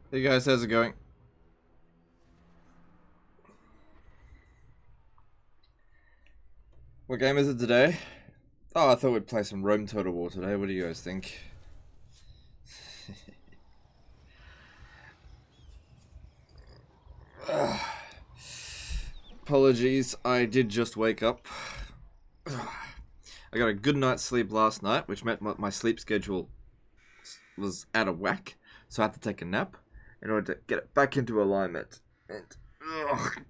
Hey guys, how's it going? What game is it today? Oh, I thought we'd play some Rome Total War today. What do you guys think? Apologies, I did just wake up. I got a good night's sleep last night, which meant my sleep schedule was out of whack, so I had to take a nap in order to get it back into alignment. And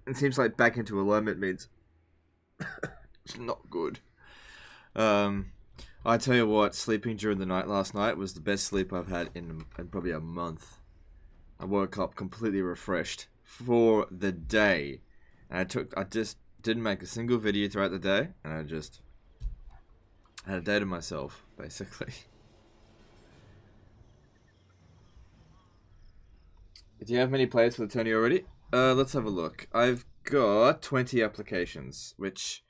it seems like back into alignment means it's not good. I tell you what, sleeping during the night last night was the best sleep I've had in probably a month. I woke up completely refreshed for the day, and I just didn't make a single video throughout the day, and I just had a day to myself, basically. Do you have many players for the tourney already? Let's have a look. I've got 20 applications, which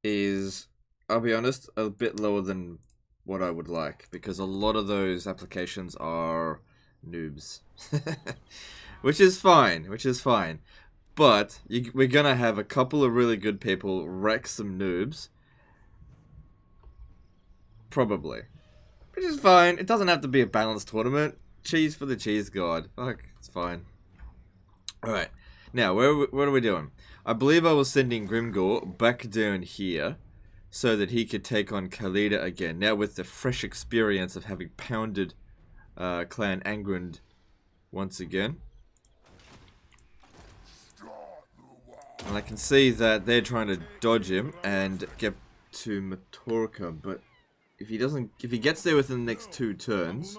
is, I'll be honest, a bit lower than what I would like, because a lot of those applications are noobs. which is fine. But we're gonna have a couple of really good people wreck some noobs. Probably. Which is fine. It doesn't have to be a balanced tournament. Cheese for the cheese god. Fuck, it's fine. Alright. Now, what are we doing? I believe I was sending Grimgor back down here so that he could take on Khalida again. Now with the fresh experience of having pounded Clan Angrund once again. And I can see that they're trying to dodge him and get to Matorka, but if he gets there within the next 2 turns,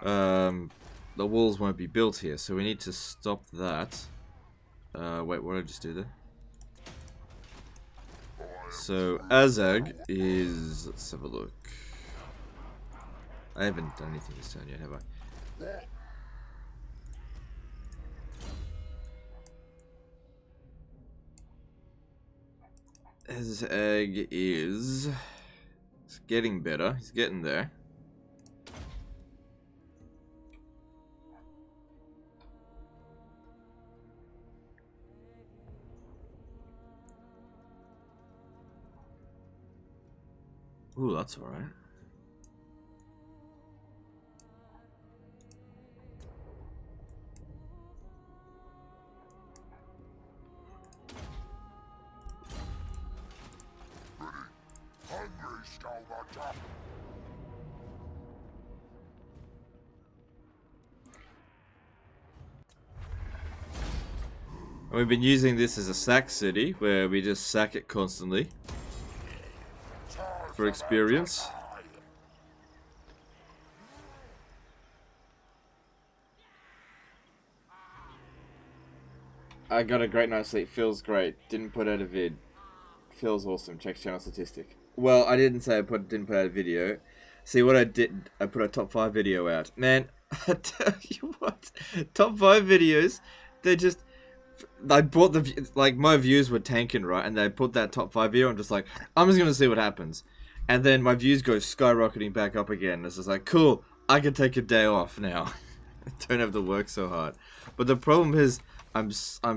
the walls won't be built here, so we need to stop that. Wait, what did I just do there? So, Azag is... let's have a look. I haven't done anything this turn yet, have I? Azag is... it's getting better. He's getting there. Ooh, that's alright. And we've been using this as a sack city, where we just sack it constantly for experience. I got a great night's sleep. Feels great. Didn't put out a vid. Feels awesome. Check channel statistic. Well, I didn't say didn't put out a video. See what I did? I put a top 5 video out. Man, I tell you what, top 5 videos. They're just. I bought my views were tanking, right? And they put that top 5 video. I'm just like, I'm just gonna see what happens. And then my views go skyrocketing back up again. It's just like, cool, I can take a day off now. I don't have to work so hard. But the problem is, I'm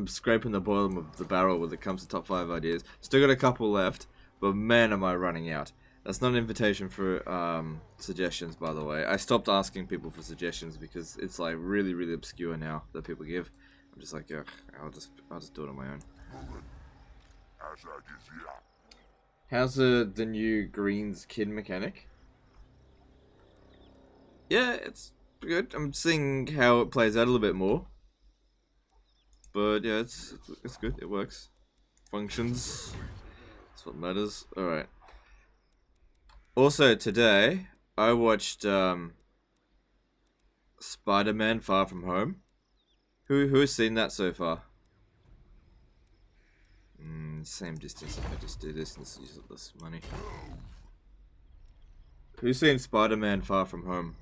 scraping the bottom of the barrel when it comes to top 5 ideas. Still got a couple left, but man, am I running out. That's not an invitation for suggestions, by the way. I stopped asking people for suggestions because it's like really, really obscure now that people give. I'm just like, ugh, I'll just do it on my own. How's the new Greenskin mechanic? Yeah, it's good. I'm seeing how it plays out a little bit more. But yeah, it's good. It works. Functions. That's what matters. Alright. Also today, I watched Spider-Man Far From Home. Who's seen that so far? Same distance if I just do this and use less money. Who's seen Spider-Man Far From Home?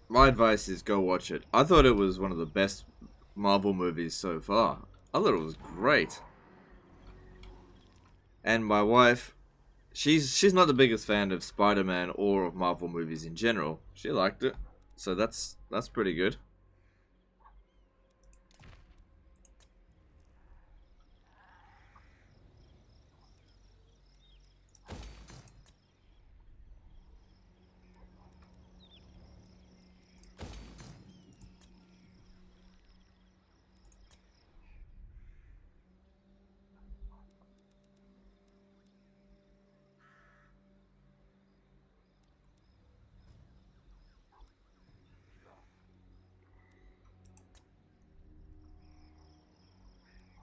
My advice is go watch it. I thought it was one of the best Marvel movies so far. I thought it was great. And my wife, she's not the biggest fan of Spider-Man or of Marvel movies in general. She liked it, so that's pretty good.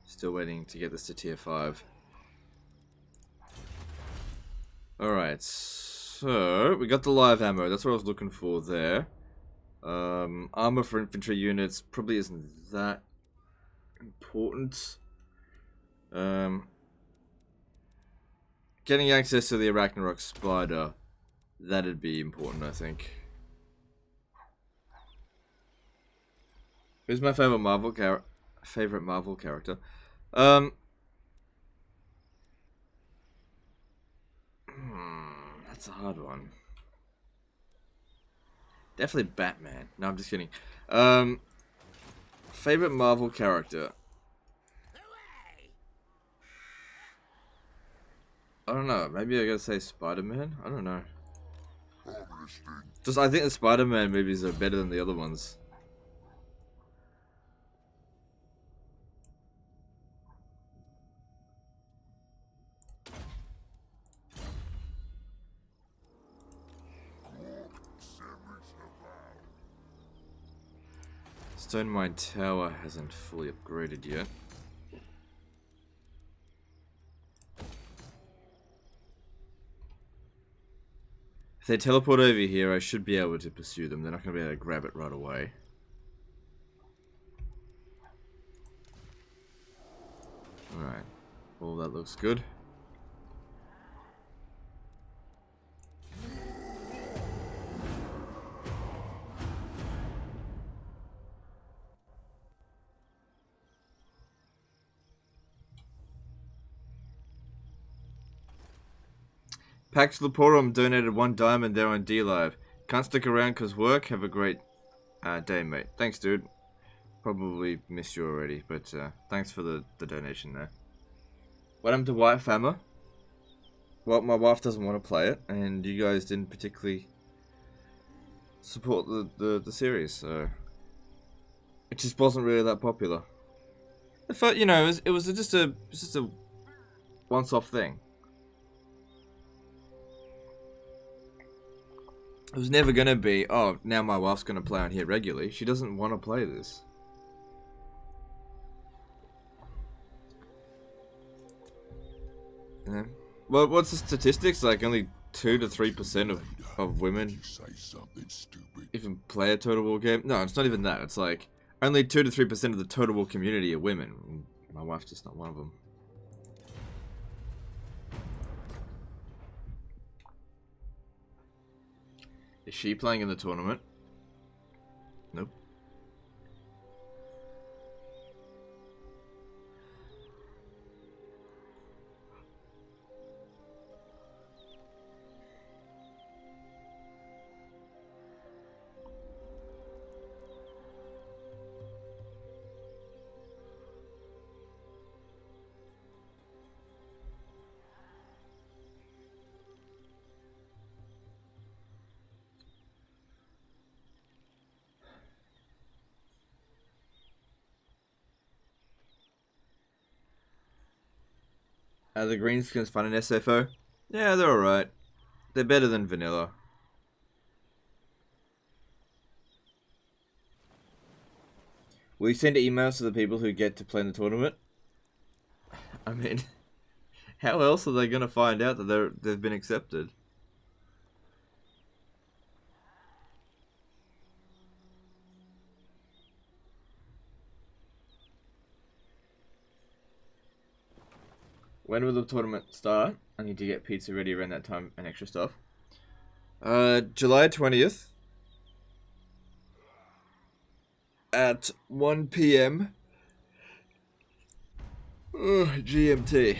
Still waiting to get this to tier 5. Alright, so we got the live ammo. That's what I was looking for there. Armor for infantry units probably isn't that important. Getting access to the Arachnarok Spider, that'd be important, I think. Who's my favorite Marvel character? That's a hard one. Definitely Batman. No, I'm just kidding. Favorite Marvel character? I don't know. Maybe I gotta say Spider-Man? I don't know. Just, I think the Spider-Man movies are better than the other ones. Stone Mine Tower hasn't fully upgraded yet. If they teleport over here, I should be able to pursue them. They're not going to be able to grab it right away. Alright. Well, that looks good. Pax Leporum donated 1 diamond there on D-Live. Can't stick around because work. Have a great day, mate. Thanks, dude. Probably missed you already, but thanks for the donation there. What happened to Warhammer? Well, my wife doesn't want to play it, and you guys didn't particularly support the series, so it just wasn't really that popular. I thought, you know, it was just a once-off thing. It was never gonna be, oh, now my wife's gonna play on here regularly. She doesn't want to play this. Yeah. Well, what's the statistics? Like only 2 to 3% of women even play a Total War game? No, it's not even that. It's like only 2 to 3% of the Total War community are women. My wife's just not one of them. Is she playing in the tournament? Nope. Are the Greenskins fun in SFO? Yeah, they're alright. They're better than vanilla. Will you send emails to the people who get to play in the tournament? I mean, how else are they gonna find out that they've been accepted? When will the tournament start? I need to get pizza ready around that time and extra stuff. July 20th. At 1 PM. GMT.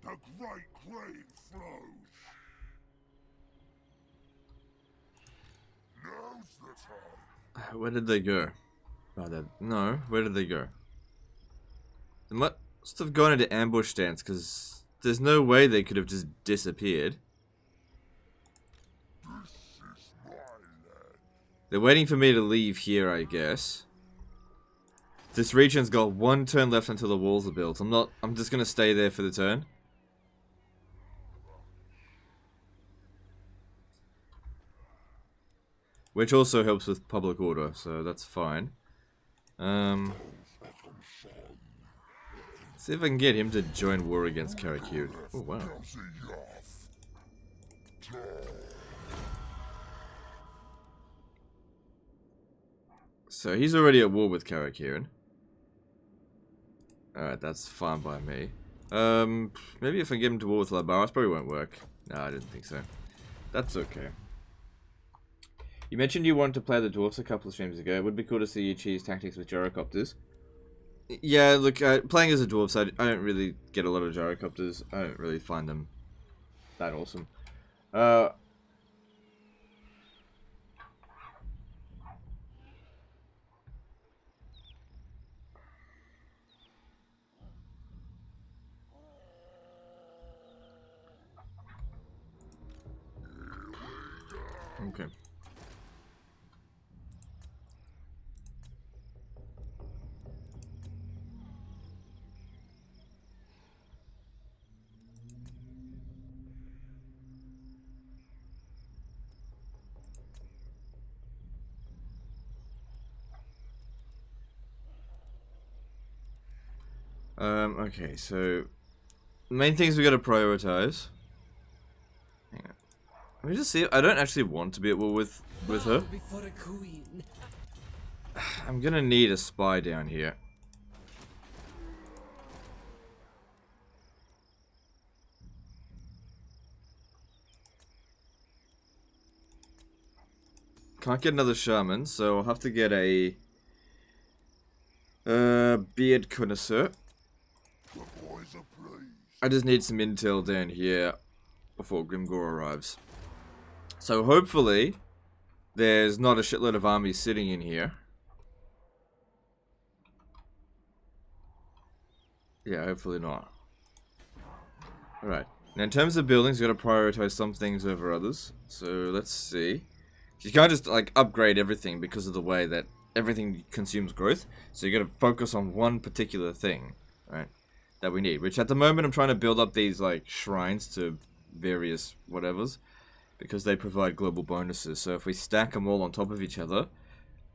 The great grave flows. Now's the time. Where did they go? Oh, no, where did they go? They must have gone into ambush stance, because there's no way they could have just disappeared. This is my land. They're waiting for me to leave here, I guess. This region's got one turn left until the walls are built. I'm just gonna stay there for the turn. Which also helps with public order, so that's fine. See if I can get him to join war against Karakir. Oh, wow. So he's already at war with Karakiran. Alright, that's fine by me. Maybe if I get him to war with Labaros, probably won't work. No, I didn't think so. That's okay. You mentioned you wanted to play the dwarfs a couple of streams ago. It would be cool to see you choose tactics with gyrocopters. Yeah, look, playing as a dwarf, I don't really get a lot of gyrocopters. I don't really find them that awesome. Okay. Okay, so the main things we gotta prioritize. Hang on. Let me just see. I don't actually want to be at war with her. I'm gonna need a spy down here. Can't get another shaman, so I'll have to get a beard connoisseur. I just need some intel down here before Grimgor arrives. So hopefully there's not a shitload of armies sitting in here. Yeah, hopefully not. Alright. Now in terms of buildings, you gotta prioritize some things over others. So let's see. You can't just like upgrade everything because of the way that everything consumes growth. So you gotta focus on one particular thing, right? That we need. Which at the moment I'm trying to build up these like shrines to various whatevers. Because they provide global bonuses. So if we stack them all on top of each other,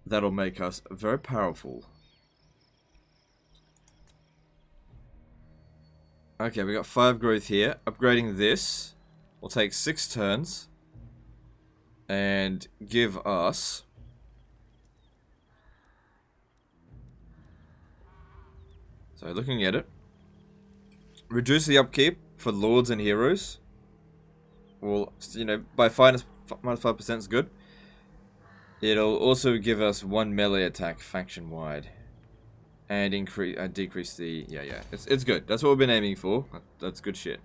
that'll make us very powerful. Okay, we got 5 growth here. Upgrading this will take 6 turns. And give us... So looking at it. Reduce the upkeep for lords and heroes. Well, you know, by minus 5% is good. It'll also give us 1 melee attack faction-wide. And decrease the... Yeah. It's good. That's what we've been aiming for. That's good shit.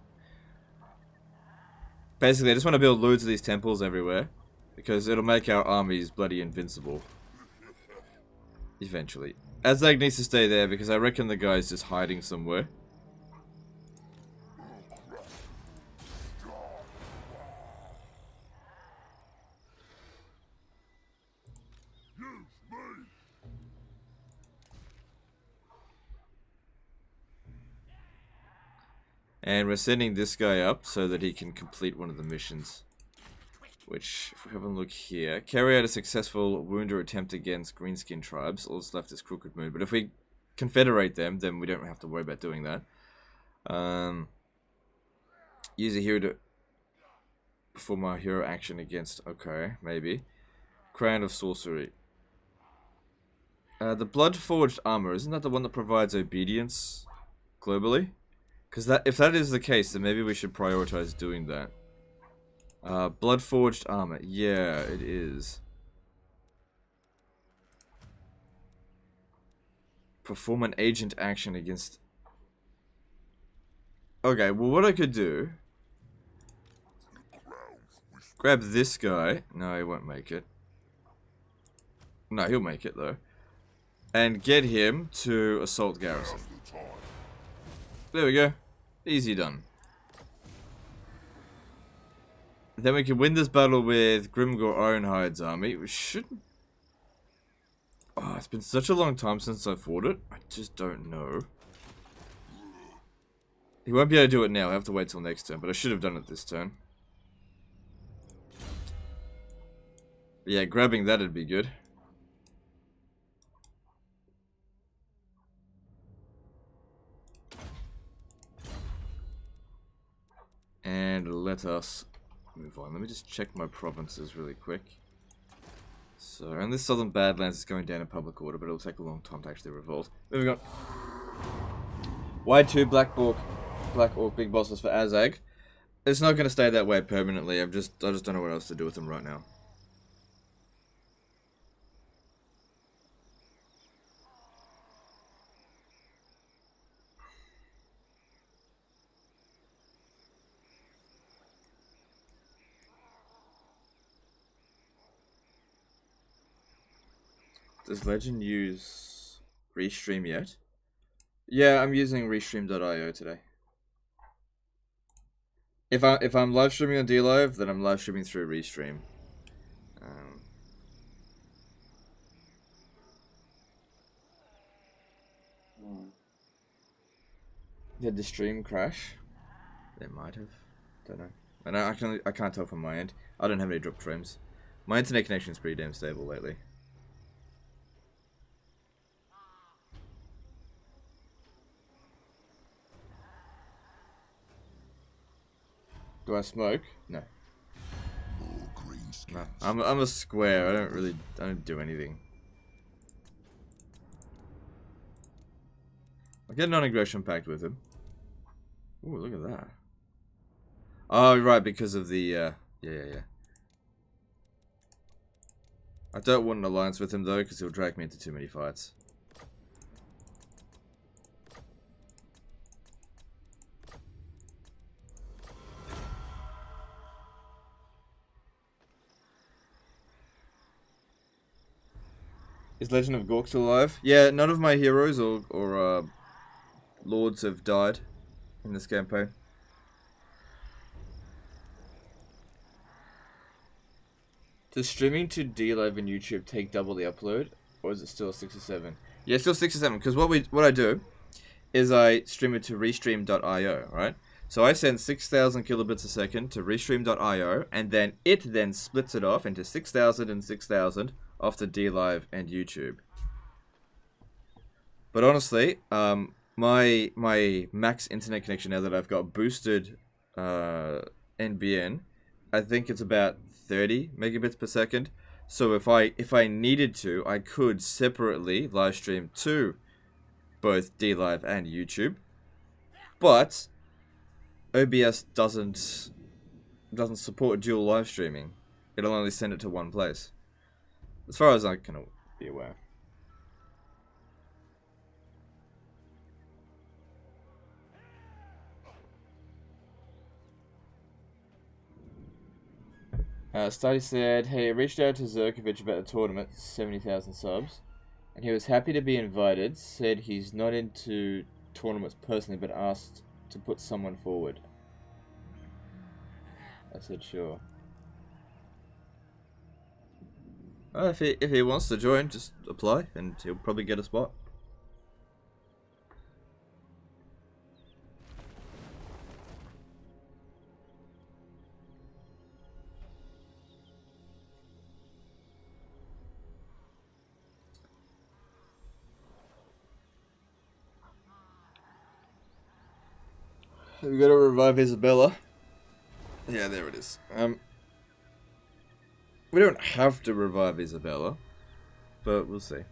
Basically, I just want to build loads of these temples everywhere. Because it'll make our armies bloody invincible. Eventually. Azag needs to stay there because I reckon the guy's just hiding somewhere. And we're sending this guy up so that he can complete one of the missions. Which, if we have a look here, carry out a successful wound or attempt against Greenskin tribes. All that's left is Crooked Moon. But if we confederate them, then we don't have to worry about doing that. Use a hero to perform our hero action against... Okay, maybe. Crown of Sorcery. The Blood-Forged Armor, isn't that the one that provides obedience globally? Because if that is the case, then maybe we should prioritize doing that. Blood-Forged Armor. Yeah, it is. Perform an agent action against... Okay, well what I could do... Grab this guy. No, he won't make it. No, he'll make it though. And get him to assault garrison. There we go. Easy done. Then we can win this battle with Grimgor Ironhide's army. We shouldn't... Oh, it's been such a long time since I fought it. I just don't know. He won't be able to do it now. I have to wait till next turn, but I should have done it this turn. Yeah, grabbing that'd be good. And let us move on. Let me just check my provinces really quick. So, and this Southern Badlands is going down in public order, but it'll take a long time to actually revolt. Moving on. Y2 Black Orc Big Bosses for Azag. It's not going to stay that way permanently. I just don't know what else to do with them right now. Does Legend use Restream yet? Yeah, I'm using Restream.io today. If I'm live streaming on DLive, then I'm live streaming through Restream. Did the stream crash? It might have. Don't know. And I can't tell from my end. I don't have any dropped frames. My internet connection is pretty damn stable lately. Do I smoke? No. No. I'm a square. I don't do anything. I'll get a non-aggression pact with him. Ooh, look at that. Oh, right, because of the, yeah. I don't want an alliance with him, though, because he'll drag me into too many fights. Is Legend of Gork still alive? Yeah, none of my heroes or lords have died in this campaign. Does streaming to DLive and YouTube take double the upload, or is it still 6 or 7? Yeah, it's still 6 or 7, because what I do is I stream it to restream.io, right? So I send 6,000 kilobits a second to restream.io, and then it then splits it off into 6,000 and 6,000 off to DLive and YouTube. But honestly, my max internet connection now that I've got boosted NBN, I think it's about 30 megabits per second. So if I needed to, I could separately live stream to both DLive and YouTube. But OBS doesn't support dual live streaming. It'll only send it to one place, as far as I can be aware. Study said, hey, I reached out to Zerkovich about the tournament, 70,000 subs, and he was happy to be invited, said he's not into tournaments personally, but asked to put someone forward. I said, sure. If he wants to join, just apply, and he'll probably get a spot. We gotta revive Isabella. Yeah, there it is. We don't have to revive Isabella, but we'll see.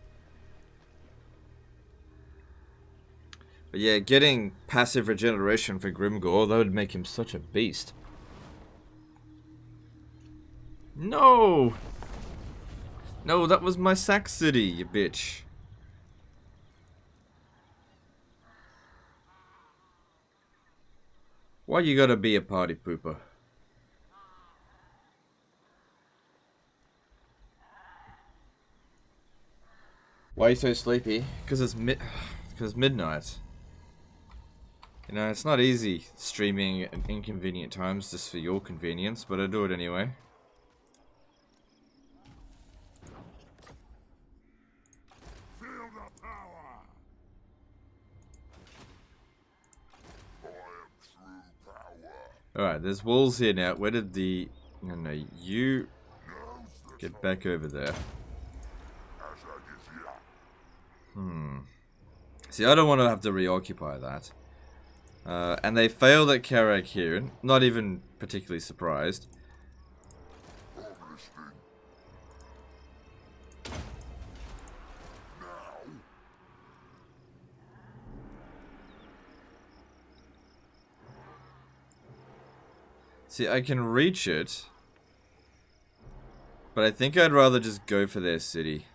But yeah, getting passive regeneration for Grimgor, that would make him such a beast. No! No, that was my sack city, you bitch. Why you gotta be a party pooper? Why are you so sleepy? Because it's midnight. You know, it's not easy streaming at inconvenient times just for your convenience, but I do it anyway. Feel the power. I am true power. Alright, there's walls here now. Where did the... No, you Now's the get time. back over there. As I get here. See, I don't want to have to reoccupy that. And they failed at Karak here. Not even particularly surprised. I'm listening. Now. See, I can reach it. But I think I'd rather just go for their city.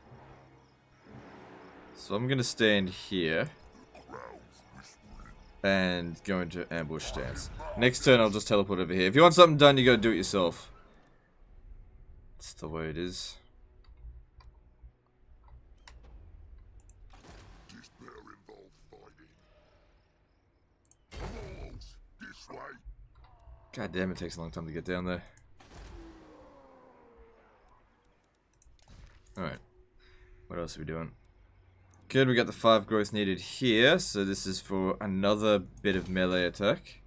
So I'm gonna stand here. Crowd's whispering. And go into ambush stance. Next turn I'll just teleport over here. If you want something done, you gotta do it yourself. That's the way it is. Despair involved fighting. Walls. This way. God damn, it takes a long time to get down there. Alright. What else are we doing? Good, we got the 5 growth needed here. So this is for another bit of melee attack.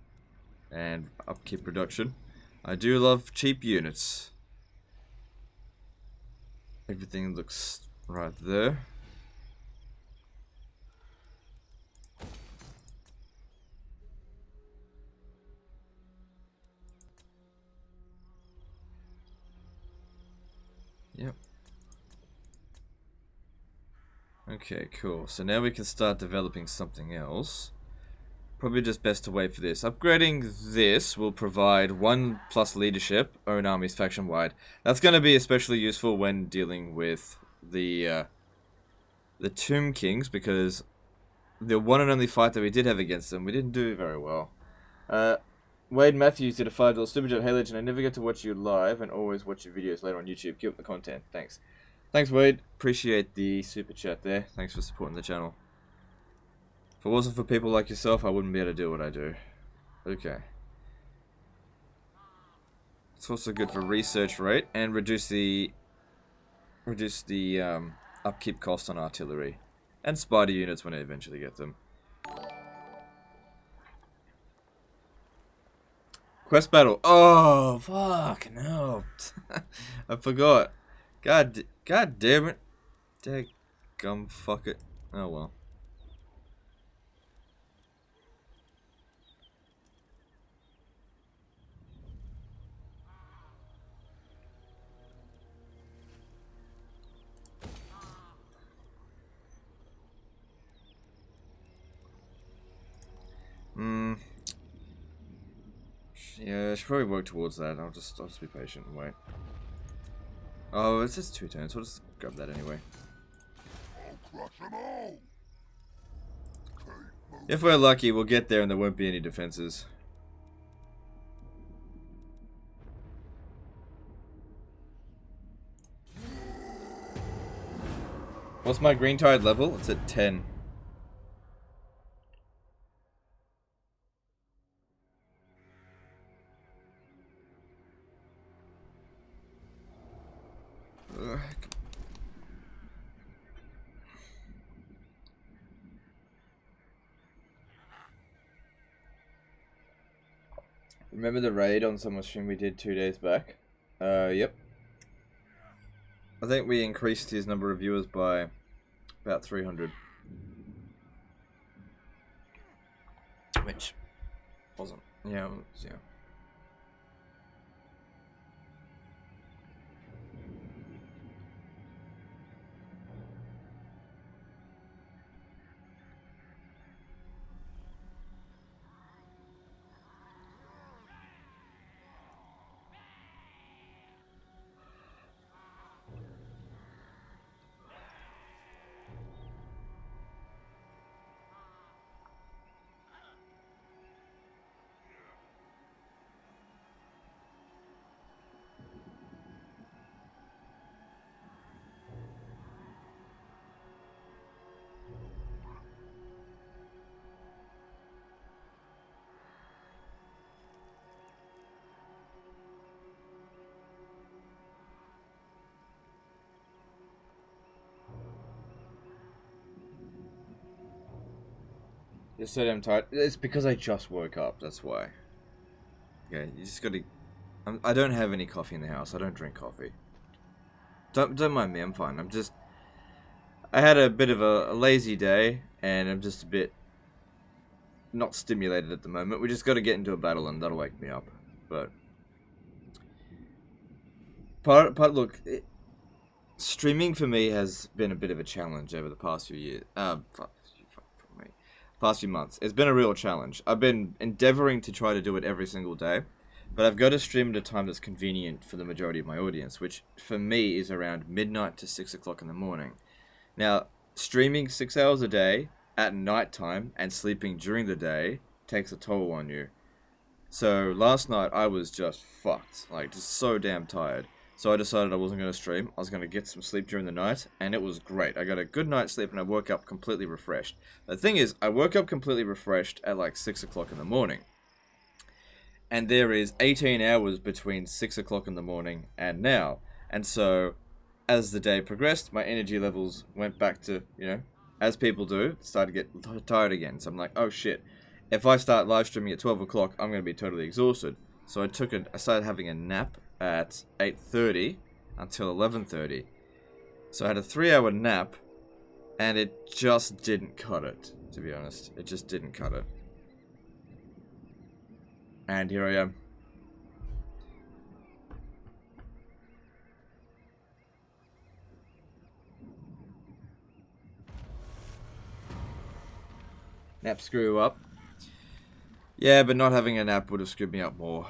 And upkeep production. I do love cheap units. Everything looks right there. Yep. Okay, cool. So now we can start developing something else. Probably just best to wait for this. Upgrading this will provide 1+ leadership, own armies faction wide. That's going to be especially useful when dealing with the Tomb Kings, because the one and only fight that we did have against them, we didn't do very well. Wade Matthews did a $5 super chat. Hey Legend, I never get to watch you live and always watch your videos later on YouTube. Keep up the content. Thanks. Thanks, Wade. Appreciate the super chat there. Thanks for supporting the channel. If it wasn't for people like yourself, I wouldn't be able to do what I do. Okay. It's also good for research rate and reduce the upkeep cost on artillery and spider units when I eventually get them. Quest battle. Oh fuck no! I forgot. God damn it! Gum fuck it. Oh well. Yeah, I should probably work towards that. I'll just be patient and wait. Oh, it's just 2 turns. We'll just grab that anyway. I'll crush them all. If we're lucky, we'll get there and there won't be any defenses. What's my green tide level? It's at 10. Ugh. Remember the raid on someone's stream we did 2 days back? Yep. I think we increased his number of viewers by about 300. Which wasn't. Yeah, yeah. You're so damn tired. It's because I just woke up, that's why. Okay, you just gotta... I don't have any coffee in the house. I don't drink coffee. Don't mind me, I'm fine. I'm just... I had a bit of a lazy day, and I'm just a bit... not stimulated at the moment. We just gotta get into a battle, and that'll wake me up. But... look... streaming for me has been a bit of a challenge over the past few years. Past few months. It's been a real challenge. I've been endeavoring to try to do it every single day, but I've got to stream at a time that's convenient for the majority of my audience, which for me is around midnight to 6 o'clock in the morning. Now, streaming 6 hours a day at night time and sleeping during the day takes a toll on you. So last night I was just fucked, like just so damn tired. So I decided I wasn't going to stream. I was going to get some sleep during the night, and it was great. I got a good night's sleep, and I woke up completely refreshed. The thing is, I woke up completely refreshed at like 6 o'clock in the morning. And there is 18 hours between 6 o'clock in the morning and now. And so, as the day progressed, my energy levels went back to, you know, as people do, started to get tired again. So I'm like, oh shit, if I start live streaming at 12 o'clock, I'm going to be totally exhausted. So I started having a nap at 8:30 until 11:30. So I had a 3-hour nap, and it just didn't cut it, to be honest. It just didn't cut it. And here I am. Nap screw up. Yeah, but not having a nap would have screwed me up more.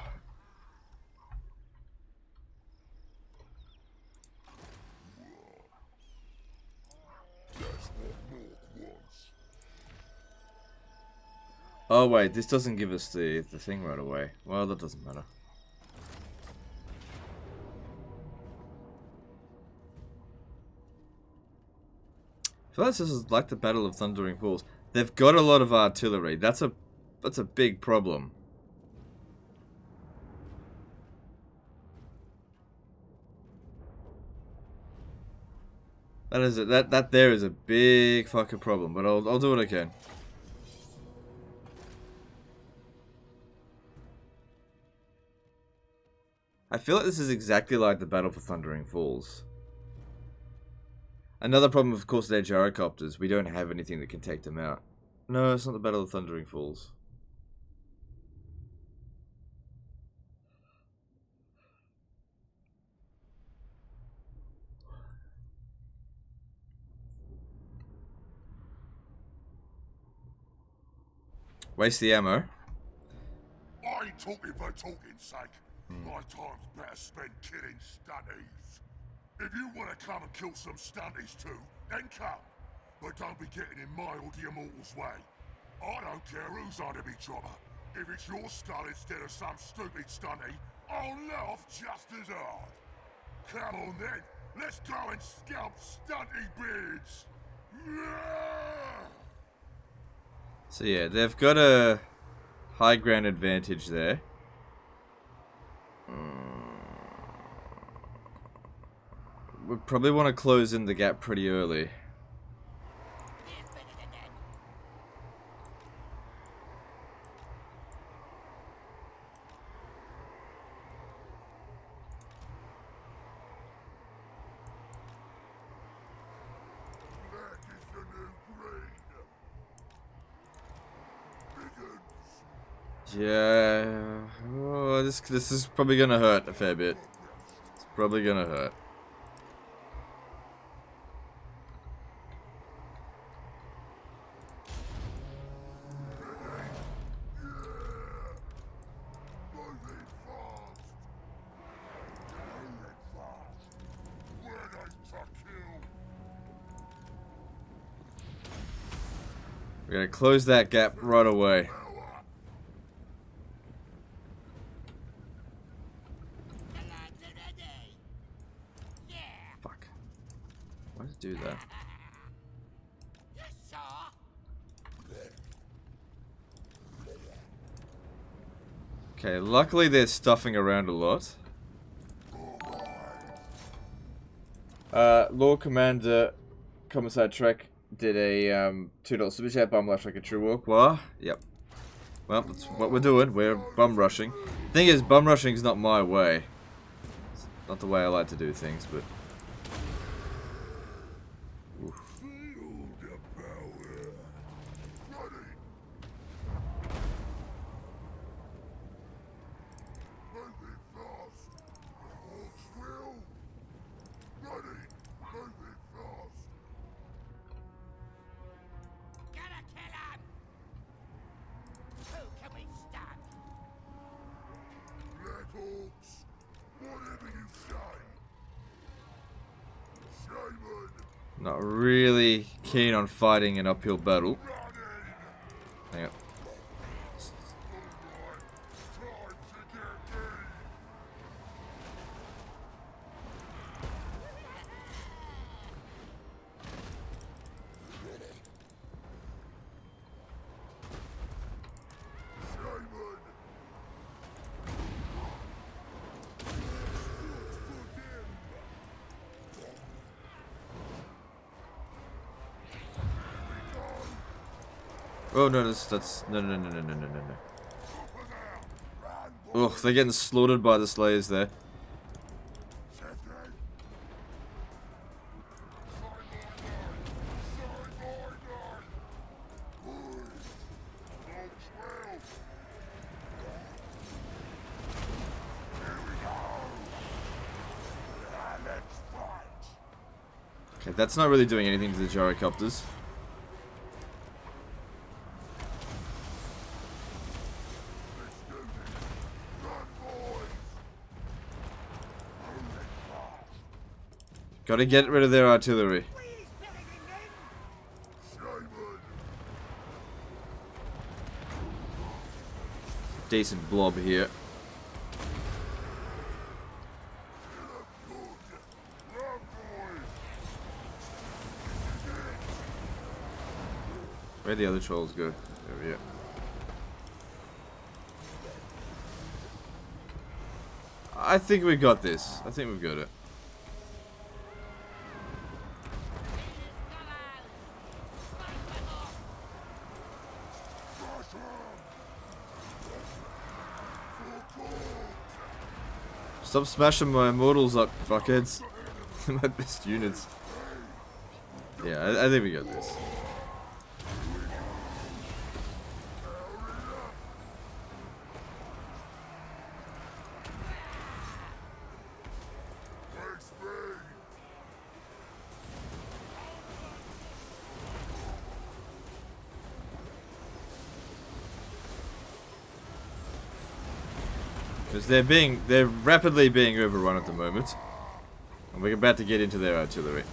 Oh wait, this doesn't give us the thing right away. Well, that doesn't matter. I feel like this is like the Battle of Thundering Falls. They've got a lot of artillery. That's a big problem. That there is a big fucking problem, but I'll do what I can. I feel like this is exactly like the Battle for Thundering Falls. Another problem, of course, they're gyrocopters. We don't have anything that can take them out. No, it's not the Battle of Thundering Falls. Waste the ammo. I ain't talking for talking's sake. My time's better spent killing stunties. If you want to come and kill some stunties too, then come. But don't be getting in my or the Immortals' way. I don't care who's enemy chopper. If it's your skull instead of some stupid stunty, I'll laugh just as hard. Come on then, let's go and scalp stunty beards. So yeah, they've got a high ground advantage there. We probably want to close in the gap pretty early. Yeah, oh, this is probably gonna hurt a fair bit. It's probably gonna hurt. We're gonna close that gap right away. Fuck. Why did it do that? Okay, luckily they're stuffing around a lot. Lord Commander Commissar Trek did a $2 super chat. Bum rush like a true walk. What? Yep. Well, that's what we're doing. We're bum rushing. Thing is, bum rushing is not my way. It's not the way I like to do things, but. Oof. Not really keen on fighting an uphill battle. Hang on. Oh no, that's no. Ugh, they're getting slaughtered by the slayers there. Okay, that's not really doing anything to the gyrocopters. Gotta get rid of their artillery. Decent blob here. Where'd the other trolls go? There we go. I think we got this. I think we've got it. Stop smashing my immortals up, fuckheads. My best units. Yeah, I think we got this. Because they're rapidly being overrun at the moment. And we're about to get into their artillery.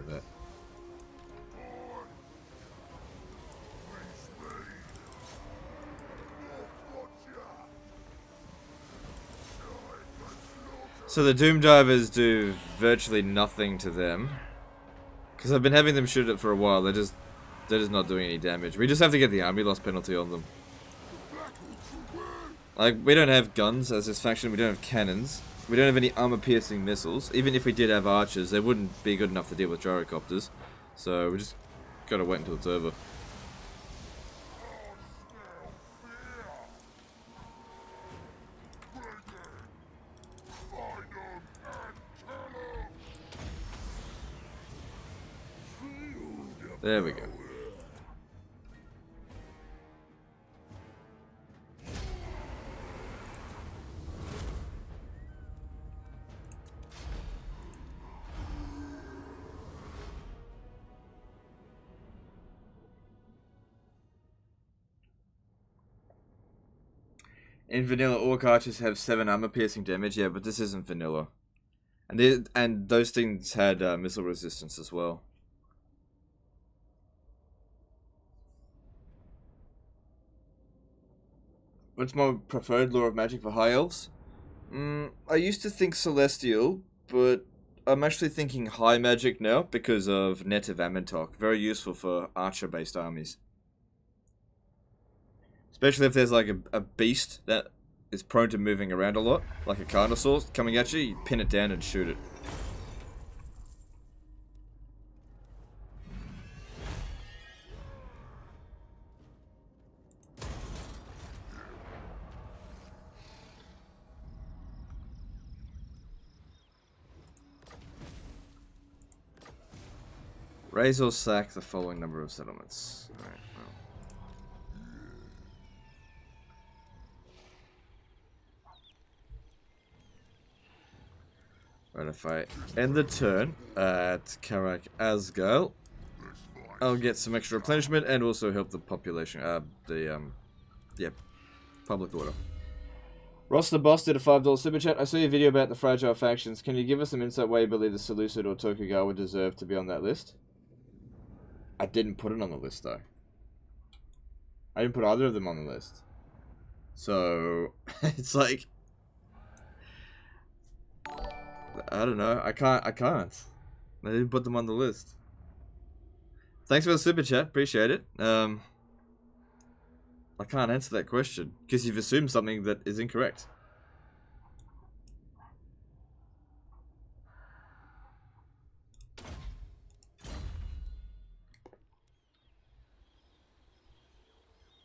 That. So the Doom Divers do virtually nothing to them. Because I've been having them shoot it for a while, they're just not doing any damage. We just have to get the army loss penalty on them. Like, we don't have guns as this faction, we don't have cannons. We don't have any armor-piercing missiles. Even if we did have archers, they wouldn't be good enough to deal with gyrocopters. So we just gotta wait until it's over. There we go. In vanilla, orc archers have 7 armor piercing damage. Yeah, but this isn't vanilla. And those things had missile resistance as well. What's my preferred lore of magic for high elves? I used to think celestial, but I'm actually thinking high magic now because of Net of Amentok. Very useful for archer-based armies. Especially if there's like a beast that is prone to moving around a lot, like a Carnosaur coming at you, you pin it down and shoot it. Raise or sack the following number of settlements. Alright, well. Right, if I end the turn at Karak Asgal, I'll get some extra replenishment and also help the population, public order. Ross the Boss did a $5 super chat. I saw your video about the fragile factions. Can you give us some insight why you believe the Seleucid or Tokugawa deserve to be on that list? I didn't put it on the list, though. I didn't put either of them on the list. So, it's like... I don't know. I can't. I didn't put them on the list. Thanks for the super chat. Appreciate it. I can't answer that question because you've assumed something that is incorrect.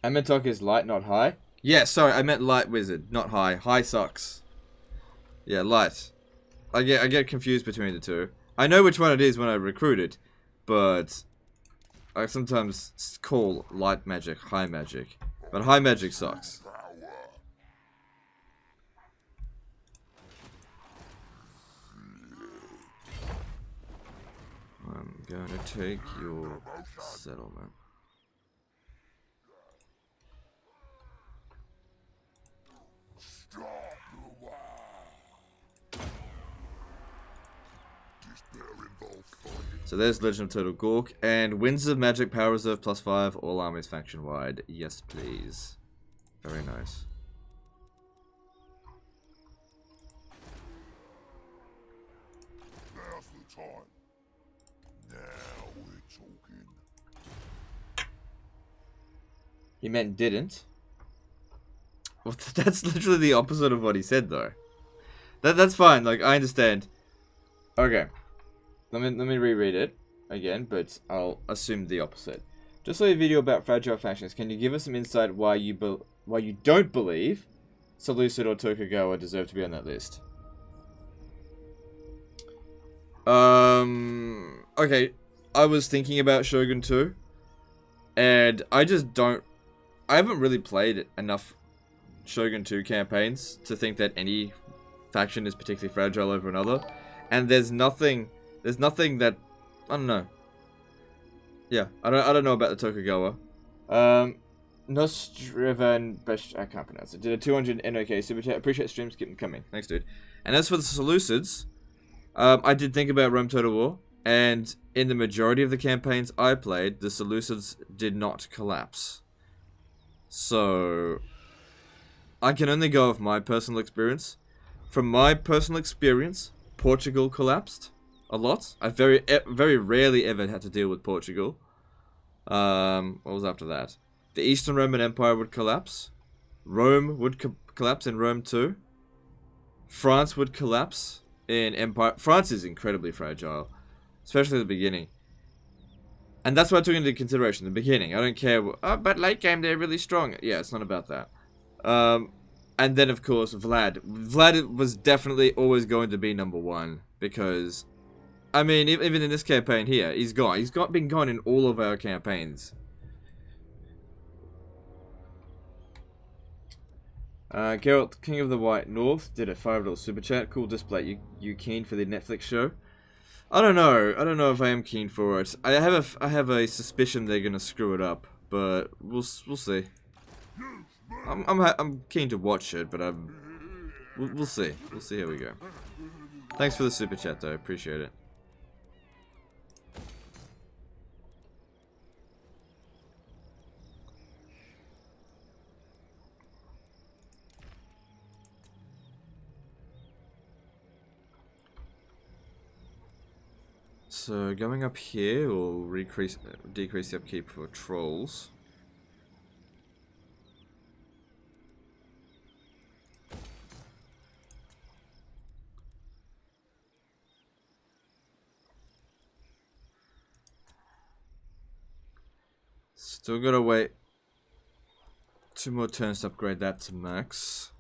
Amentok is light, not high. Yeah, sorry, I meant light wizard, not high. High sucks. Yeah, light. I get confused between the two. I know which one it is when I recruit it, but I sometimes call light magic high magic. But high magic sucks. I'm gonna take your settlement. So there's Legend of Total Gork. And Winds of Magic Power Reserve +5, all armies faction wide. Yes, please. Very nice. Now's the time. Now we're talking. He meant didn't. Well, that's literally the opposite of what he said, though. That's fine. Like, I understand. Okay. Let me reread it again, but I'll assume the opposite. Just saw a video about fragile factions. Can you give us some insight why you don't believe Seleucid or Tokugawa deserve to be on that list? Okay. I was thinking about Shogun 2, and I haven't really played enough Shogun 2 campaigns to think that any faction is particularly fragile over another, and there's nothing that, I don't know. Yeah, I don't know about the Tokugawa. Nostrivan, I can't pronounce it. Did a 200 NOK super chat. Appreciate streams, keep them coming. Thanks, dude. And as for the Seleucids, I did think about Rome Total War, and in the majority of the campaigns I played, the Seleucids did not collapse. So, I can only go off my personal experience. From my personal experience, Portugal collapsed a lot. I very rarely ever had to deal with Portugal. What was after that? The Eastern Roman Empire would collapse. Rome would collapse in Rome too. France would collapse in Empire. France is incredibly fragile, especially at the beginning. And that's what I took into consideration in the beginning. I don't care. Oh, but late game they're really strong. Yeah, it's not about that. And then of course Vlad. Vlad was definitely always going to be number one because I mean, even in this campaign here, he's gone. He's been gone in all of our campaigns. Geralt, King of the White North, did a $5 super chat. Cool display. You keen for the Netflix show? I don't know. I don't know if I am keen for it. I have a suspicion they're gonna screw it up, but we'll see. I'm keen to watch it, but we'll see. We'll see how we go. Thanks for the super chat, though. Appreciate it. So going up here will decrease the upkeep for trolls. Still gotta wait 2 more turns to upgrade that to max.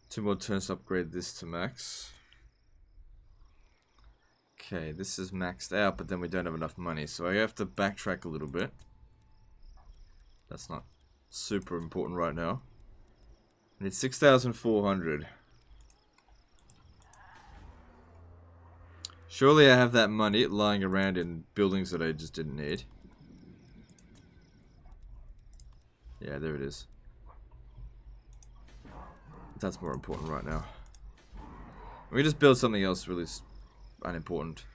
Two more turns to upgrade this to max. Okay, this is maxed out, but then we don't have enough money, so I have to backtrack a little bit. That's not super important right now. I need 6,400. Surely I have that money lying around in buildings that I just didn't need. Yeah, there it is. That's more important right now. We just build something else really unimportant.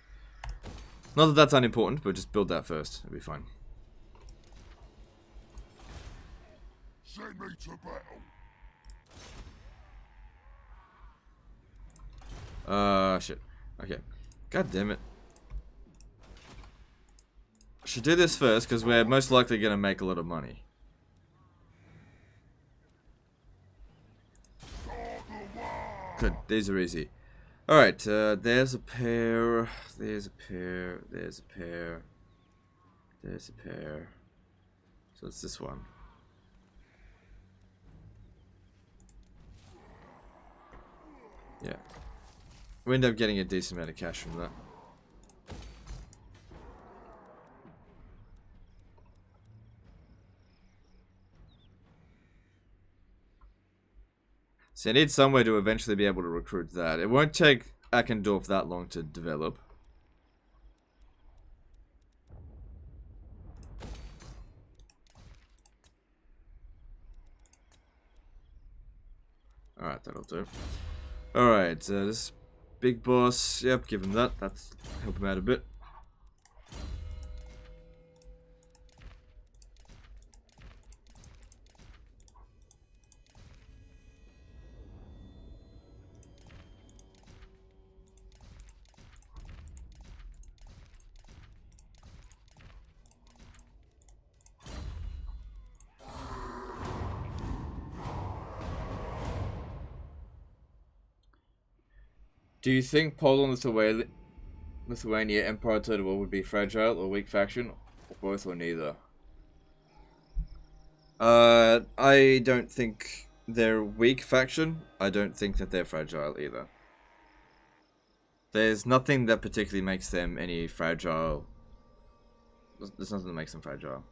Not that that's unimportant, but just build that first. It'll be fine. Send me to battle. Shit. Okay. God damn it. I should do this first, because we're most likely going to make a lot of money. Good. These are easy. Alright, there's a pair. There's a pair. There's a pair. There's a pair. So it's this one. Yeah. We end up getting a decent amount of cash from that. So I need somewhere to eventually be able to recruit that. It won't take Akendorf that long to develop. Alright, that'll do. Alright, this big boss, yep, give him that. That's help him out a bit. Do you think Poland, Lithuania, Empire Total War would be fragile or weak faction, or both or neither? I don't think they're weak faction. I don't think that they're fragile either. There's nothing that particularly makes them any fragile. There's nothing that makes them fragile.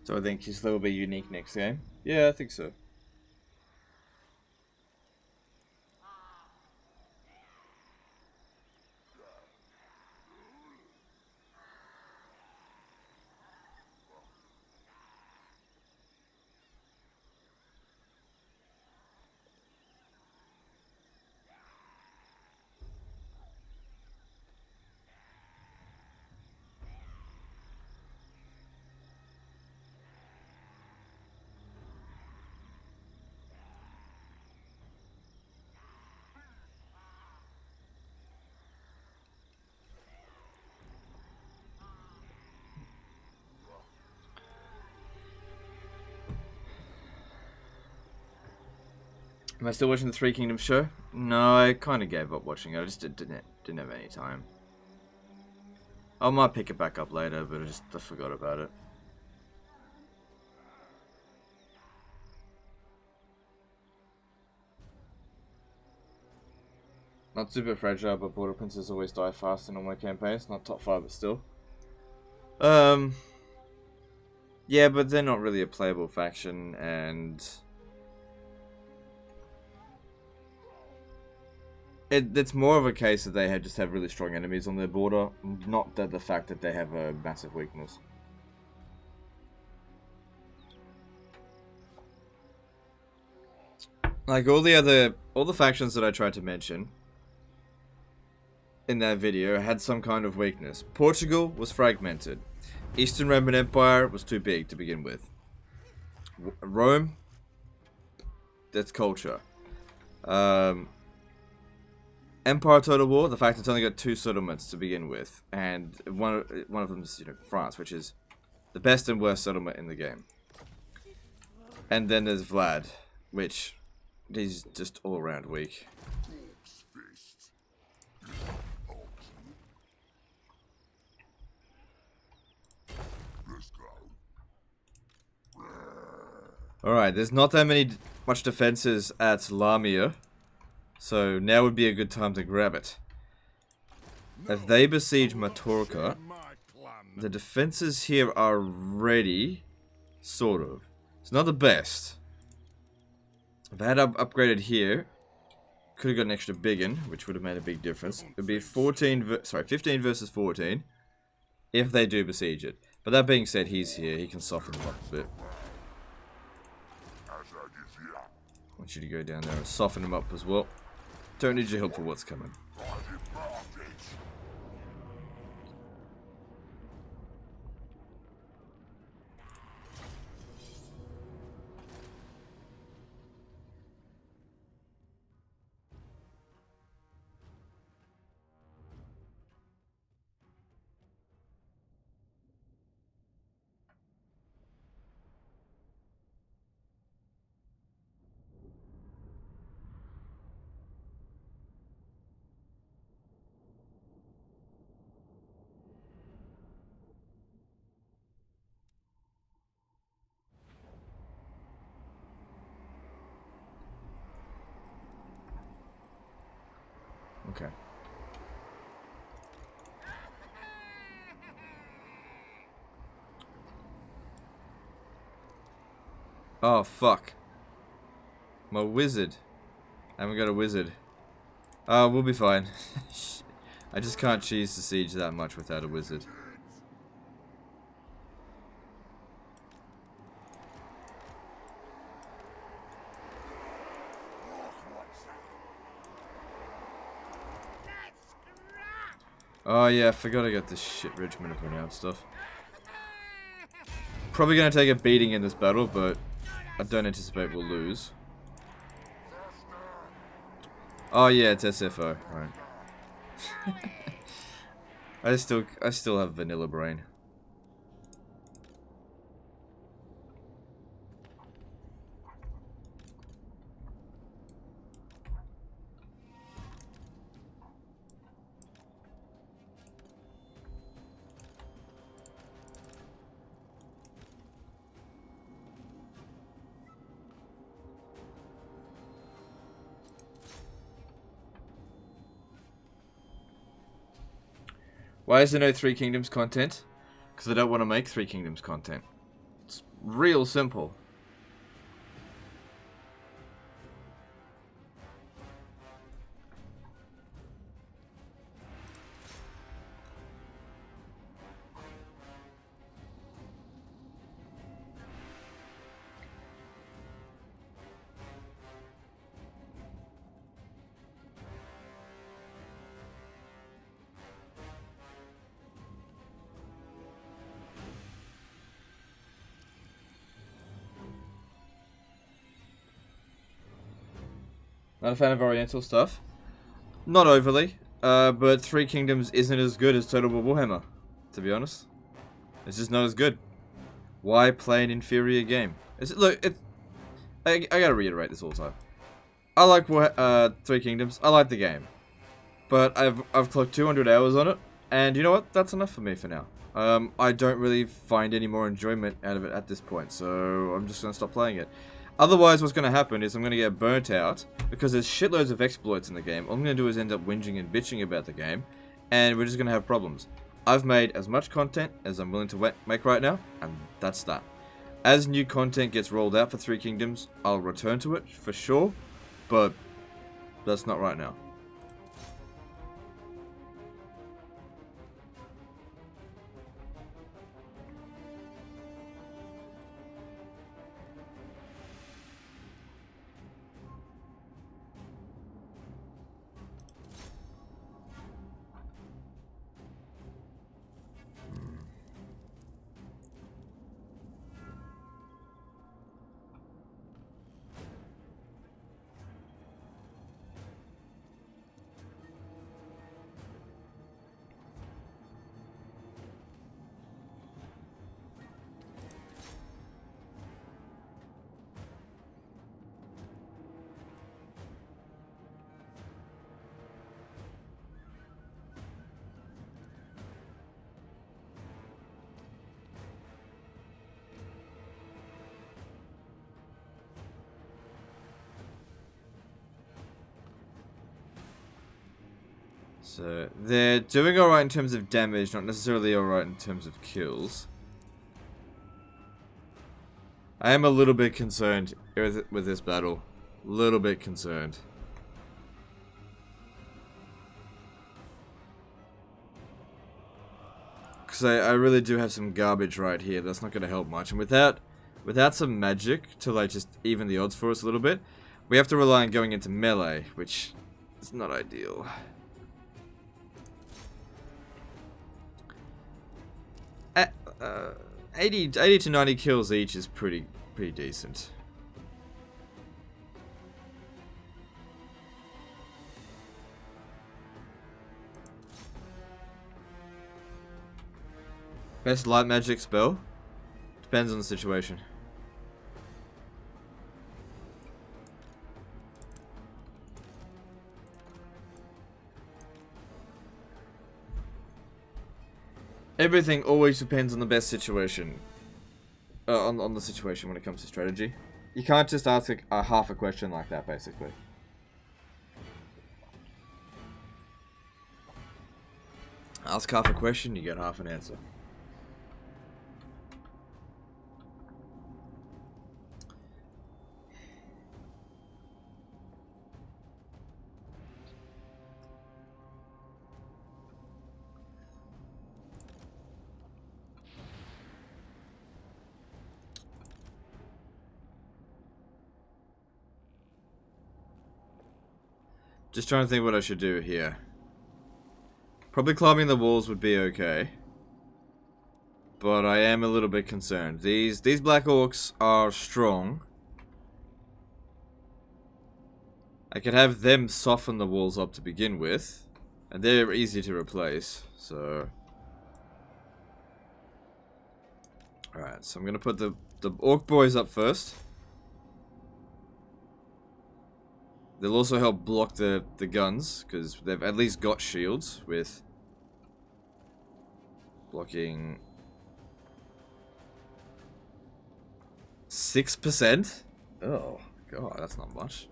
So I think his will be unique next game. Yeah, I think so. Am I still watching the Three Kingdoms show? No, I kind of gave up watching it. I just didn't have any time. I might pick it back up later, but I forgot about it. Not super fragile, but border princes always die fast in all my campaigns. Not top 5, but still. Yeah, but they're not really a playable faction, and it's more of a case that they just have really strong enemies on their border, not that the fact that they have a massive weakness. Like all the factions that I tried to mention in that video had some kind of weakness. Portugal was fragmented. Eastern Roman Empire was too big to begin with. Rome, that's culture. Empire Total War, the fact it's only got 2 settlements to begin with, and one of them is France, which is the best and worst settlement in the game. And then there's Vlad, which he's just all around weak. Alright, there's not that much defenses at Lamia, so now would be a good time to grab it. If they besiege Matorka, the defenses here are ready, sort of. It's not the best. If I had upgraded here, could have got an extra big one, which would have made a big difference. It would be 15 versus 14, if they do besiege it. But that being said, he's here, he can soften them up a bit. I want you to go down there and soften them up as well. Don't need your help for what's coming. Okay. Oh, fuck. My wizard. I haven't got a wizard. Oh, we'll be fine. I just can't cheese the siege that much without a wizard. Oh yeah, I forgot I got this shit regiment of renowned stuff. Probably gonna take a beating in this battle, but I don't anticipate we'll lose. Oh yeah, it's SFO, right. I still have vanilla brain. Why is there no Three Kingdoms content? Because I don't want to make Three Kingdoms content. It's real simple. Not a fan of Oriental stuff. Not overly. But Three Kingdoms isn't as good as Total War Warhammer, to be honest. It's just not as good. Why play an inferior game? I gotta reiterate this all the time. I like Three Kingdoms. I like the game, but I've clocked 200 hours on it, and you know what? That's enough for me for now. I don't really find any more enjoyment out of it at this point, so I'm just gonna stop playing it. Otherwise, what's gonna happen is I'm gonna get burnt out because there's shitloads of exploits in the game. All I'm gonna do is end up whinging and bitching about the game, and we're just gonna have problems. I've made as much content as I'm willing to make right now, and that's that. As new content gets rolled out for Three Kingdoms, I'll return to it for sure, but that's not right now. So, they're doing alright in terms of damage, not necessarily alright in terms of kills. I am a little bit concerned with this battle. Little bit concerned. Because I really do have some garbage right here that's not going to help much. And without some magic to like just even the odds for us a little bit, we have to rely on going into melee, which is not ideal. 80 to 90 kills each is pretty decent. Best light magic spell? Depends on the situation. Everything always depends on the best situation. On the situation when it comes to strategy. You can't just ask a half a question like that, basically. Ask half a question, you get half an answer. Just trying to think what I should do here. Probably climbing the walls would be okay. But I am a little bit concerned. These black orcs are strong. I could have them soften the walls up to begin with. And they're easy to replace, so... Alright, so I'm gonna put the orc boys up first. They'll also help block the guns, because they've at least got shields with blocking 6%? Oh, God, that's not much.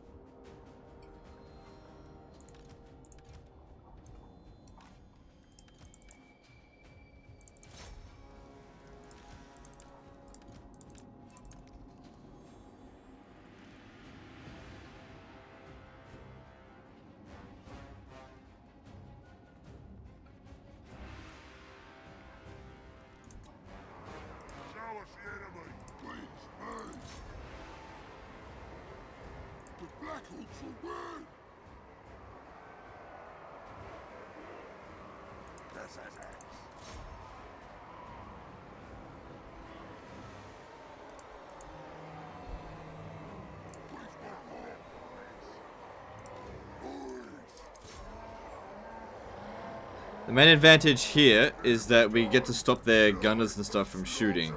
The main advantage here is that we get to stop their gunners and stuff from shooting.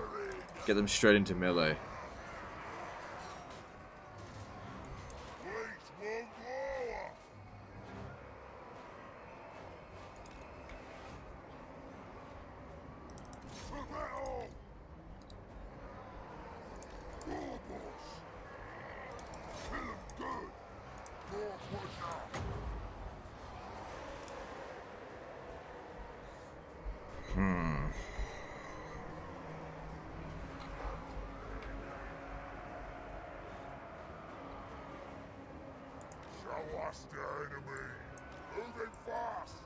Get them straight into melee. Please, battle! War boss! Kill him good! More pressure! Show us the enemy! Moving fast!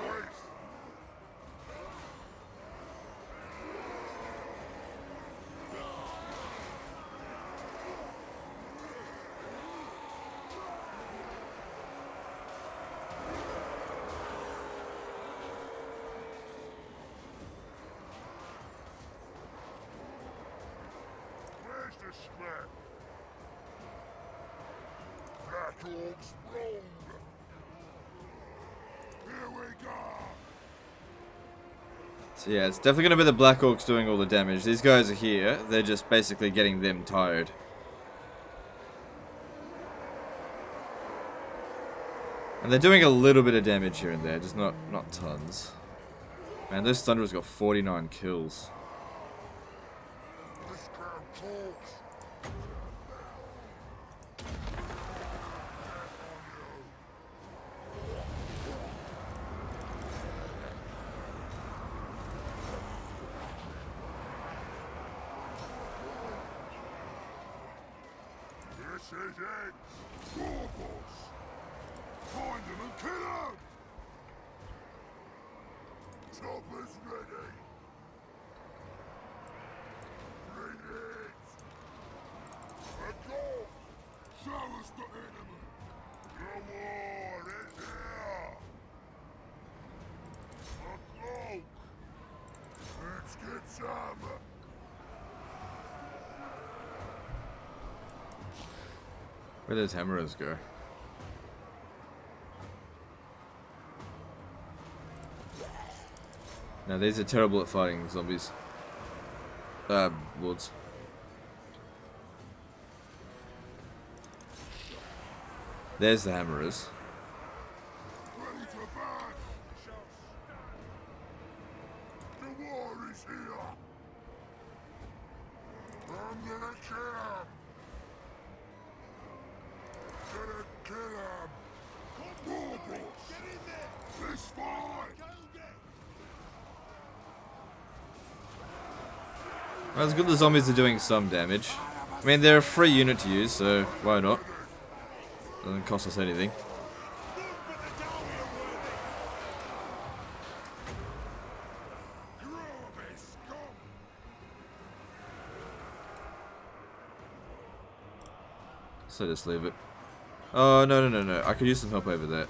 Wait! Where's the scrap? Black Orcs roll! Here we go! So yeah, it's definitely gonna be the Black Orcs doing all the damage. These guys are here. They're just basically getting them tired. And they're doing a little bit of damage here and there, just not tons. Man, those Thunderers got 49 kills. This crowd talks! This is it! War boss! Find him and kill him! Chopper's ready! Bring it! A goal! Show us the enemy! The war is here! A cloak! Let's get some! Where did those hammerers go? Now these are terrible at fighting zombies. Lords. There's the hammerers. Ready to bash! The war is here! I'm gonna kill him! Gonna kill him! War boss! This fight! Well, it's good the zombies are doing some damage. I mean, they're a free unit to use, so why not? Doesn't cost us anything. So just leave it. Oh, no. I could use some help over there.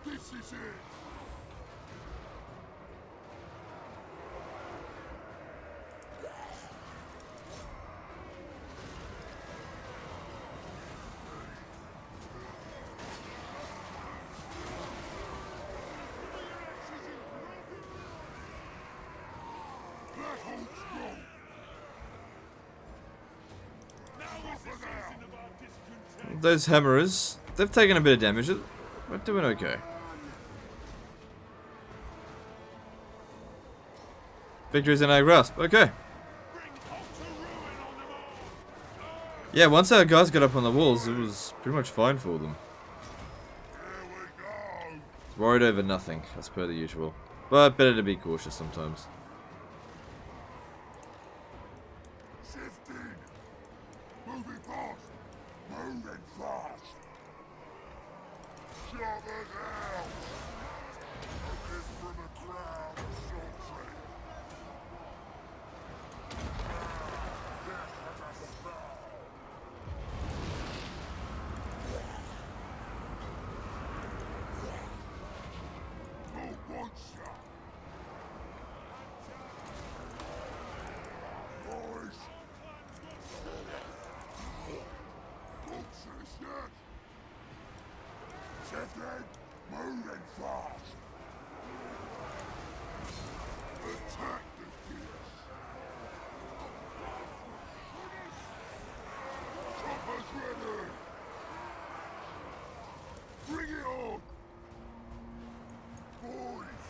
This is it! Black Hawk's roll! Those hammerers, they've taken a bit of damage. We're doing okay. Victory's in our grasp. Okay. Yeah, once our guys got up on the walls, it was pretty much fine for them. Here we go! Worried over nothing, as per the usual. But better to be cautious sometimes. Shifting! Moving fast! Moving fast! Choppers out! Looking from a crowd of sultry! This has a spell! Who wants ya? Boys! Everything moving fast. Attack the gears. Chopper's ready. Bring it on. Boys.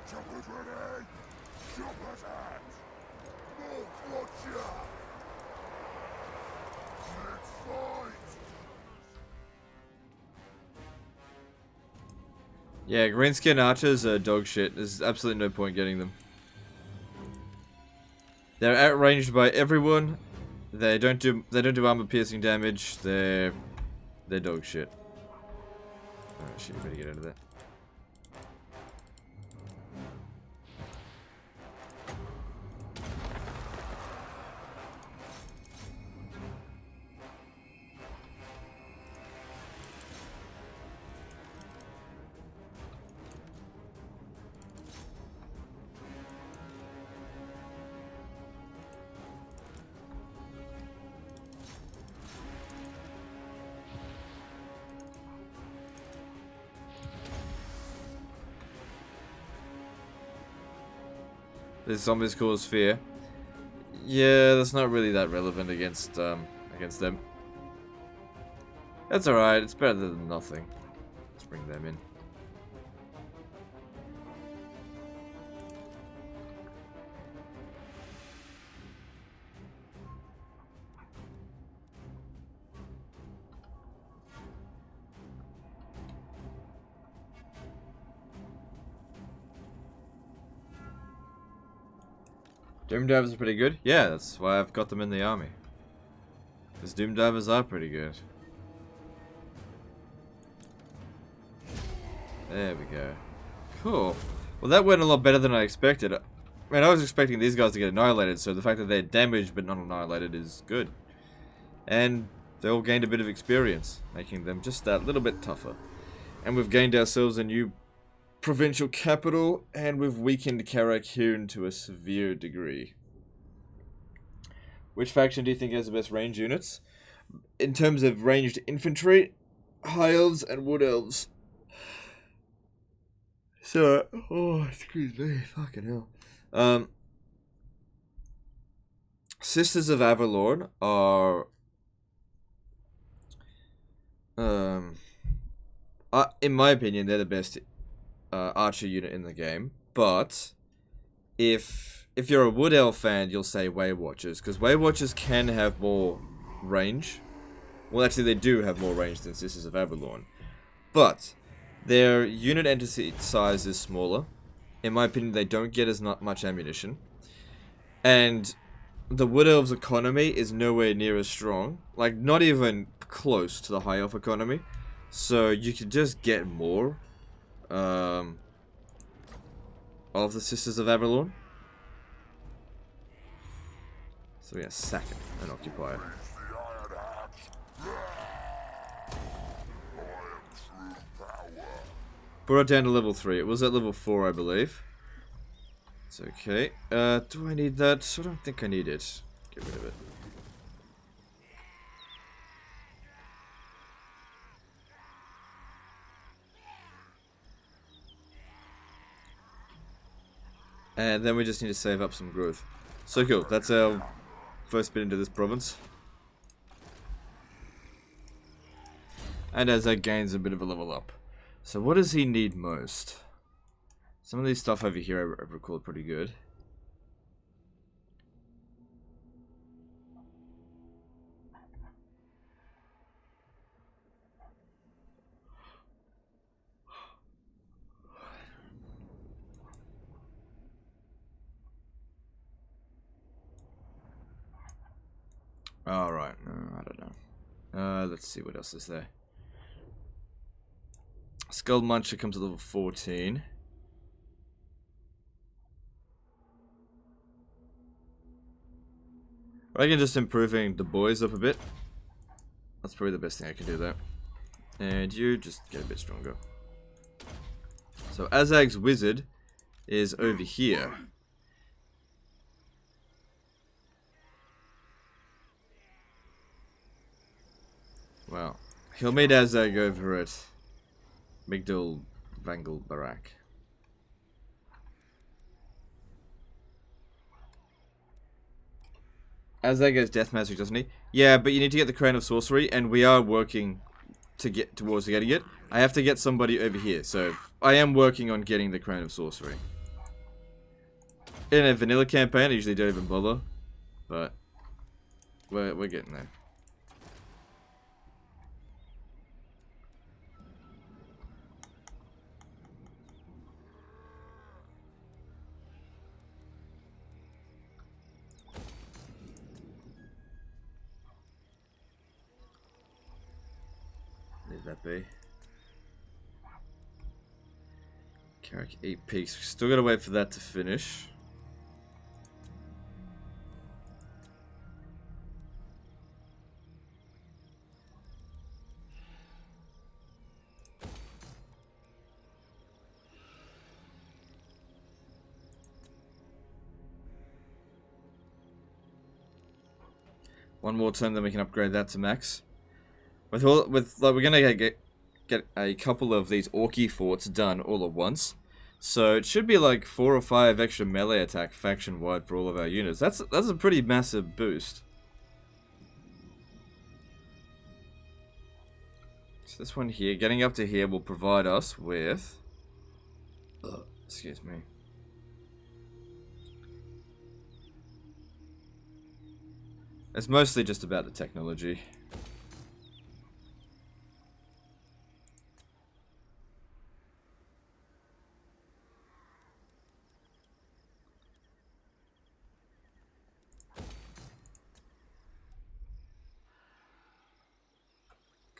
Chopper's ready. Chopper's at. Mark, watch ya. Let's fight. Yeah, Greenskin archers are dog shit. There's absolutely no point getting them. They're outranged by everyone. They don't do armor piercing damage. They're dog shit. Oh shit, you better get out of there. The zombies cause fear. Yeah, that's not really that relevant against them. That's alright, it's better than nothing. Let's bring them in. Doom divers are pretty good. Yeah, that's why I've got them in the army. Because doom divers are pretty good. There we go. Cool. Well, that went a lot better than I expected. I mean, I was expecting these guys to get annihilated, so the fact that they're damaged but not annihilated is good. And they all gained a bit of experience, making them just that little bit tougher. And we've gained ourselves a new provincial capital, and we've weakened Karakun to a severe degree. Which faction do you think has the best range units? In terms of ranged infantry, High Elves and Wood Elves. So, oh, excuse me, fucking hell. Sisters of Avalorn are, in my opinion, they're the best archer unit in the game. But if you're a Wood Elf fan, you'll say Way Watchers, because Way Watchers can have more range. Well, actually, they do have more range than Sisters of Avalorn, but their unit entity size is smaller. In my opinion, they don't get as much ammunition. And the Wood Elves' economy is nowhere near as strong. Like, not even close to the High Elf economy. So, you could just get more of the Sisters of Avalorn. So, yeah, sack it and occupy it. Brought it down to level 3. It was at level 4, I believe. It's okay. Do I need that? I don't think I need it. Get rid of it. And then we just need to save up some growth. So cool. That's our first bit into this province. And as that gains a bit of a level up. So what does he need most? Some of these stuff over here I recall pretty good. Alright, no, I don't know. Let's see what else is there. Skull Muncher comes at level 14. I reckon just improving the boys up a bit. That's probably the best thing I can do there. And you just get a bit stronger. So Azag's Wizard is over here. Well, he'll meet Azag over at Migdal Vangal Barak. Azag has death magic, doesn't he? Yeah, but you need to get the Crown of Sorcery, and we are working to get towards getting it. I have to get somebody over here, so I am working on getting the Crown of Sorcery. In a vanilla campaign, I usually don't even bother, but we're getting there. Leave that be. Carrick 8 peaks. Still gotta wait for that to finish. One more turn, then we can upgrade that to max. Like we're gonna get a couple of these Orky forts done all at once, so it should be like 4 or 5 extra melee attack faction wide for all of our units. That's a pretty massive boost. So this one here, getting up to here, will provide us with. Excuse me. It's mostly just about the technology.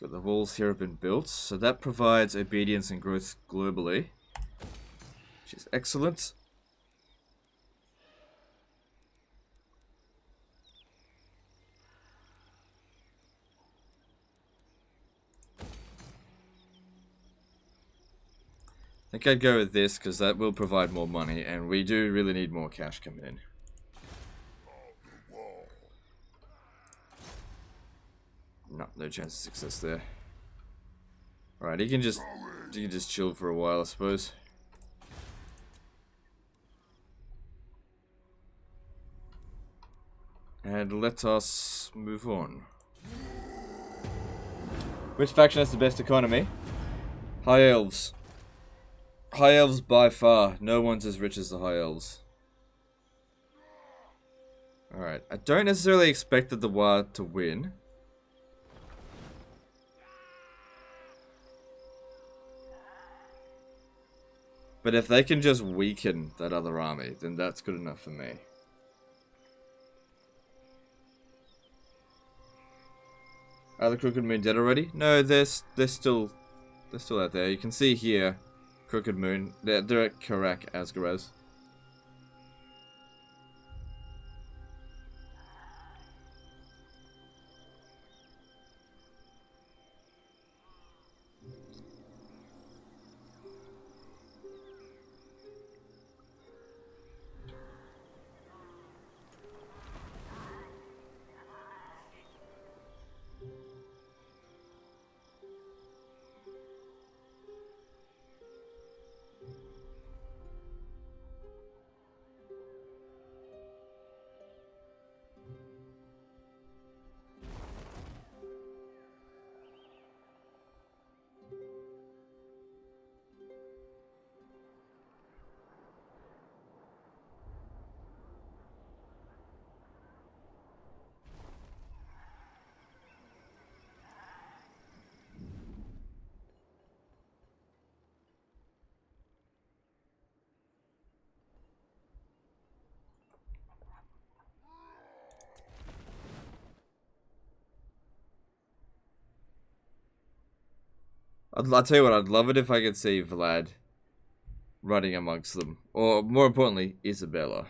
Got the walls here have been built, so that provides obedience and growth globally, which is excellent. I think I'd go with this because that will provide more money, and we do really need more cash coming in. No chance of success there. Alright, you can just chill for a while, I suppose. And let us move on. Which faction has the best economy? High Elves. High Elves by far. No one's as rich as the High Elves. Alright, I don't necessarily expect the War to win. But if they can just weaken that other army, then that's good enough for me. Are the Crooked Moon dead already? No, they're still out there. You can see here, Crooked Moon. They're at Karak Asgaraz. I'll tell you what, I'd love it if I could see Vlad running amongst them. Or, more importantly, Isabella.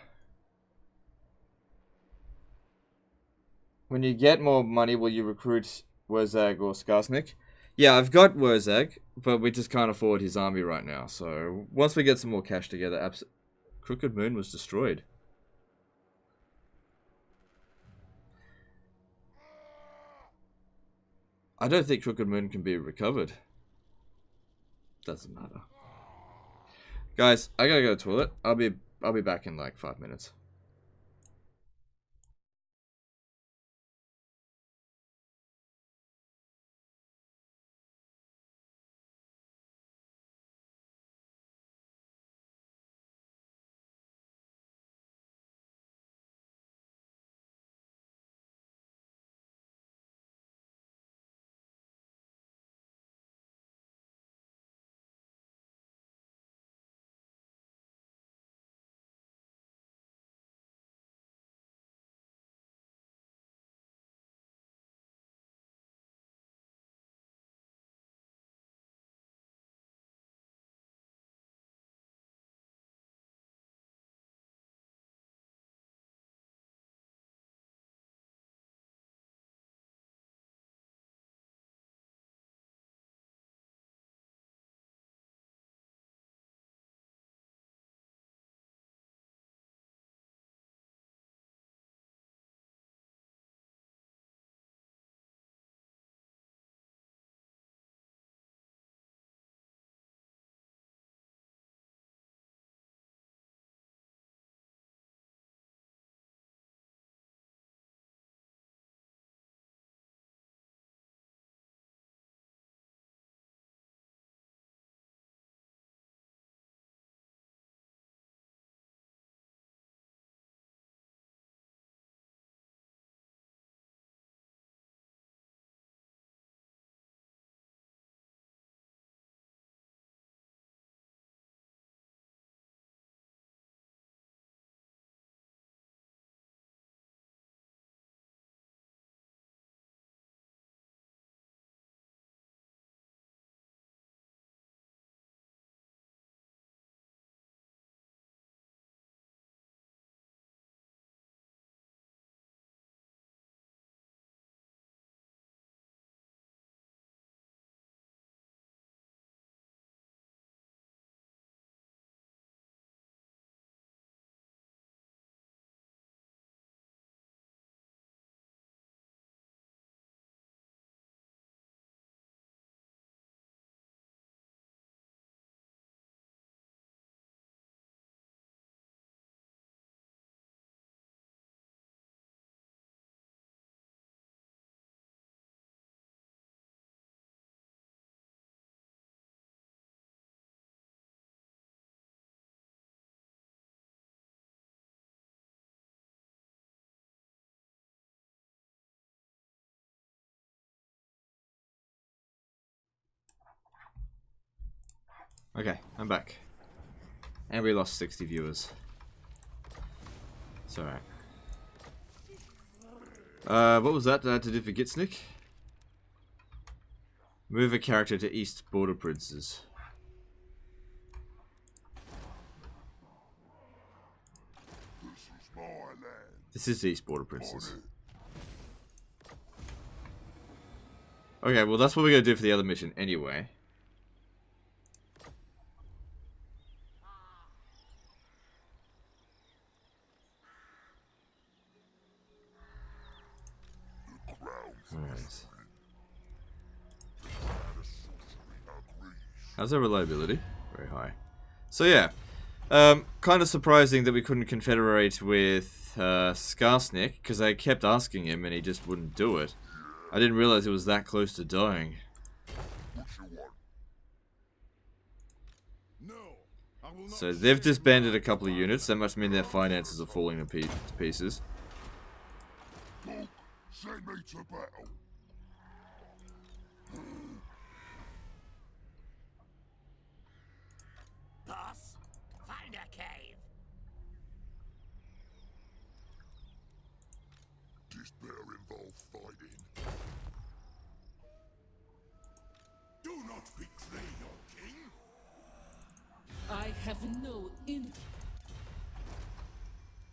When you get more money, will you recruit Wurzag or Skarsnik? Yeah, I've got Wurzag, but we just can't afford his army right now. So, once we get some more cash together, Crooked Moon was destroyed. I don't think Crooked Moon can be recovered. Doesn't matter. Guys, I gotta go to the toilet. I'll be back in like 5 minutes. Okay, I'm back. And we lost 60 viewers. It's alright. What was that I had to do for Gitsnick? Move a character to East Border Princes. This is East Border Princes. Okay, well that's what we're gonna do for the other mission anyway. Alright. How's our reliability? Very high. So yeah, kind of surprising that we couldn't confederate with Skarsnik, because I kept asking him and he just wouldn't do it. I didn't realize it was that close to dying. So they've disbanded a couple of units. That must mean their finances are falling to pieces. Send me to battle. Boss, find a cave. This better involve fighting. Do not betray your king. I have no in.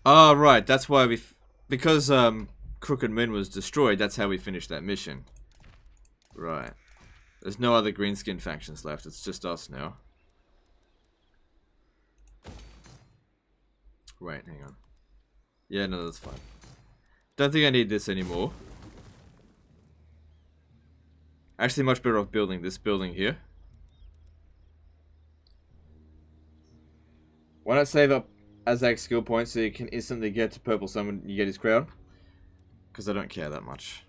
Ah, right. That's why we, because Crooked Moon was destroyed. That's how we finished that mission. Right. There's no other Greenskin factions left. It's just us now. Wait, hang on. Yeah, no, that's fine. Don't think I need this anymore. Actually, much better off building this building here. Why not save up Azag's skill points so you can instantly get to purple sun when you get his crown? Because I don't care that much.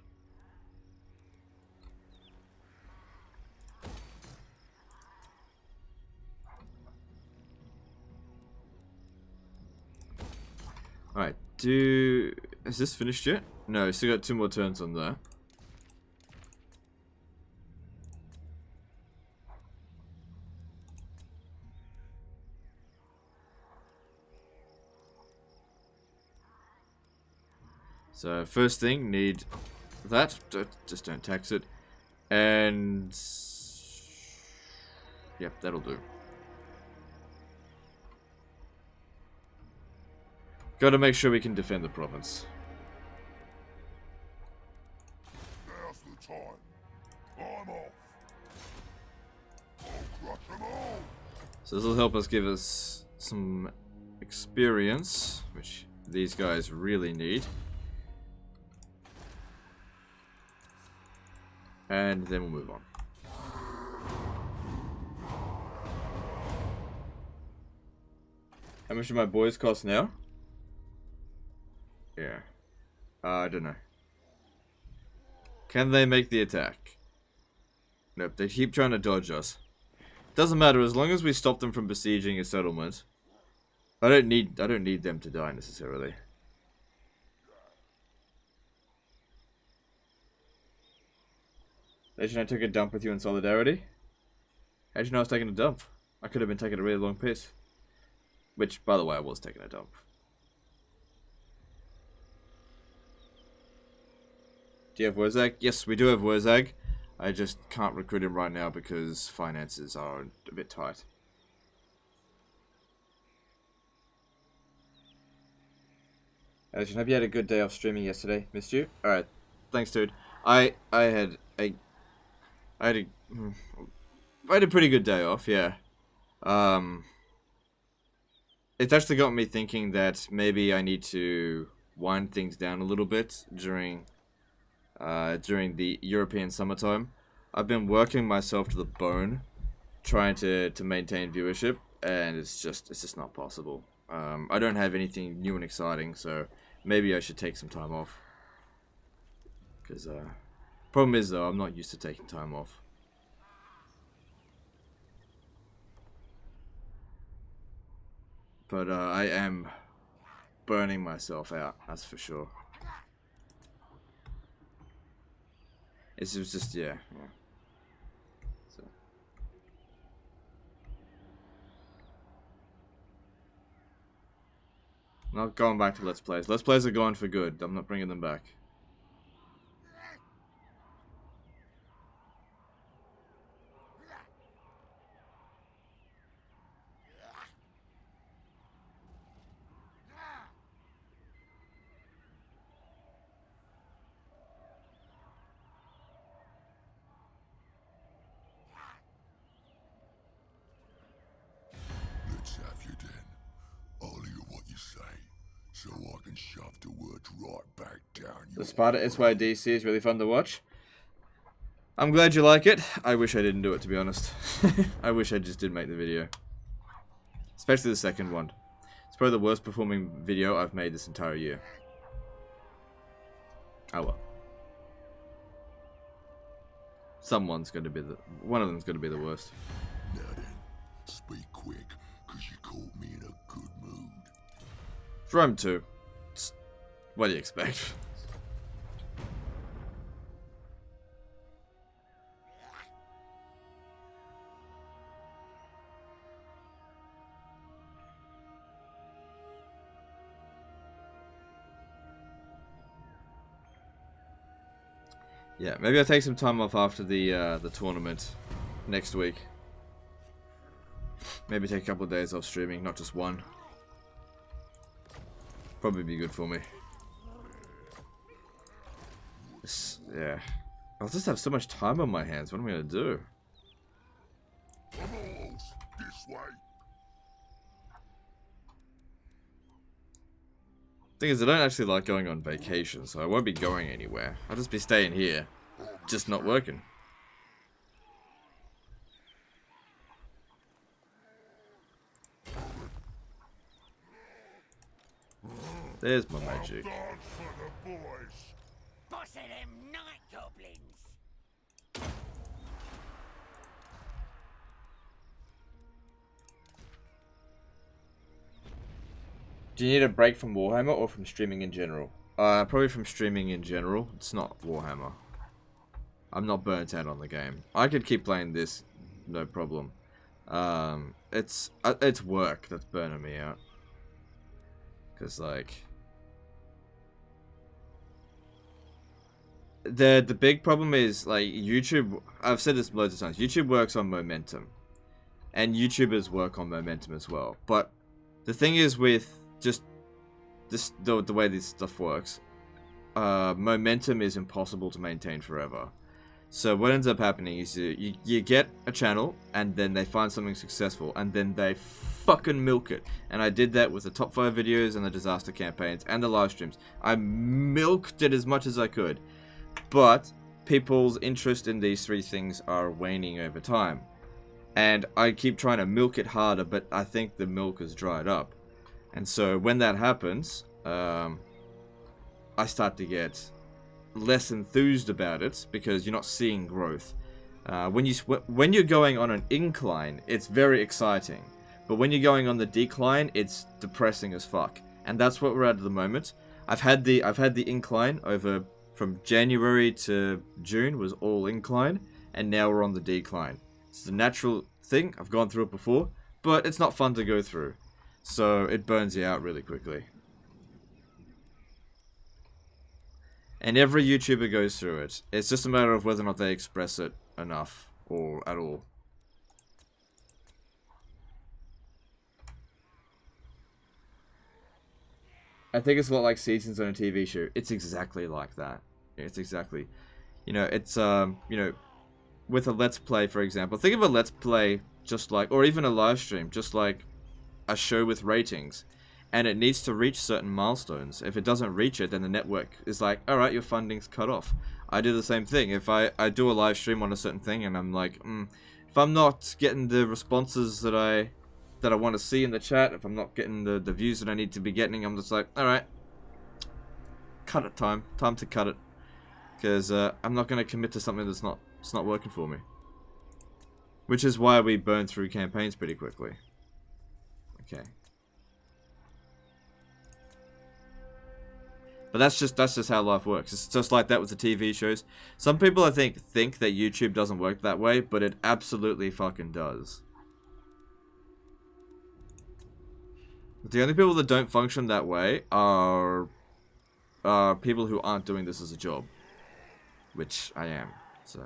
Alright, is this finished yet? No, still got 2 more turns on there. So first thing, need that. Just don't tax it. And yep, that'll do. Gotta make sure we can defend the province. Now's the time. I'm off. I'll crush them all. So this will help us give us some experience, which these guys really need. And then we'll move on. How much do my boys cost now? Yeah. I don't know. Can they make the attack? Nope, they keep trying to dodge us. Doesn't matter, as long as we stop them from besieging a settlement. I don't need them to die necessarily. Did you know I took a dump with you in solidarity? How'd you know I was taking a dump? I could have been taking a really long piss. Which, by the way, I was taking a dump. Do you have Wurzag? Yes, we do have Wurzag. I just can't recruit him right now because finances are a bit tight. Agent, hope you had a good day off streaming yesterday. Missed you? Alright. Thanks, dude. I had a pretty good day off, yeah. It's actually got me thinking that maybe I need to wind things down a little bit during the European summertime. I've been working myself to the bone trying to maintain viewership, and it's just not possible. I don't have anything new and exciting, so maybe I should take some time off. Because problem is though, I'm not used to taking time off. But I am burning myself out, that's for sure. It's just, yeah. So. Not going back to Let's Plays. Let's Plays are going for good. I'm not bringing them back. Let's have you then. I'll hear what you say, so I can shove the words right back down The your Sparta SYDC is really fun to watch. I'm glad you like it. I wish I didn't do it, to be honest. I wish I just did make the video. Especially the second one. It's probably the worst performing video I've made this entire year. Oh well. One of them's gonna be the worst. Now then, speak quick, cause you caught me in a good mood. It's Rome 2. What do you expect? Yeah, maybe I'll take some time off after the tournament next week. Maybe take a couple of days off streaming, not just one. Probably be good for me. Yeah. I'll just have so much time on my hands. What am I gonna do? Come on, this way. Thing is, I don't actually like going on vacation, so I won't be going anywhere. I'll just be staying here, just not working. There's my magic. Dance for the boys. Boss of them night goblins. Do you need a break from Warhammer or from streaming in general? Probably from streaming in general. It's not Warhammer. I'm not burnt out on the game. I could keep playing this, no problem. It's work that's burning me out. Cause like the big problem is like YouTube. I've said this loads of times. YouTube works on momentum, and YouTubers work on momentum as well. But the thing is with just the way this stuff works, momentum is impossible to maintain forever. So what ends up happening is you get a channel, and then they find something successful, and then they fucking milk it. And I did that with the top 5 videos and the disaster campaigns and the live streams. I milked it as much as I could. But people's interest in these 3 things are waning over time. And I keep trying to milk it harder, but I think the milk has dried up. And so when that happens, I start to get less enthused about it because you're not seeing growth. When you're going on an incline, it's very exciting, but when you're going on the decline, it's depressing as fuck. And that's what we're at the moment. I've had the incline over from January to June was all incline, and now we're on the decline. It's the natural thing. I've gone through it before, but it's not fun to go through, so it burns you out really quickly. And every YouTuber goes through it. It's just a matter of whether or not they express it enough or at all. I think it's a lot like seasons on a TV show. It's exactly like that. It's exactly, it's with a Let's Play, for example. Think of a Let's Play just like, or even a live stream, just like a show with ratings. And it needs to reach certain milestones. If it doesn't reach it, then the network is like, alright, your funding's cut off. I do the same thing. If I do a live stream on a certain thing, and I'm like, if I'm not getting the responses that I want to see in the chat, if I'm not getting the views that I need to be getting, I'm just like, alright, cut it time to cut it. Because I'm not going to commit to something that's not working for me. Which is why we burn through campaigns pretty quickly. Okay. But that's just how life works. It's just like that with the TV shows. Some people, I think that YouTube doesn't work that way, but it absolutely fucking does. The only people that don't function that way are people who aren't doing this as a job. Which I am, so...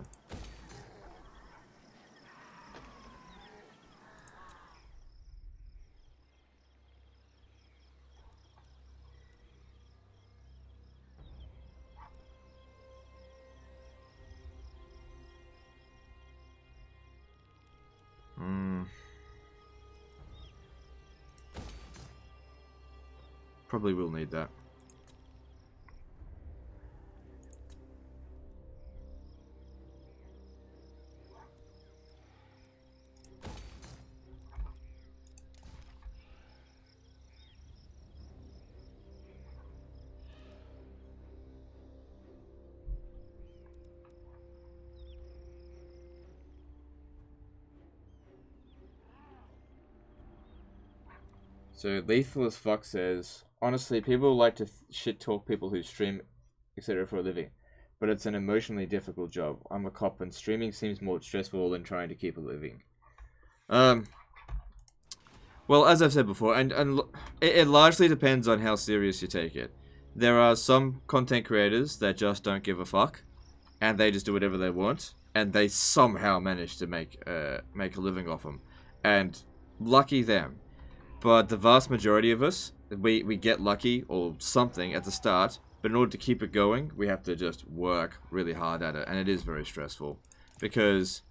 Probably will need that. So Lethal as Fuck says, honestly, people like to shit talk people who stream, etc. for a living, but it's an emotionally difficult job. I'm a cop, and streaming seems more stressful than trying to keep a living. Well, as I've said before, and it largely depends on how serious you take it. There are some content creators that just don't give a fuck, and they just do whatever they want, and they somehow manage to make a living off them, and lucky them. But the vast majority of us, we get lucky or something at the start, but in order to keep it going, we have to just work really hard at it, and it is very stressful because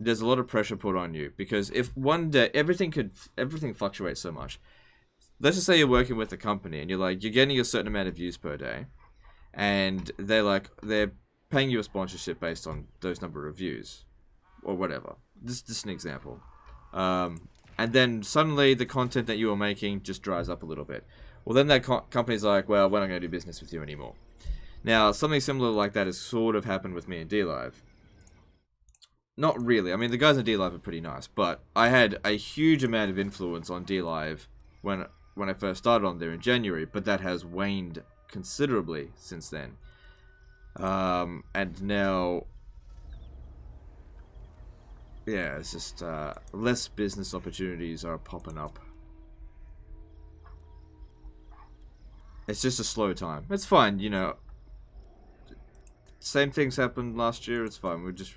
there's a lot of pressure put on you. Because if one day everything fluctuates so much. Let's just say you're working with a company and you're getting a certain amount of views per day, and they're paying you a sponsorship based on those number of views or whatever. This is just an example. And then suddenly the content that you were making just dries up a little bit. Well, then that company's like, well, we're not going to do business with you anymore. Now, something similar like that has sort of happened with me in D-Live. Not really. I mean, the guys in D-Live are pretty nice, but I had a huge amount of influence on D-Live when I first started on there in January, but that has waned considerably since then. And now, yeah, it's just less business opportunities are popping up. It's just a slow time. It's fine, you know. Same things happened last year. It's fine. We'll just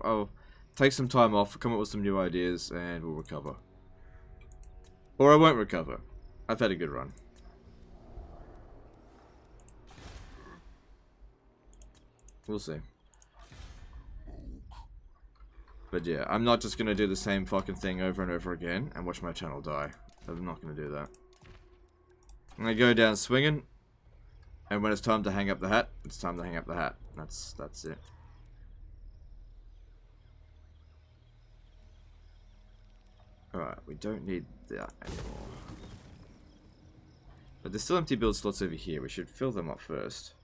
I'll take some time off, come up with some new ideas, and we'll recover. Or I won't recover. I've had a good run. We'll see. But yeah, I'm not just gonna do the same fucking thing over and over again and watch my channel die. I'm not gonna do that. I'm gonna go down swinging, and when it's time to hang up the hat, it's time to hang up the hat. That's it. Alright, we don't need that anymore. But there's still empty build slots over here. We should fill them up first.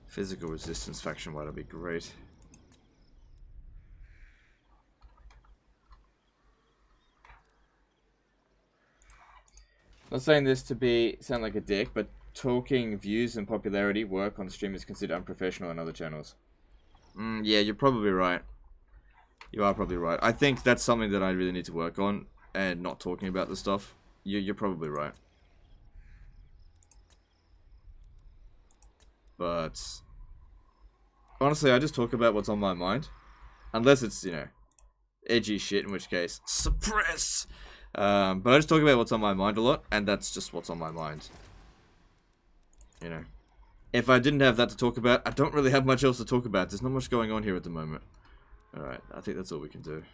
Physical resistance faction wide would be great. Not saying this to sound like a dick, but talking views and popularity work on stream is considered unprofessional on other channels. Yeah, you're probably right. You are probably right. I think that's something that I really need to work on, and not talking about the stuff. You're probably right. But honestly, I just talk about what's on my mind. Unless it's, you know, edgy shit, in which case, suppress! But I just talk about what's on my mind a lot, and that's just what's on my mind. You know. If I didn't have that to talk about, I don't really have much else to talk about. There's not much going on here at the moment. Alright, I think that's all we can do.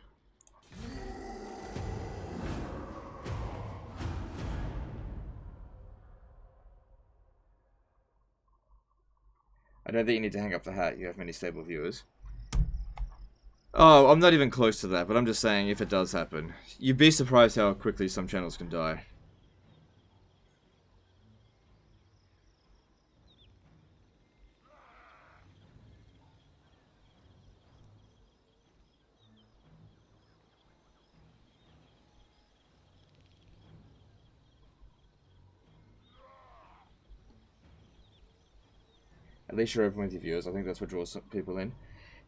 I don't think you need to hang up the hat. You have many stable viewers. Oh, I'm not even close to that, but I'm just saying if it does happen. You'd be surprised how quickly some channels can die. At least you're open with your viewers. I think that's what draws some people in.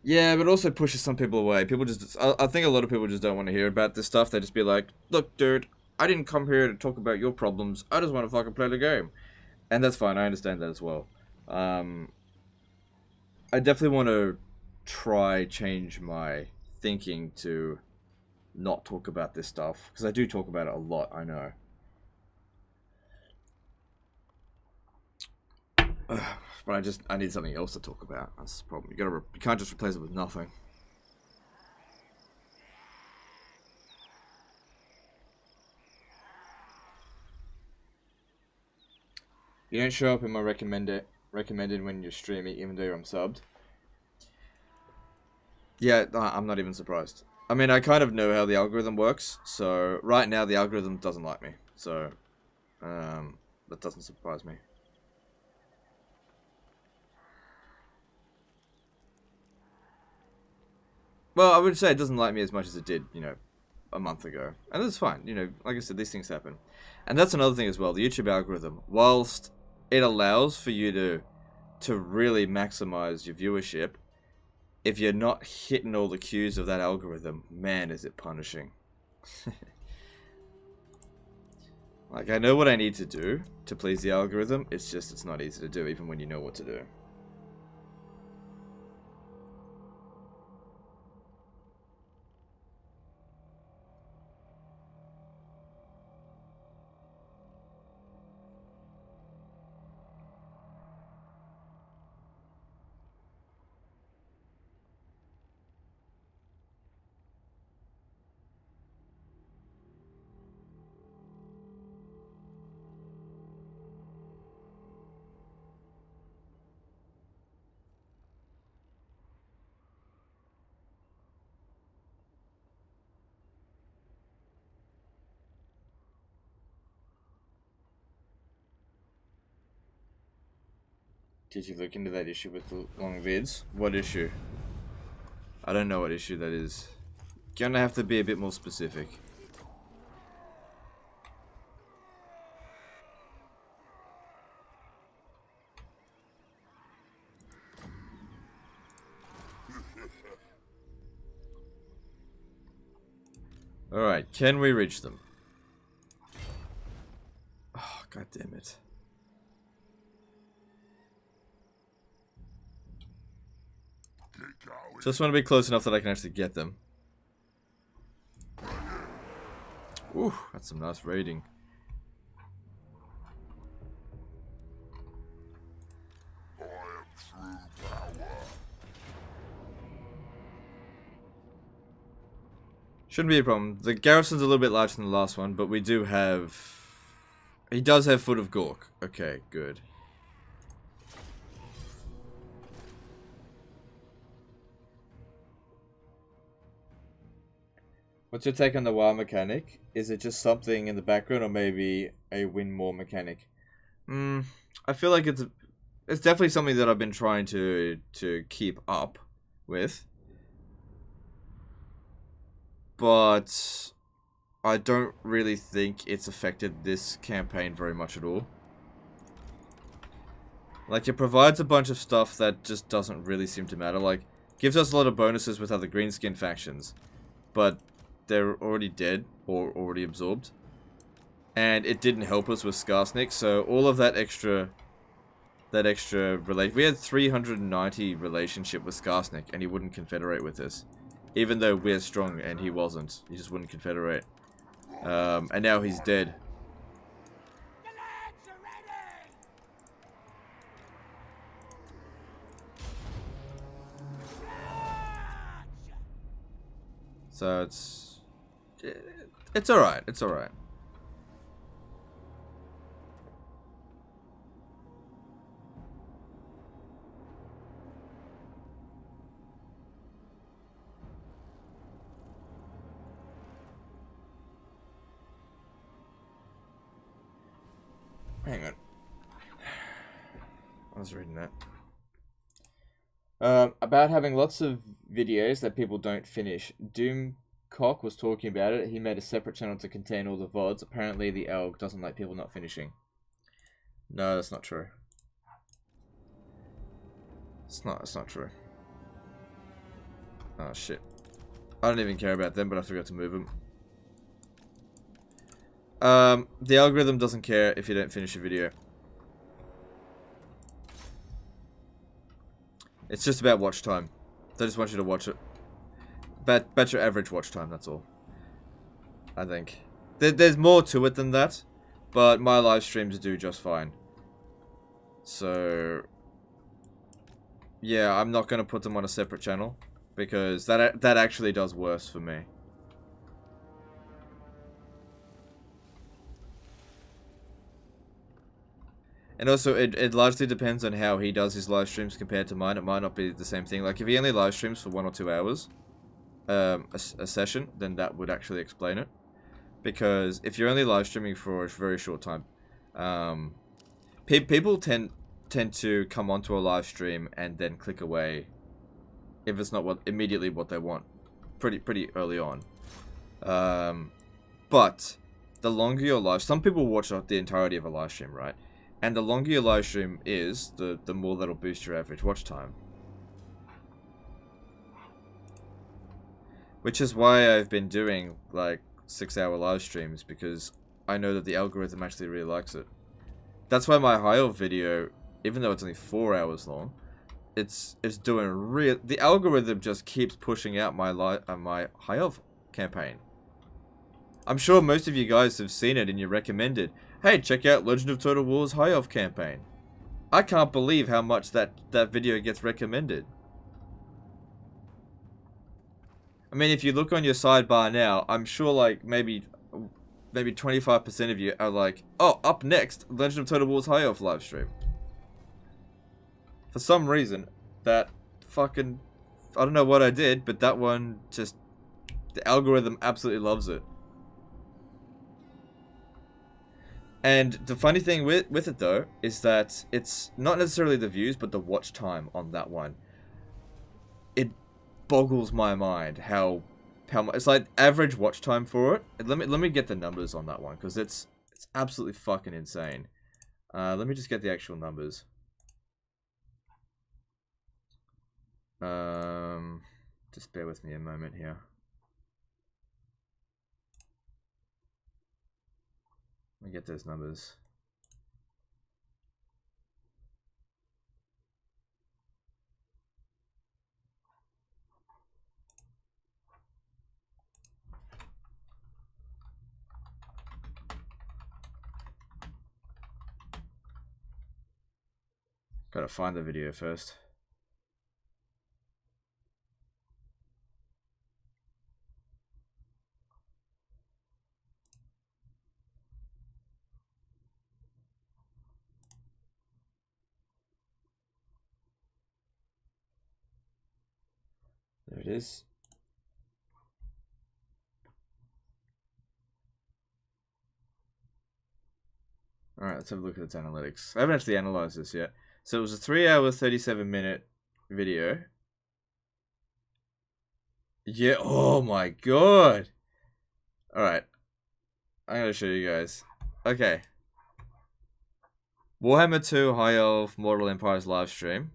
Yeah, but also pushes some people away. People just... I think a lot of people just don't want to hear about this stuff. They just be like, look, dude, I didn't come here to talk about your problems. I just want to fucking play the game. And that's fine. I understand that as well. I definitely want to try change my thinking to not talk about this stuff. Because I do talk about it a lot, I know. But I need something else to talk about. That's the problem. You can't just replace it with nothing. You don't show up in my recommended when you're streaming, even though I'm subbed. Yeah, I'm not even surprised. I mean, I kind of know how the algorithm works, so right now the algorithm doesn't like me. So, that doesn't surprise me. Well, I would say it doesn't like me as much as it did, you know, a month ago. And that's fine, you know, like I said, these things happen. And that's another thing as well, the YouTube algorithm, whilst it allows for you to really maximize your viewership, if you're not hitting all the cues of that algorithm, man, is it punishing. Like, I know what I need to do to please the algorithm, it's just, it's not easy to do, even when you know what to do. Did you look into that issue with the long vids? What issue? I don't know what issue that is. Gonna have to be a bit more specific. Alright, can we reach them? Oh, god damn it. Just want to be close enough that I can actually get them. Ooh, that's some nice raiding. Shouldn't be a problem. The garrison's a little bit larger than the last one, but we do have... He does have Foot of Gork. Okay, good. What's your take on the WoW mechanic? Is it just something in the background or maybe a win more mechanic? I feel like it's definitely something that I've been trying to keep up with. But I don't really think it's affected this campaign very much at all. Like, it provides a bunch of stuff that just doesn't really seem to matter. Like, gives us a lot of bonuses with other Greenskin factions, but they're already dead or already absorbed. And it didn't help us with Skarsnik, so all of that extra we had 390 relationship with Skarsnik, and he wouldn't confederate with us. Even though we're strong and he wasn't. He just wouldn't confederate. And now he's dead. So it's alright, it's alright. Hang on. I was reading that. About having lots of videos that people don't finish. Doomcock was talking about it. He made a separate channel to contain all the VODs. Apparently the ALG doesn't like people not finishing. No, that's not true. It's not true. Oh shit. I don't even care about them, but I forgot to move them. The algorithm doesn't care if you don't finish a video. It's just about watch time. They just want you to watch it. Bet your average watch time, that's all. I think. There's more to it than that, but my live streams do just fine. So... yeah, I'm not going to put them on a separate channel, because that actually does worse for me. And also, it largely depends on how he does his live streams compared to mine. It might not be the same thing. Like, if he only live streams for 1 or 2 hours, a session, then that would actually explain it. Because if you're only live streaming for a very short time, people tend to come onto a live stream and then click away if it's not immediately what they want, pretty early on. But the longer your live, some people watch the entirety of a live stream, right? And the longer your live stream is, the more that'll boost your average watch time. Which is why I've been doing, like, 6-hour live streams, because I know that the algorithm actually really likes it. That's why my high elf video, even though it's only 4 hours long, it's doing real. The algorithm just keeps pushing out my high elf campaign. I'm sure most of you guys have seen it and you recommended, hey, check out Legend of Total War's High Elf campaign. I can't believe how much that video gets recommended. I mean, if you look on your sidebar now, I'm sure like maybe 25% of you are like, oh, up next, Legend of Total War's High Elf livestream. For some reason, that fucking, I don't know what I did, but that one just, the algorithm absolutely loves it. And the funny thing with it though is that it's not necessarily the views, but the watch time on that one. It boggles my mind how much it's like average watch time for it. Let me get the numbers on that one because it's absolutely fucking insane. Let me just get the actual numbers. Just bear with me a moment here. Let me get those numbers. Gotta find the video first. There it is. Alright, let's have a look at its analytics. I haven't actually analyzed this yet. So it was a 3 hour, 37-minute video. Yeah, oh my god! Alright. I'm gonna show you guys. Okay. Warhammer 2 High Elf Mortal Empires live stream.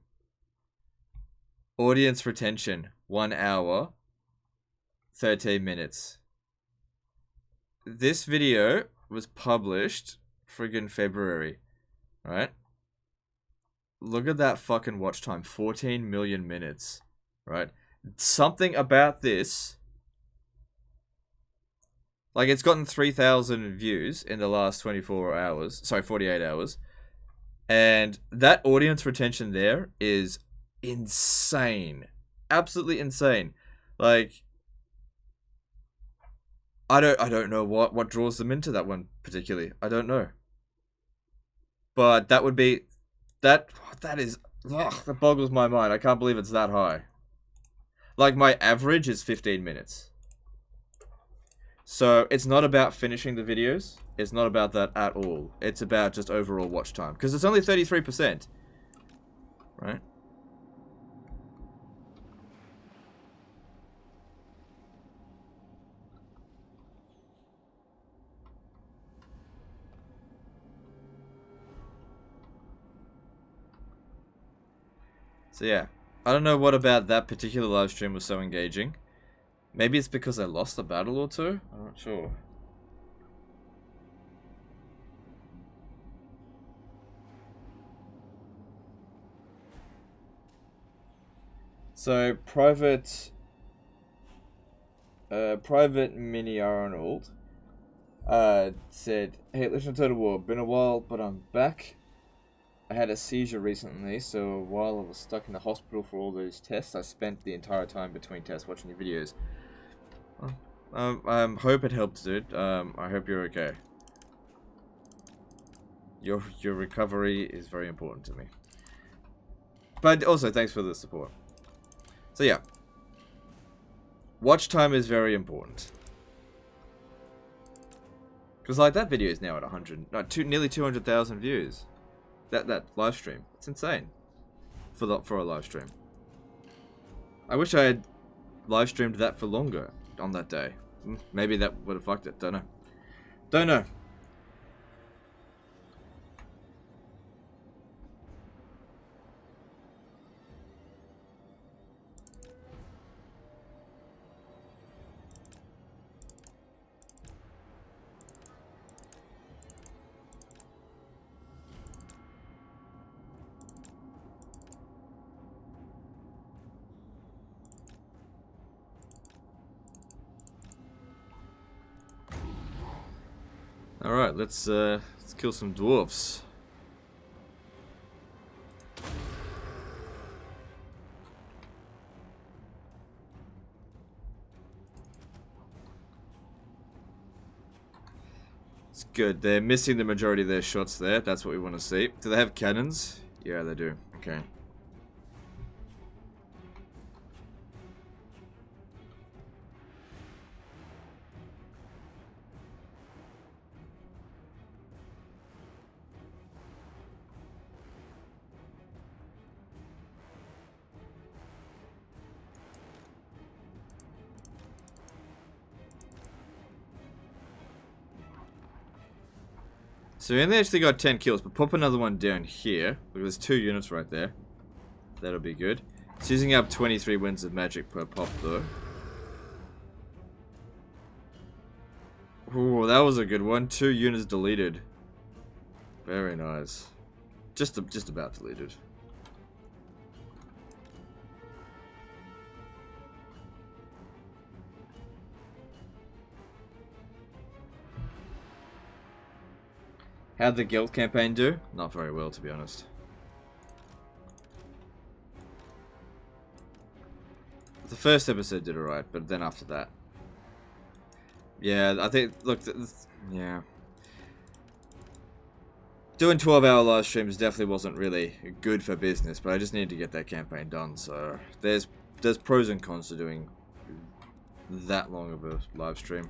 Audience retention, 1 hour, 13 minutes. This video was published friggin' February, right? Look at that fucking watch time, 14 million minutes, right? Something about this, like it's gotten 3,000 views in the last 24 hours, sorry, 48 hours, and that audience retention there is insane, absolutely insane. Like, I don't know what draws them into that one particularly. I don't know. But that would be that is that boggles my mind. I can't believe it's that high. Like my average is 15 minutes. So it's not about finishing the videos. It's not about that at all. It's about just overall watch time because it's only 33%. Right? So yeah, I don't know what about that particular live stream was so engaging. Maybe it's because I lost a battle or two? I'm not sure. So, Private Mini Arnold said, "Hey, listen to the war. Been a while, but I'm back. I had a seizure recently, so while I was stuck in the hospital for all those tests, I spent the entire time between tests watching your videos. Hope it helped, dude. I hope you're okay. Your recovery is very important to me. But also, thanks for the support. So yeah, watch time is very important. Because like that video is now at nearly 200,000 views. That live stream, it's insane for a live stream. I wish I had live streamed that for longer on that day. Maybe that would have fucked it. Don't know. Don't know. Alright, let's kill some dwarfs. It's good. They're missing the majority of their shots there. That's what we want to see. Do they have cannons? Yeah, they do. Okay. So we only actually got 10 kills, but pop another one down here. Look, there's 2 units right there. That'll be good. It's using up 23 winds of magic per pop, though. Ooh, that was a good one. 2 units deleted. Very nice. Just about deleted. How'd the guild campaign do? Not very well, to be honest. The first episode did alright, but then after that... Yeah, I think... Look, yeah. Doing 12-hour live streams definitely wasn't really good for business, but I just needed to get that campaign done, so... There's pros and cons to doing that long of a live stream.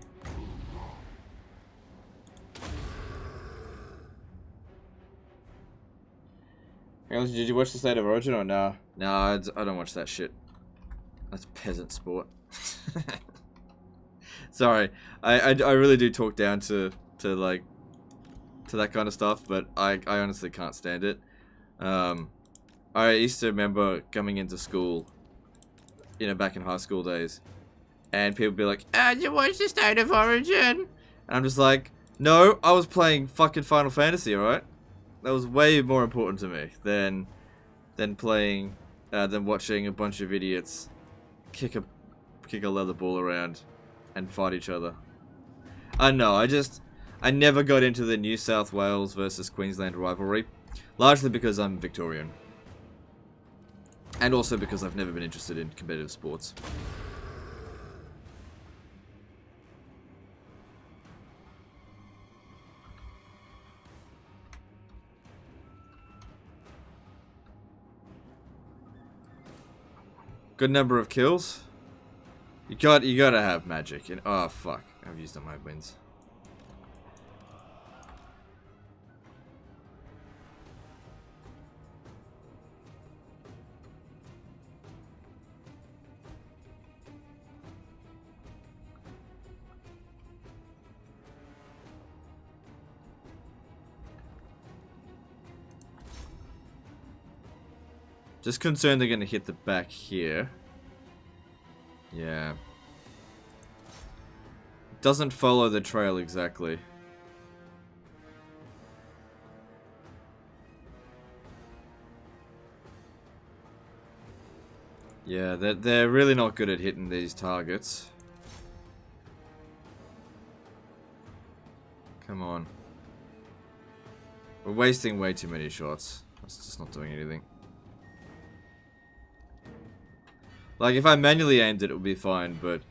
Did you watch the State of Origin or nah? Nah, I don't watch that shit. That's peasant sport. Sorry, I really do talk down to that kind of stuff, but I honestly can't stand it. I used to remember coming into school, you know, back in high school days, and people would be like, "Ah, you watch the State of Origin?" And I'm just like, "No, I was playing fucking Final Fantasy, alright? That was way more important to me than watching a bunch of idiots kick a leather ball around and fight each other." I know, I never got into the New South Wales versus Queensland rivalry, largely because I'm Victorian. And also because I've never been interested in competitive sports. Good number of kills. You gotta have magic. And oh fuck, I've used up my wins. Just concerned they're gonna hit the back here. Yeah. Doesn't follow the trail exactly. Yeah, they're really not good at hitting these targets. Come on. We're wasting way too many shots. That's just not doing anything. Like, if I manually aimed it, it would be fine, but...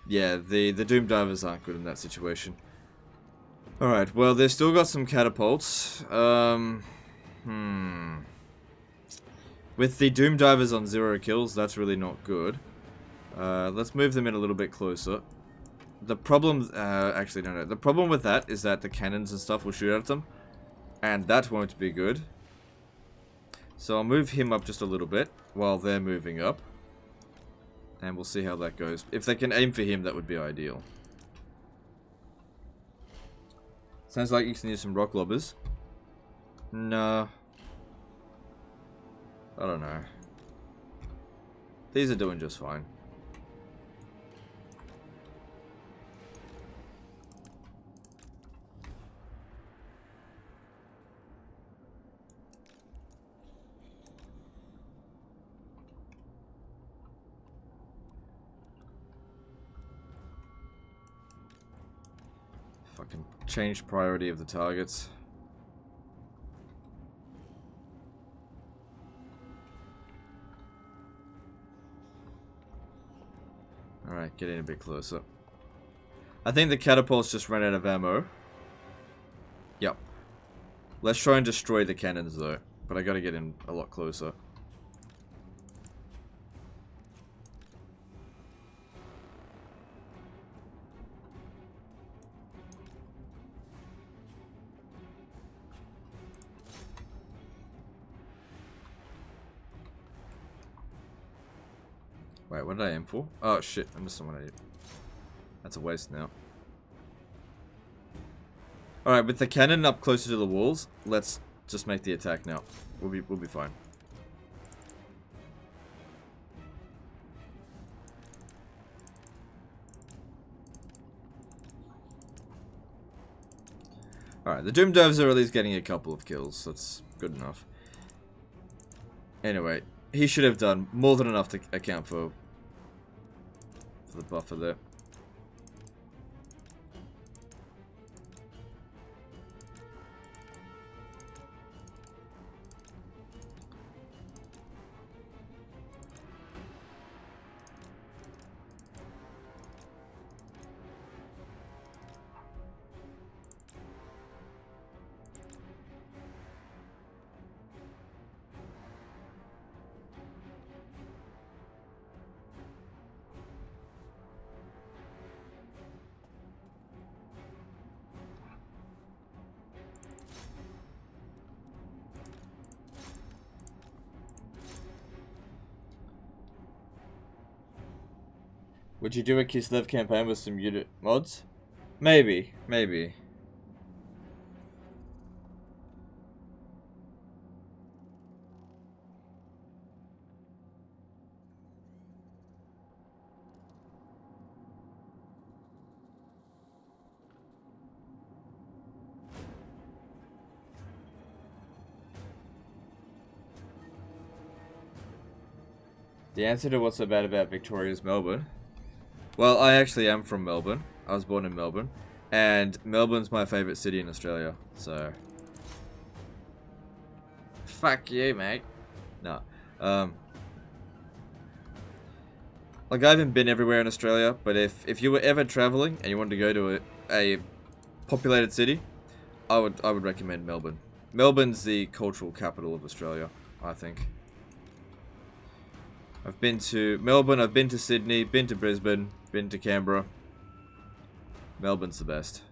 Yeah, the Doom Divers aren't good in that situation. Alright, well, they've still got some catapults. With the Doom Divers on 0 kills, that's really not good. Let's move them in a little bit closer. The problem... actually, no. The problem with that is that the cannons and stuff will shoot at them. And that won't be good. So I'll move him up just a little bit while they're moving up. And we'll see how that goes. If they can aim for him, that would be ideal. Sounds like you can use some rock lobbers. No. I don't know. These are doing just fine. Fucking change priority of the targets. Alright, get in a bit closer. I think the catapults just ran out of ammo. Yep. Let's try and destroy the cannons though. But I gotta get in a lot closer. Wait, what did I aim for? Oh shit, I missed someone. That's a waste now. Alright, with the cannon up closer to the walls, let's just make the attack now. We'll be fine. Alright, the Doom Doves are at least getting a couple of kills. That's good enough. Anyway, he should have done more than enough to account for the buffer there. Would you do a Kislev campaign with some unit mods? Maybe, maybe. The answer to what's so bad about Victoria is Melbourne. Well, I actually am from Melbourne. I was born in Melbourne. And Melbourne's my favourite city in Australia, so... Fuck you, mate. No. Like, I haven't been everywhere in Australia, but if you were ever travelling and you wanted to go to a populated city, I would recommend Melbourne. Melbourne's the cultural capital of Australia, I think. I've been to Melbourne, I've been to Sydney, been to Brisbane, been to Canberra. Melbourne's the best.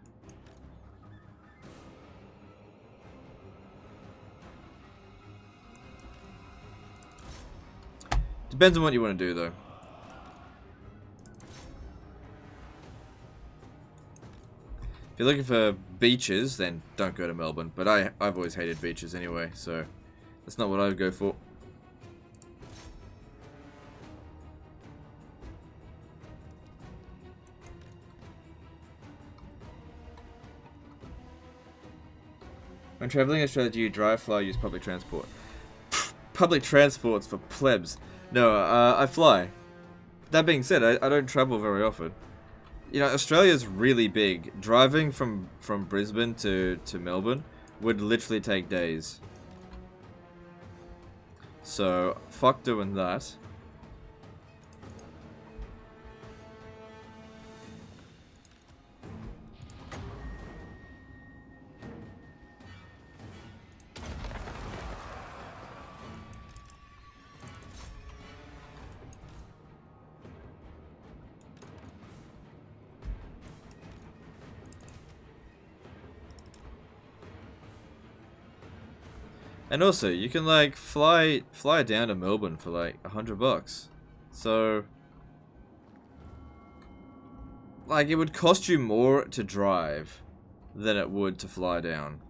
Depends on what you want to do, though. If you're looking for beaches, then don't go to Melbourne. But I've always hated beaches anyway, so that's not what I would go for. When travelling in Australia, do you drive, fly, or use public transport? Public transport's for plebs. No, I fly. That being said, I don't travel very often. You know, Australia's really big. Driving from Brisbane to Melbourne would literally take days. So, fuck doing that. And also, you can like fly down to Melbourne for like $100. So, like, it would cost you more to drive than it would to fly down.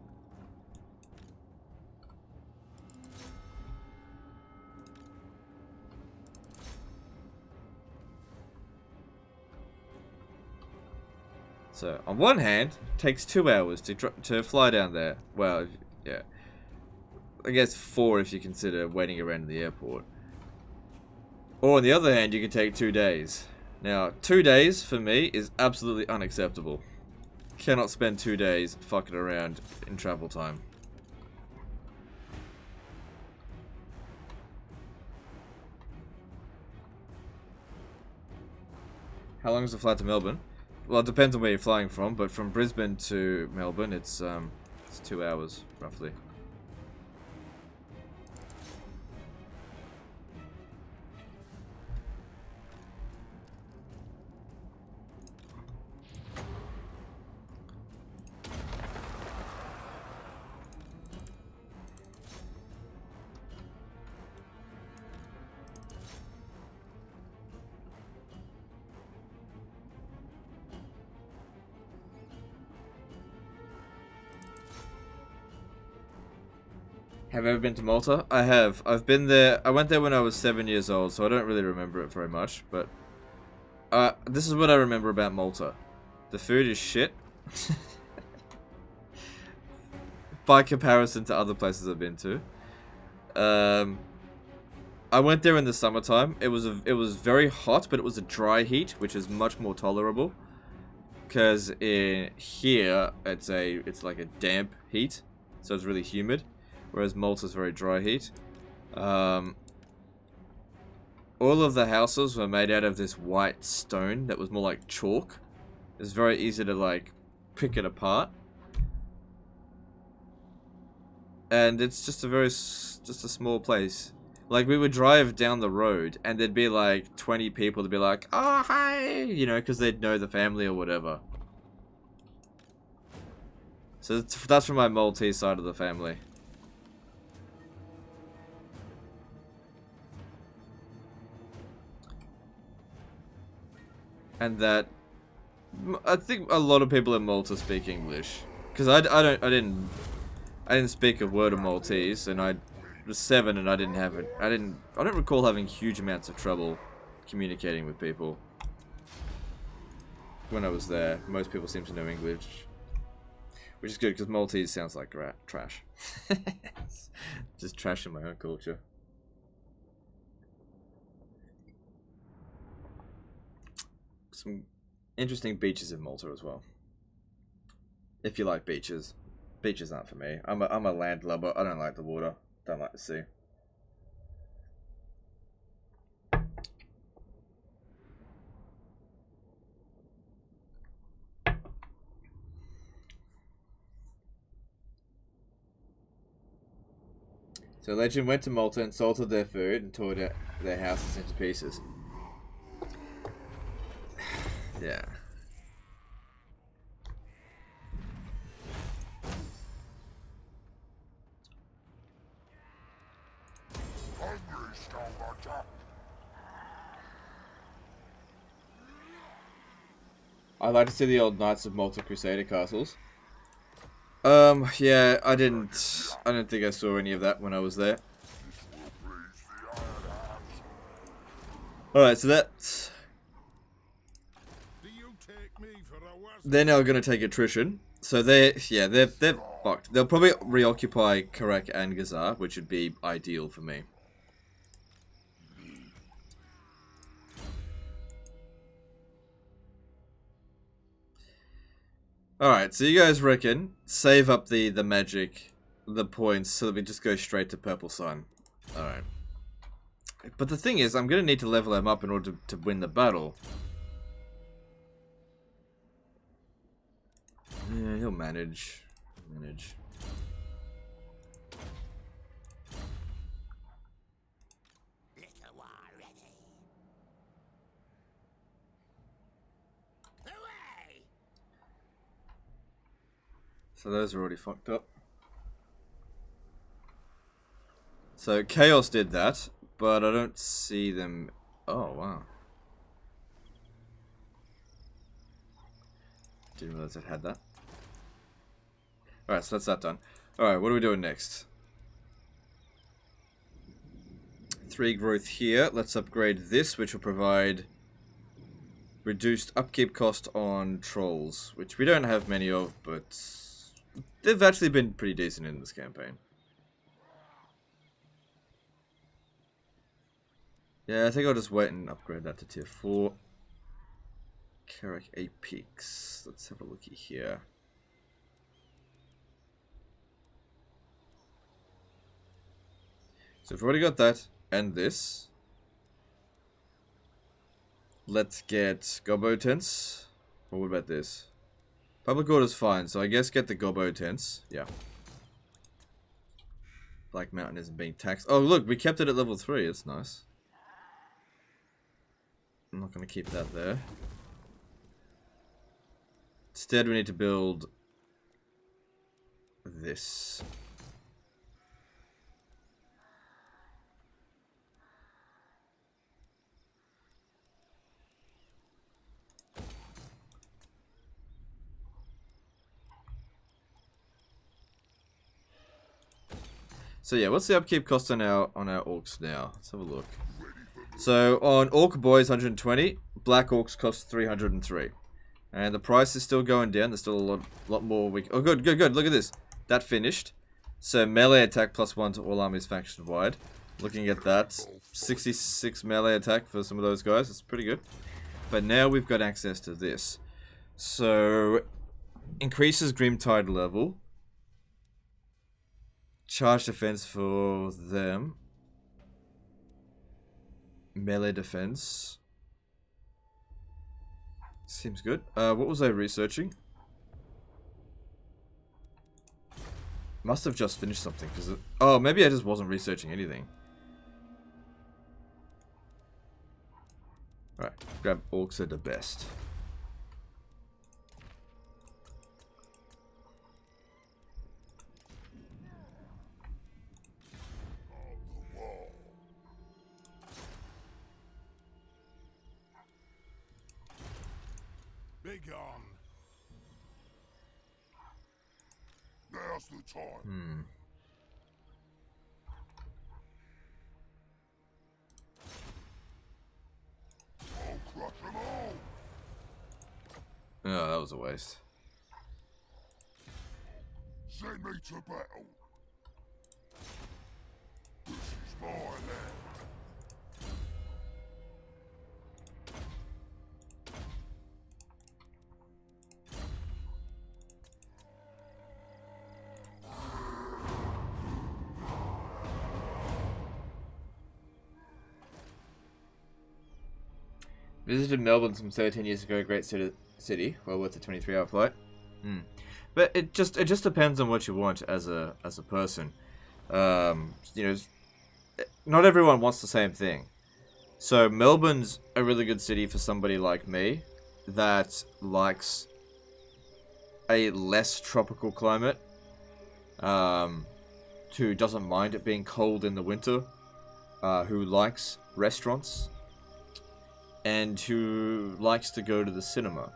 So, on one hand, it takes 2 hours to fly down there. Well, yeah. I guess 4 if you consider waiting around in the airport. Or on the other hand, you can take 2 days. Now, 2 days for me is absolutely unacceptable. Cannot spend 2 days fucking around in travel time. How long is the flight to Melbourne? Well, it depends on where you're flying from, but from Brisbane to Melbourne, it's 2 hours, roughly. Have you ever been to Malta? I have. I've been there. I went there when I was 7 years old, so I don't really remember it very much. But this is what I remember about Malta. The food is shit. By comparison to other places I've been to. I went there in the summertime. It was very hot, but it was a dry heat, which is much more tolerable. Because in here, it's like a damp heat, so it's really humid. Whereas Malta's very dry heat. All of the houses were made out of this white stone that was more like chalk. It's very easy to like pick it apart. And it's just just a small place. Like, we would drive down the road, and there'd be like 20 people to be like, oh, hi, you know, because they'd know the family or whatever. So that's from my Maltese side of the family. And that, I think a lot of people in Malta speak English, because I didn't speak a word of Maltese, and I was 7 and I didn't have it. I don't recall having huge amounts of trouble communicating with people when I was there. Most people seem to know English, which is good because Maltese sounds like trash. Just trash in my own culture. Some interesting beaches in Malta as well. If you like beaches. Beaches aren't for me. I'm a landlubber. I don't like the water. Don't like the sea. So Legend went to Malta, insulted their food, and tore their houses into pieces. Yeah. I'd like to see the old Knights of Malta Crusader castles. Yeah, I don't think I saw any of that when I was there. Alright, so that's... They're now gonna take attrition. So they're fucked. They'll probably reoccupy Karak and Gazar, which would be ideal for me. Alright, so you guys reckon save up the magic, the points, so that we just go straight to Purple Sun. Alright. But the thing is, I'm gonna need to level him up in order to win the battle. Yeah, he'll manage. Little war ready. Away! So those are already fucked up. So Chaos did that, but I don't see them... Oh, wow. Didn't realize it had that. Alright, so that's that done. Alright, what are we doing next? 3 growth here. Let's upgrade this, which will provide reduced upkeep cost on trolls, which we don't have many of, but they've actually been pretty decent in this campaign. Yeah, I think I'll just wait and upgrade that to tier 4. Carrick 8 peaks. Let's have a looky here. So we've already got that, and this. Let's get Gobbo tents. Or what about this? Public order's fine, so I guess get the Gobbo tents. Yeah. Black Mountain isn't being taxed. Oh, look, we kept it at level 3. That's nice. I'm not going to keep that there. Instead, we need to build this. So yeah, what's the upkeep cost on our orcs now? Let's have a look. So on Orc Boys 120, Black Orcs cost 303. And the price is still going down. There's still a lot more. Oh, good. Look at this. That finished. So melee attack +1 to all armies faction wide. Looking at that, 66 melee attack for some of those guys. That's pretty good. But now we've got access to this. So increases Grimtide level. Charge defense for them. Melee defense. Seems good. What was I researching? Must have just finished something, because oh, maybe I just wasn't researching anything. Alright, grab orcs at the best. Be gone. Now's the time. I'll crush them all. Oh, that was a waste. Send me to battle. This is my land. Visited Melbourne some 13 years ago. Great city. Well worth a 23-hour flight. But it just depends on what you want as a person. You know, not everyone wants the same thing. So Melbourne's a really good city for somebody like me that likes a less tropical climate. Who doesn't mind it being cold in the winter. Who likes restaurants. And who likes to go to the cinema.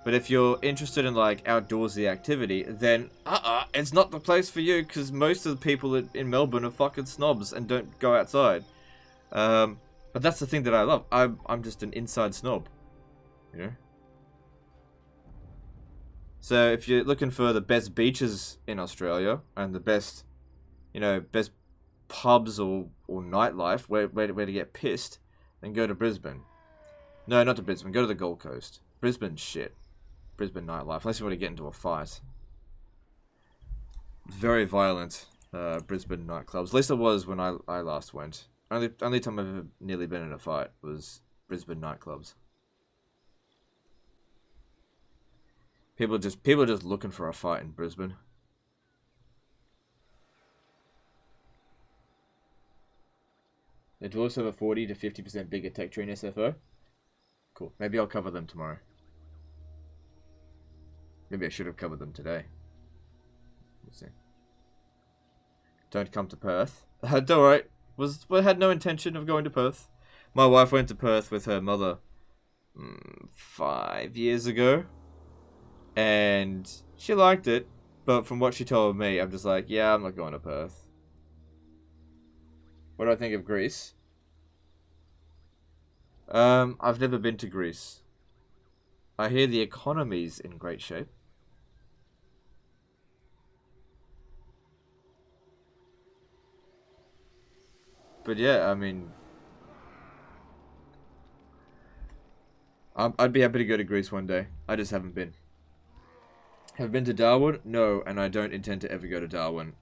But if you're interested in like outdoorsy activity, then it's not the place for you, because most of the people in Melbourne are fucking snobs and don't go outside. But that's the thing that I love. I'm just an inside snob, you know. So if you're looking for the best beaches in Australia and the best, you know, best pubs or nightlife where to get pissed, then go to Brisbane. No, not to Brisbane. Go to the Gold Coast. Brisbane's shit. Brisbane nightlife. Unless you want to get into a fight. Very violent Brisbane nightclubs. At least it was when I last went. Only time I've ever nearly been in a fight was Brisbane nightclubs. People are just looking for a fight in Brisbane. The dwarves have a 40 to 50% bigger tech tree in SFO. Cool. Maybe I'll cover them tomorrow. Maybe I should have covered them today. We'll see. Don't come to Perth. Don't worry. Had no intention of going to Perth. My wife went to Perth with her mother 5 years ago. And she liked it. But from what she told me, I'm just like, yeah, I'm not going to Perth. What do I think of Greece? I've never been to Greece. I hear the economy's in great shape. But yeah, I mean, I'd be happy to go to Greece one day. I just haven't been. Have been to Darwin? No, and I don't intend to ever go to Darwin.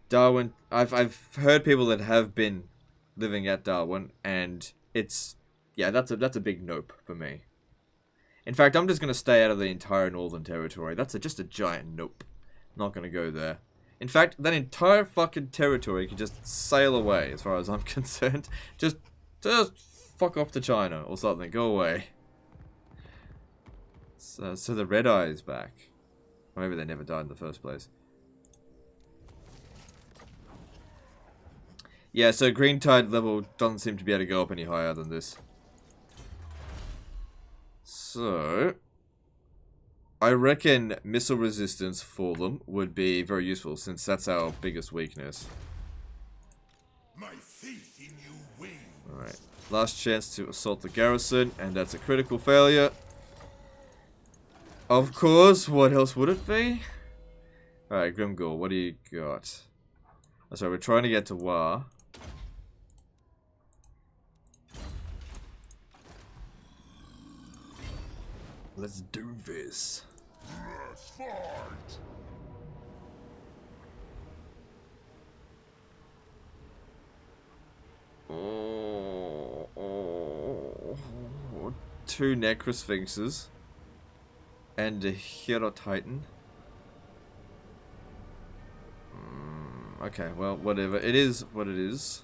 Darwin, I've heard people that have been living at Darwin, and it's, yeah, that's a big nope for me. In fact, I'm just gonna stay out of the entire Northern Territory. That's just a giant nope. Not gonna go there. In fact, that entire fucking territory can just sail away, as far as I'm concerned. Just fuck off to China or something. Go away. So the Red Eye is back. Or maybe they never died in the first place. Yeah, so green tide level doesn't seem to be able to go up any higher than this. So I reckon missile resistance for them would be very useful, since that's our biggest weakness. My faith in you wanes. Alright. Last chance to assault the garrison, and that's a critical failure. Of course, what else would it be? Alright, Grimgor, what do you got? Oh, sorry, we're trying to get to War. Let's do this. Let's fight. Two Necrosphinxes. And a Hero Titan. Okay, well, whatever. It is what it is.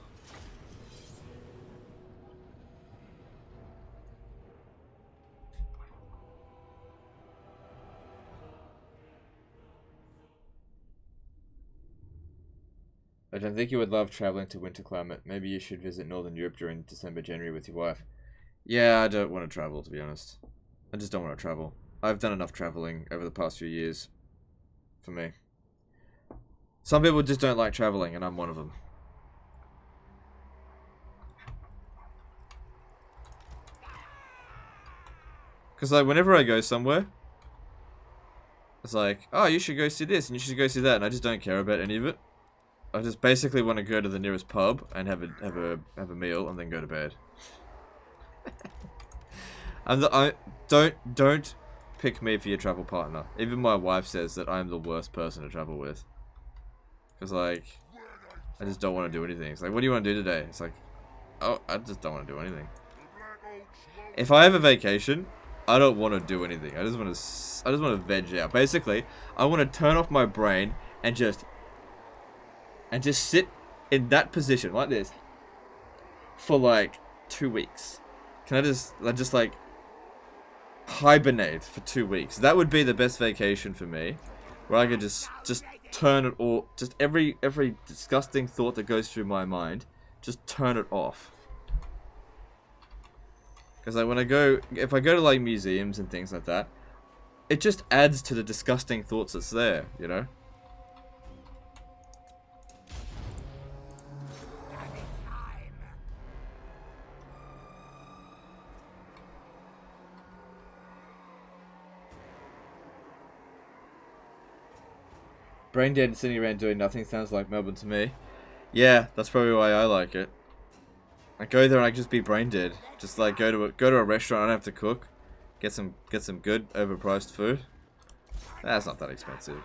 I don't think you would love traveling to winter climate. Maybe you should visit Northern Europe during December, January with your wife. Yeah, I don't want to travel, to be honest. I just don't want to travel. I've done enough traveling over the past few years. For me. Some people just don't like traveling, and I'm one of them. Because, like, whenever I go somewhere, it's like, oh, you should go see this, and you should go see that, and I just don't care about any of it. I just basically want to go to the nearest pub and have a meal and then go to bed. Don't pick me for your travel partner. Even my wife says that I'm the worst person to travel with. Cause like, I just don't want to do anything. It's like, what do you want to do today? It's like, oh, I just don't want to do anything. If I have a vacation, I don't want to do anything. I just want to veg out. Basically, I want to turn off my brain and just sit in that position like this for like 2 weeks. Can I just like hibernate for 2 weeks? That would be the best vacation for me, where I could just turn it all, just every disgusting thought that goes through my mind, just turn it off. Because like if I go to like museums and things like that, it just adds to the disgusting thoughts that's there, you know? Brain dead and sitting around doing nothing sounds like Melbourne to me. Yeah, that's probably why I like it. I go there and I just be brain dead. Just like go to a restaurant, I don't have to cook. Get some good overpriced food. That's not that expensive.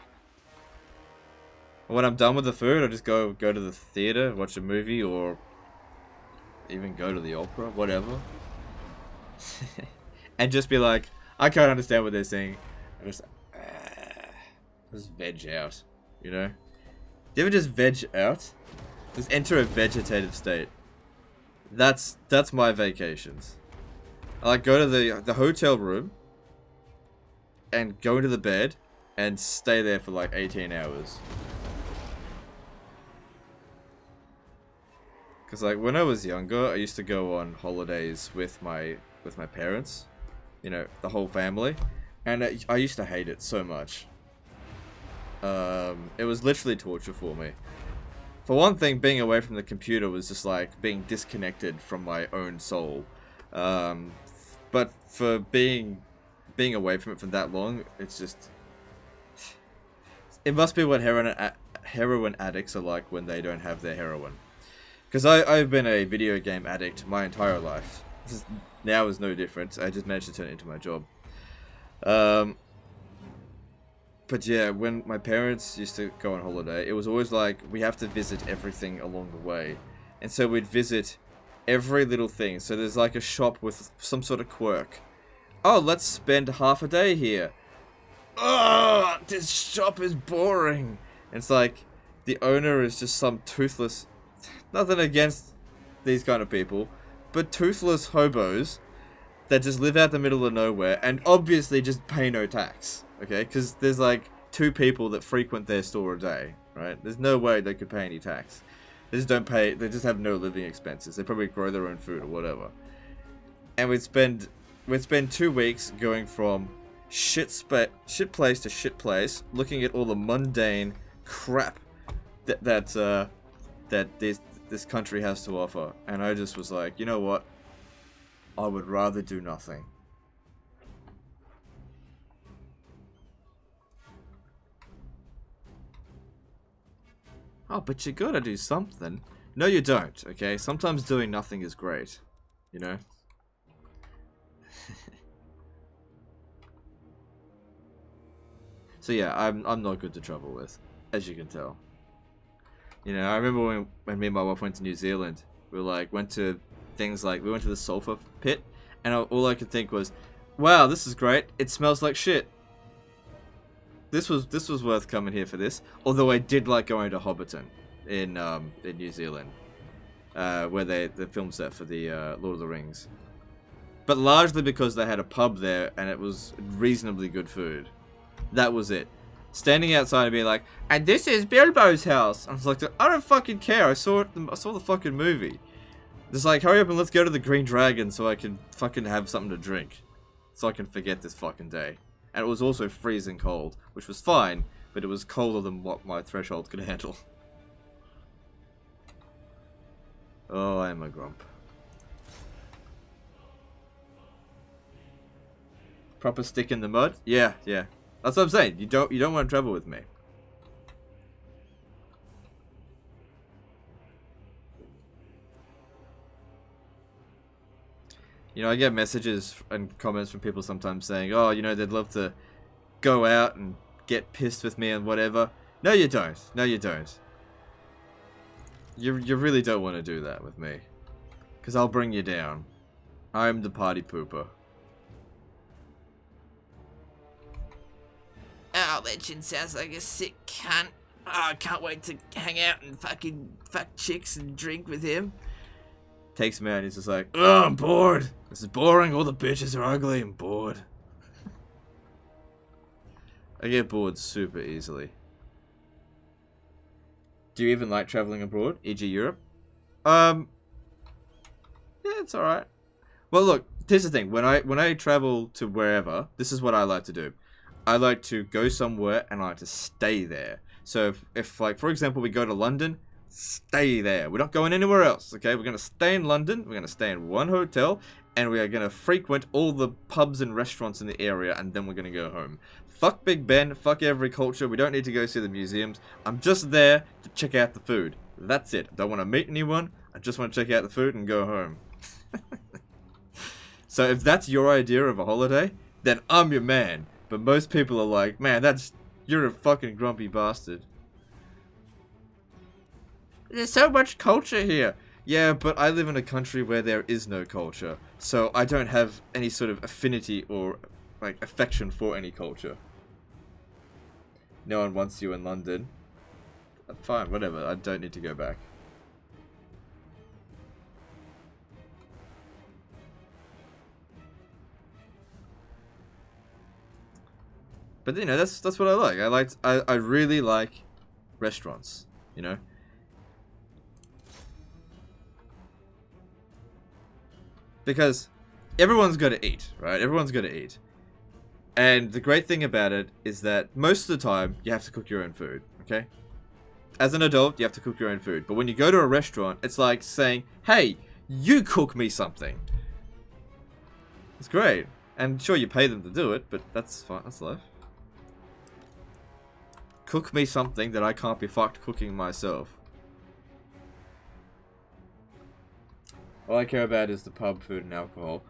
When I'm done with the food, I just go to the theater, watch a movie, or even go to the opera, whatever. And just be like, I can't understand what they're saying. I just veg out, you know? Do you ever just veg out? Just enter a vegetative state. That's my vacations. I like go to the hotel room and go into the bed and stay there for like 18 hours. Cause like when I was younger, I used to go on holidays with my parents, you know, the whole family, and I used to hate it so much. It was literally torture for me. For one thing, being away from the computer was just like being disconnected from my own soul. But for being away from it for that long, it's just... It must be what heroin addicts are like when they don't have their heroin. Because I've been a video game addict my entire life. Now is no different. I just managed to turn it into my job. But yeah, when my parents used to go on holiday, it was always like, we have to visit everything along the way. And so we'd visit every little thing. So there's like a shop with some sort of quirk. Oh, let's spend half a day here. Oh, this shop is boring. And it's like, the owner is just some toothless... Nothing against these kind of people, but toothless hobos that just live out the middle of nowhere and obviously just pay no tax. Okay, because there's like 2 people that frequent their store a day, right? There's no way they could pay any tax. They just don't pay, they just have no living expenses. They probably grow their own food or whatever. And we'd spend 2 weeks going from shit place to shit place, looking at all the mundane crap that this country has to offer, and I just was like, you know what? I would rather do nothing. Oh, but you gotta do something. No, you don't, okay? Sometimes doing nothing is great, you know? So yeah, I'm not good to travel with, as you can tell. You know, I remember when me and my wife went to New Zealand, we went to things like, we went to the sulfur pit, and all I could think was, wow, this is great, it smells like shit. This was worth coming here for this. Although I did like going to Hobbiton in New Zealand, where the film set for the Lord of the Rings. But largely because they had a pub there and it was reasonably good food. That was it. Standing outside and being like, and this is Bilbo's house. I was like, I don't fucking care. I saw the fucking movie. Just like, hurry up and let's go to the Green Dragon so I can fucking have something to drink, so I can forget this fucking day. And it was also freezing cold, which was fine, but it was colder than what my threshold could handle. Oh, I am a grump. Proper stick in the mud? Yeah, yeah. That's what I'm saying. You don't want to travel with me. You know, I get messages and comments from people sometimes saying, oh, you know, they'd love to go out and get pissed with me and whatever. No, you don't. No, you don't. You really don't want to do that with me. Because I'll bring you down. I'm the party pooper. Oh, Legend sounds like a sick cunt. Oh, I can't wait to hang out and fucking fuck chicks and drink with him. Takes me out and he's just like, oh, I'm bored. This is boring. All the bitches are ugly. I'm bored. I get bored super easily. Do you even like traveling abroad, e.g. Europe? Yeah, it's alright. Well, look, here's the thing. When I travel to wherever, this is what I like to do. I like to go somewhere and I like to stay there. So if like, for example, we go to London, stay there. We're not going anywhere else, okay? We're going to stay in London. We're going to stay in one hotel. And we are going to frequent all the pubs and restaurants in the area. And then we're going to go home. Fuck Big Ben. Fuck every culture. We don't need to go see the museums. I'm just there to check out the food. That's it. I don't want to meet anyone. I just want to check out the food and go home. So if that's your idea of a holiday, then I'm your man. But most people are like, man, you're a fucking grumpy bastard. There's so much culture here. Yeah, but I live in a country where there is no culture. So I don't have any sort of affinity or like affection for any culture. No one wants you in London. Fine, whatever. I don't need to go back. But you know, that's what I like. I really like restaurants, you know? Because everyone's got to eat, right? Everyone's got to eat. And the great thing about it is that most of the time, you have to cook your own food, okay? As an adult, you have to cook your own food. But when you go to a restaurant, it's like saying, hey, you cook me something. It's great. And sure, you pay them to do it, but that's fine. That's life. Cook me something that I can't be fucked cooking myself. All I care about is the pub food and alcohol.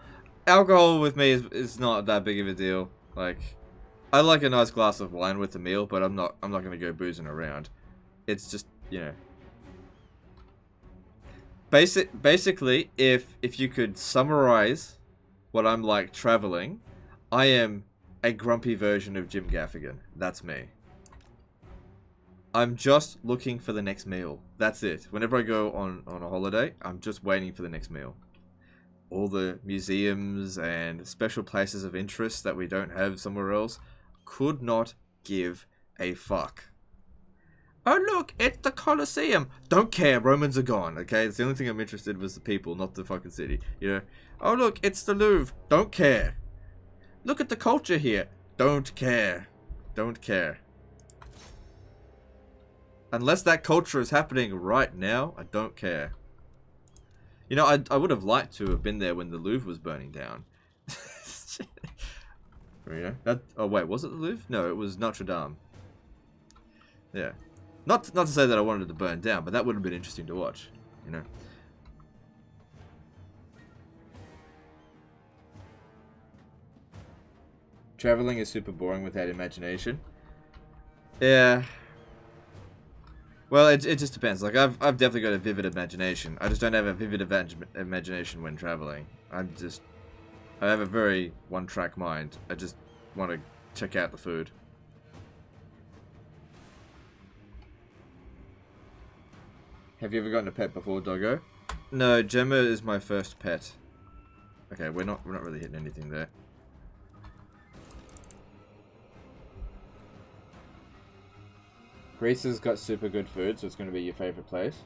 Alcohol with me is not that big of a deal. Like, I like a nice glass of wine with a meal, but I'm not gonna go boozing around. It's just, you know. Basically, if you could summarize what I'm like traveling, I am a grumpy version of Jim Gaffigan. That's me. I'm just looking for the next meal. That's it. Whenever I go on a holiday, I'm just waiting for the next meal. All the museums and special places of interest that we don't have somewhere else could not give a fuck. Oh look, it's the Colosseum. Don't care, Romans are gone, okay? It's the only thing I'm interested in was the people, not the fucking city, you know? Oh look, it's the Louvre. Don't care. Look at the culture here. Don't care. Don't care. Unless that culture is happening right now, I don't care. You know, I would have liked to have been there when the Louvre was burning down. You know, that, oh wait, was it the Louvre? No, it was Notre Dame. Yeah. Not to say that I wanted it to burn down, but that would have been interesting to watch, you know. Traveling is super boring without imagination. Yeah. Well, it just depends. Like, I've definitely got a vivid imagination. I just don't have a vivid imagination when traveling. I have a very one-track mind. I just want to check out the food. Have you ever gotten a pet before, Doggo? No, Gemma is my first pet. Okay, we're not really hitting anything there. Greece has got super good food, so it's going to be your favorite place.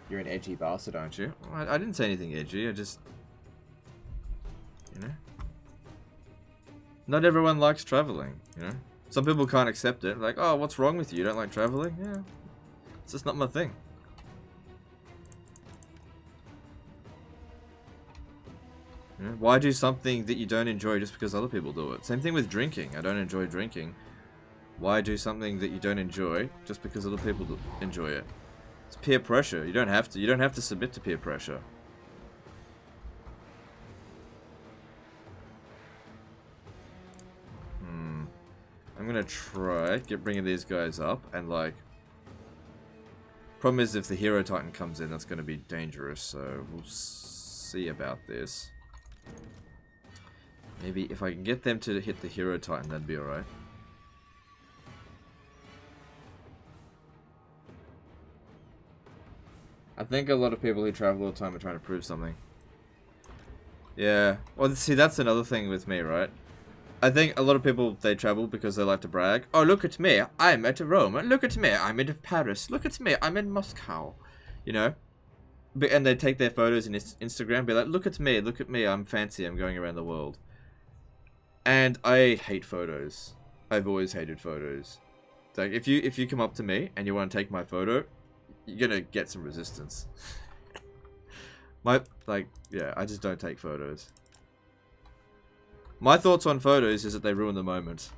You're an edgy bastard, aren't you? Well, I didn't say anything edgy, I just... You know? Not everyone likes traveling, you know? Some people can't accept it. Like, oh, what's wrong with you? You don't like traveling? Yeah. It's just not my thing. You know? Why do something that you don't enjoy just because other people do it? Same thing with drinking. I don't enjoy drinking. Why do something that you don't enjoy just because other people enjoy it? It's peer pressure. You don't have to submit to peer pressure. I'm gonna try bringing these guys up, and like, problem is if the hero titan comes in, that's gonna be dangerous. So we'll see about this. Maybe if I can get them to hit the hero titan, that'd be alright. I think a lot of people who travel all the time are trying to prove something. Yeah. Well, see, that's another thing with me, right? I think a lot of people, they travel because they like to brag. Oh, look at me, I'm at Rome. Look at me, I'm in Paris. Look at me, I'm in Moscow. You know? And they take their photos in Instagram, be like, look at me, I'm fancy, I'm going around the world. And I hate photos. I've always hated photos. Like, if you come up to me and you want to take my photo, you're gonna get some resistance. Yeah, I just don't take photos. My thoughts on photos is that they ruin the moment.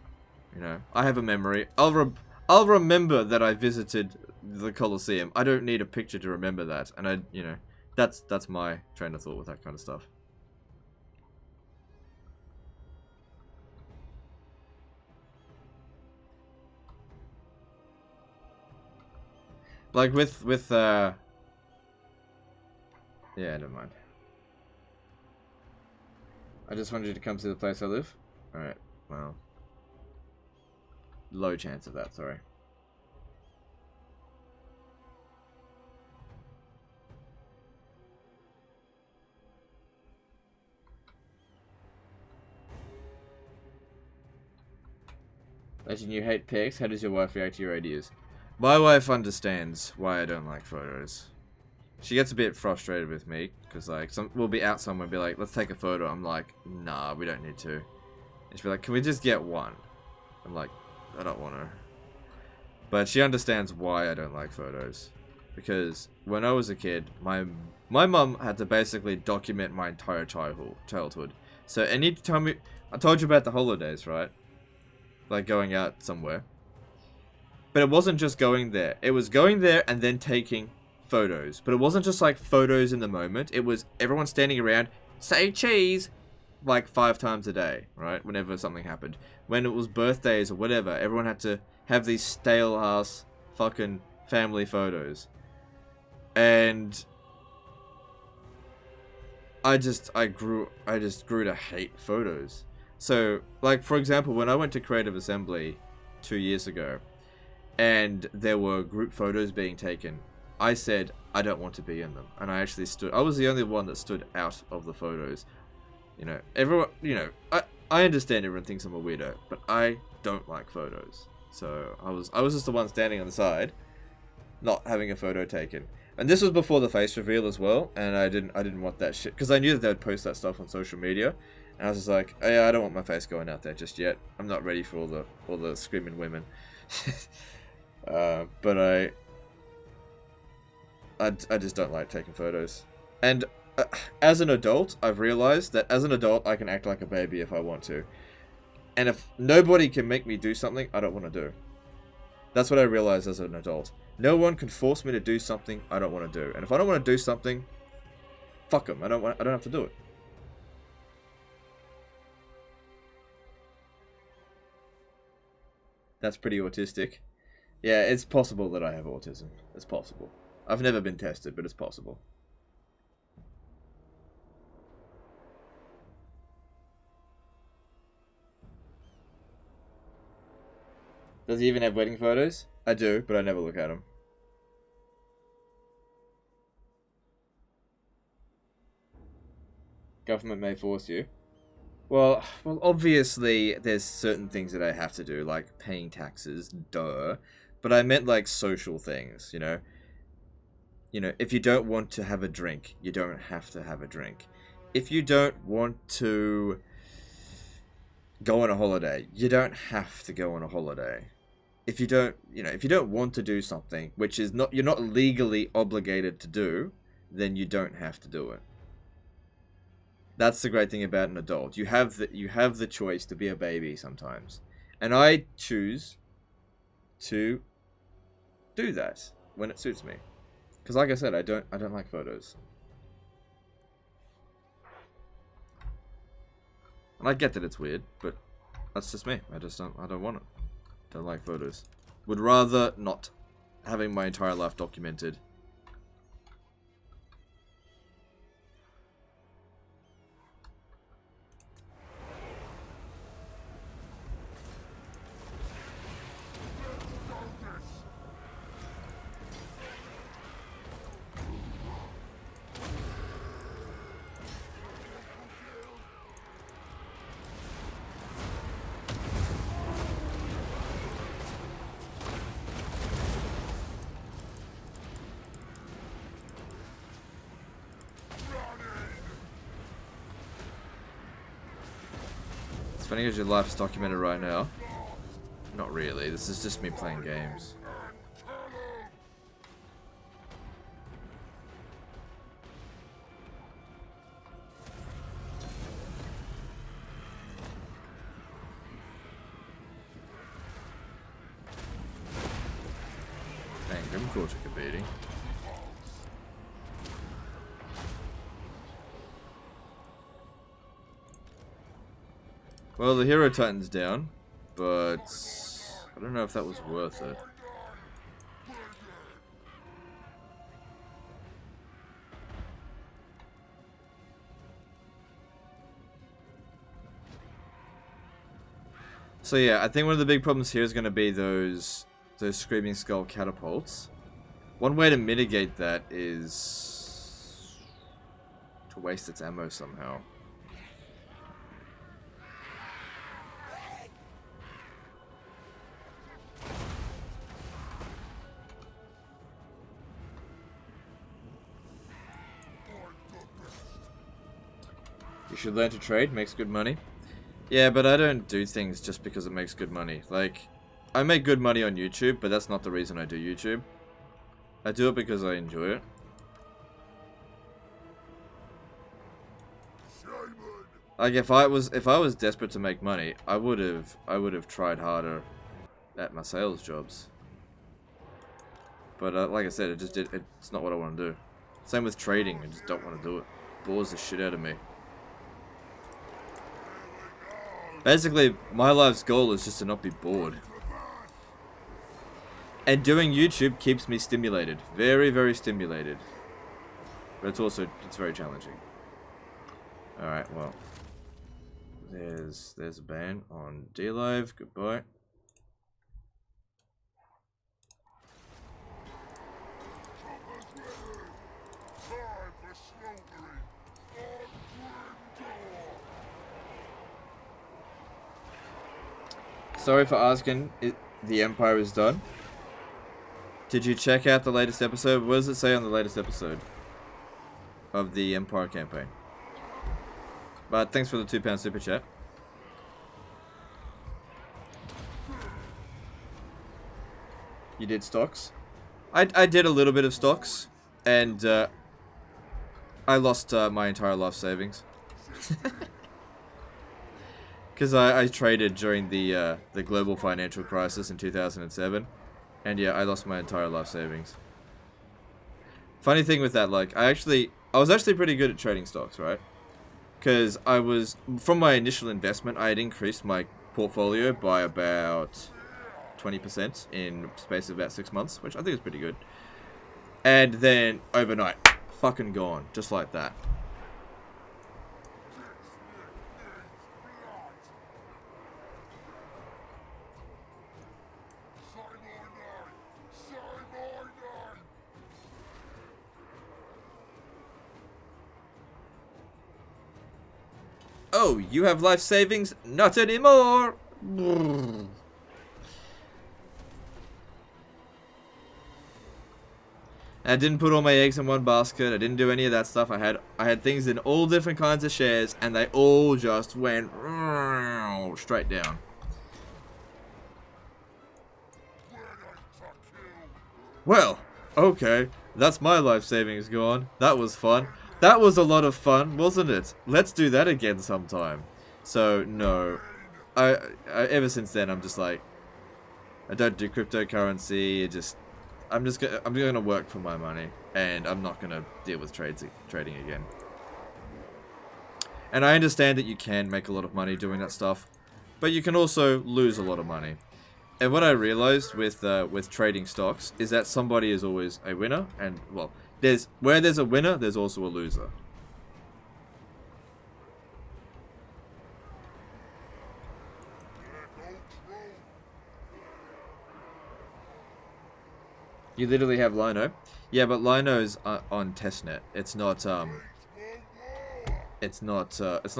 You know, I have a memory. I'll remember that I visited the Colosseum. I don't need a picture to remember that. And you know, that's my train of thought with that kind of stuff. Like with yeah, never mind. I just wanted you to come to the place I live. Alright, well. Low chance of that, sorry. Legend, you hate pics? How does your wife react to your ideas? My wife understands why I don't like photos. She gets a bit frustrated with me, because like, we'll be out somewhere and be like, let's take a photo. I'm like, nah, we don't need to. And she'll be like, can we just get one? I'm like, I don't want to. But she understands why I don't like photos. Because when I was a kid, my mum had to basically document my entire childhood. So any time I told you about the holidays, right? Like going out somewhere. But it wasn't just going there. It was going there and then taking photos. But it wasn't just like photos in the moment. It was everyone standing around, say cheese, like 5 times a day, right? Whenever something happened. When it was birthdays or whatever, everyone had to have these stale ass fucking family photos. And I just grew to hate photos. So, like, for example, when I went to Creative Assembly 2 years ago, and there were group photos being taken, I said, I don't want to be in them. And I actually I was the only one that stood out of the photos. You know, everyone, you know, I understand everyone thinks I'm a weirdo, but I don't like photos. So, I was just the one standing on the side, not having a photo taken. And this was before the face reveal as well, and I didn't want that shit, because I knew that they would post that stuff on social media, And I was just like, oh, yeah, I don't want my face going out there just yet. I'm not ready for all the screaming women. But I just don't like taking photos. And as an adult, I've realized that as an adult, I can act like a baby if I want to. And if nobody can make me do something I don't want to do. That's what I realized as an adult. No one can force me to do something I don't want to do. And if I don't want to do something, fuck them. I don't have to do it. That's pretty autistic. Yeah, it's possible that I have autism. It's possible. I've never been tested, but it's possible. Does he even have wedding photos? I do, but I never look at them. Government may force you. Well, obviously, there's certain things that I have to do, like paying taxes, duh. But I meant like social things, you know? You know, if you don't want to have a drink, you don't have to have a drink. If you don't want to go on a holiday, you don't have to go on a holiday. If you don't, you know, if you don't want to do something, which is not, you're not legally obligated to do, then you don't have to do it. That's the great thing about an adult. You have the choice to be a baby sometimes. And I choose to do that when it suits me. Because like I said, I don't like photos. And I get that it's weird, but that's just me. I don't want it. Don't like photos. Would rather not having my entire life documented. Funny as your life is documented right now. Not really, this is just me playing games. Dang, Grimgor took a beating. Well, the Hero Titan's down, but I don't know if that was worth it. So yeah, I think one of the big problems here is going to be those Screaming Skull catapults. One way to mitigate that is to waste its ammo somehow. You should learn to trade, makes good money. Yeah, but I don't do things just because it makes good money. Like, I make good money on YouTube, but that's not the reason I do YouTube. I do it because I enjoy it. Like, if I was desperate to make money, I would have tried harder at my sales jobs. But like I said, it's not what I want to do. Same with trading, I just don't want to do it. It bores the shit out of me. Basically, my life's goal is just to not be bored. And doing YouTube keeps me stimulated. Very, very stimulated. But it's very challenging. Alright, well. There's a ban on D-Live. Goodbye. Sorry for asking, the Empire is done. Did you check out the latest episode? What does it say on the latest episode of the Empire campaign? But thanks for the £2 super chat. You did stocks? I did a little bit of stocks, and I lost my entire life savings. Because I traded during the global financial crisis in 2007, and yeah, I lost my entire life savings. Funny thing with that, like, I was actually pretty good at trading stocks, right? Because from my initial investment, I had increased my portfolio by about 20% in the space of about 6 months, which I think is pretty good. And then, overnight, fucking gone, just like that. Oh, you have life savings? Not anymore! I didn't put all my eggs in one basket. I didn't do any of that stuff. I had things in all different kinds of shares, and they all just went straight down. Well, okay. That's my life savings gone. That was fun. That was a lot of fun, wasn't it? Let's do that again sometime. So, no. Ever since then, I'm just like, I don't do cryptocurrency. I'm gonna work for my money, and I'm not gonna deal with trading again. And I understand that you can make a lot of money doing that stuff, but you can also lose a lot of money. And what I realized with trading stocks is that somebody is always a winner, and well, where there's a winner, there's also a loser. You literally have Lino. Yeah, but Lino's on testnet. It's not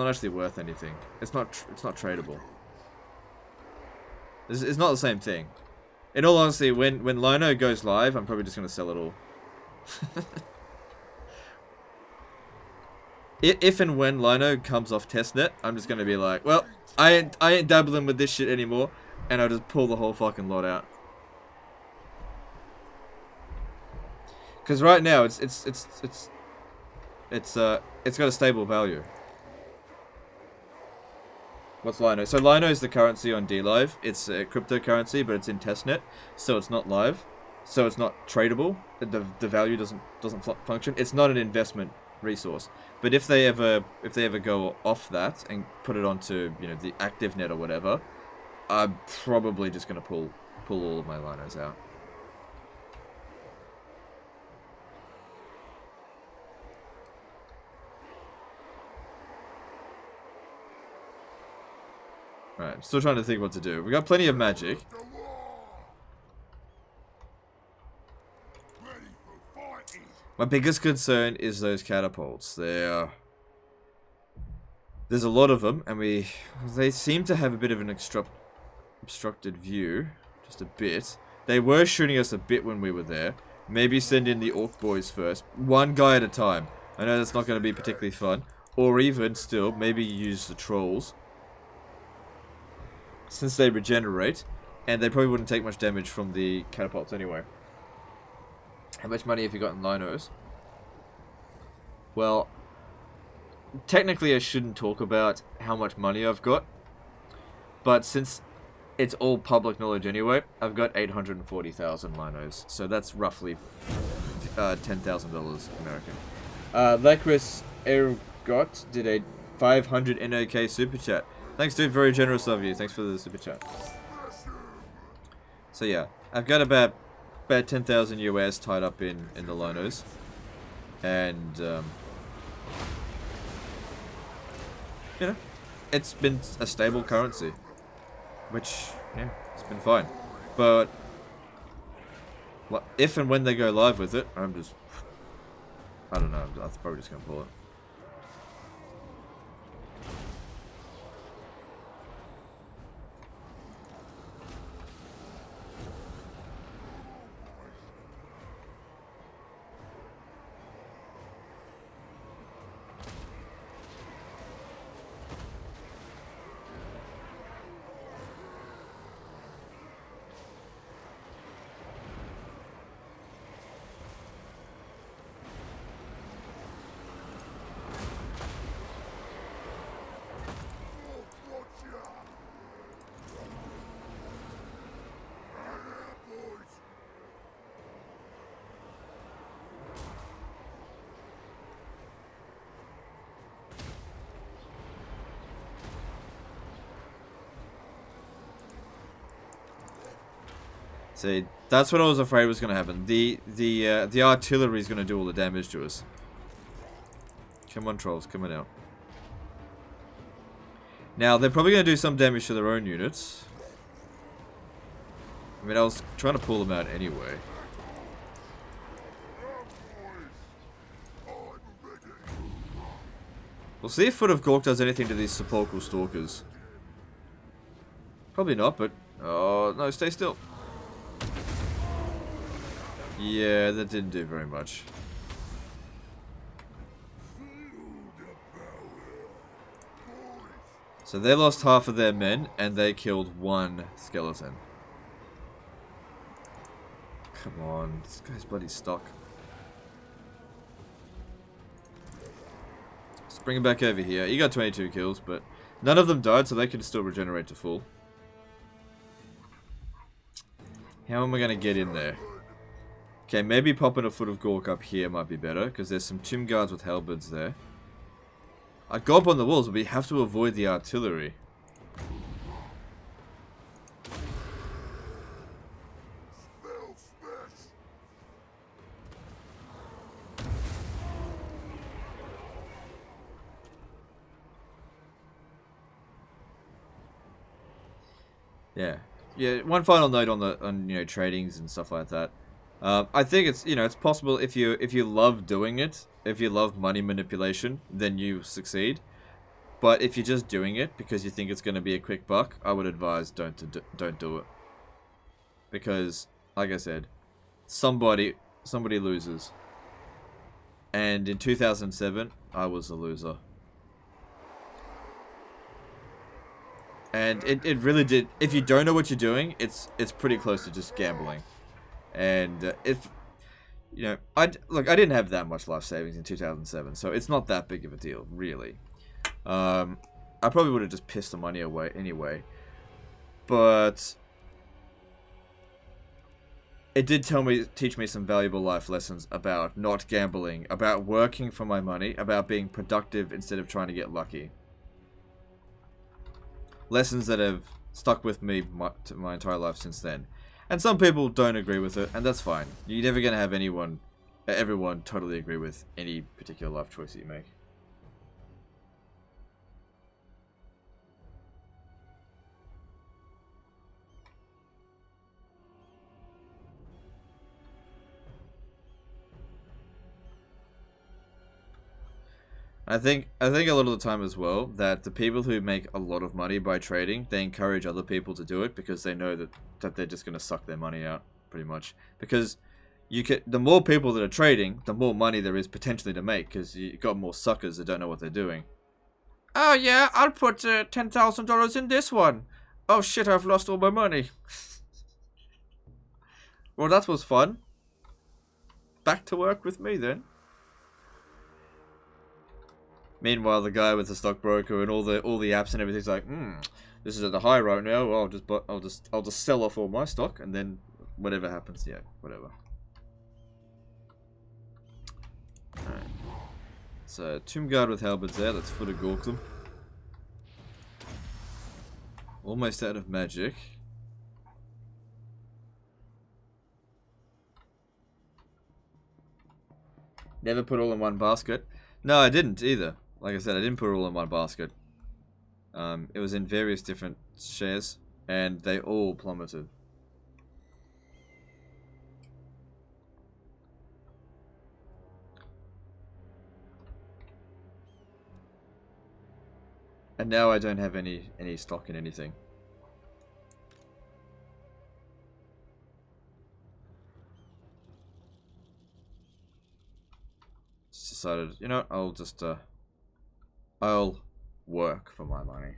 actually worth anything. It's not tradable. It's not the same thing. In all honesty, when Lino goes live, I'm probably just gonna sell it all. If and when Lino comes off testnet, I'm just gonna be like, well, I ain't dabbling with this shit anymore, and I'll just pull the whole fucking lot out. Because right now it's got a stable value. What's Lino? So Lino is the currency on DLive. It's a cryptocurrency, but it's in testnet, so it's not live, so it's not tradable. The value doesn't function. It's not an investment resource. But if they ever go off that and put it onto the active net or whatever, I'm probably just gonna pull all of my Linos out. Right, still trying to think what to do. We got plenty of magic. My biggest concern is those catapults. There's a lot of them, and they seem to have a bit of an obstructed view, just a bit. They were shooting us a bit when we were there. Maybe send in the orc boys first, one guy at a time. I know that's not going to be particularly fun, or even still, maybe use the trolls, since they regenerate, and they probably wouldn't take much damage from the catapults anyway. How much money have you got in Linos? Well, technically I shouldn't talk about how much money I've got, but since it's all public knowledge anyway, I've got 840,000 Linos, so that's roughly $10,000 American. Lacris Ergot did a 500 NOK super chat. Thanks, dude. Very generous of you. Thanks for the super chat. So yeah, I've got about 10,000 US tied up in the Linos, and it's been a stable currency, which it's been fine. But if and when they go live with it, I don't know. I'm probably just gonna pull it. See, that's what I was afraid was going to happen. The artillery is going to do all the damage to us. Come on, trolls, come on out. Now, they're probably going to do some damage to their own units. I mean, I was trying to pull them out anyway. We'll see if Foot of Gork does anything to these sepulchral stalkers. Probably not, but... Oh, no, stay still. Yeah, that didn't do very much. So they lost half of their men, and they killed one skeleton. Come on, this guy's bloody stuck. Let's bring him back over here. He got 22 kills, but none of them died, so they can still regenerate to full. How am I going to get in there? Okay, maybe popping a Foot of Gork up here might be better, because there's some tomb guards with halberds there. I'd go up on the walls, but we have to avoid the artillery. Yeah. Yeah, one final note on the tradings and stuff like that. I think it's it's possible if you love doing it, if you love money manipulation, then you succeed. But if you're just doing it because you think it's going to be a quick buck, I would advise don't do it. Because, like I said, somebody loses. And in 2007, I was a loser. And it really did. If you don't know what you're doing, it's pretty close to just gambling. And if I didn't have that much life savings in 2007, so it's not that big of a deal, really. I probably would have just pissed the money away anyway. But it did teach me some valuable life lessons about not gambling, about working for my money, about being productive instead of trying to get lucky. Lessons that have stuck with me my entire life since then. And some people don't agree with it, and that's fine. You're never going to have everyone totally agree with any particular life choice that you make. I think a lot of the time as well that the people who make a lot of money by trading, they encourage other people to do it because they know that they're just going to suck their money out pretty much. Because the more people that are trading, the more money there is potentially to make because you got more suckers that don't know what they're doing. Oh yeah, I'll put $10,000 in this one. Oh shit, I've lost all my money. Well, that was fun. Back to work with me then. Meanwhile, the guy with the stockbroker and all the apps and everything's like, this is at the high right now. Well, I'll just sell off all my stock, and then whatever happens, yeah, whatever. Alright. So, Tomb Guard with halberds there. Let's Foot of Gork them. Almost out of magic. Never put all in one basket. No, I didn't either. Like I said, I didn't put it all in one basket. It was in various different shares, and they all plummeted. And now I don't have any stock in anything. Just decided, you know, I'll work for my money.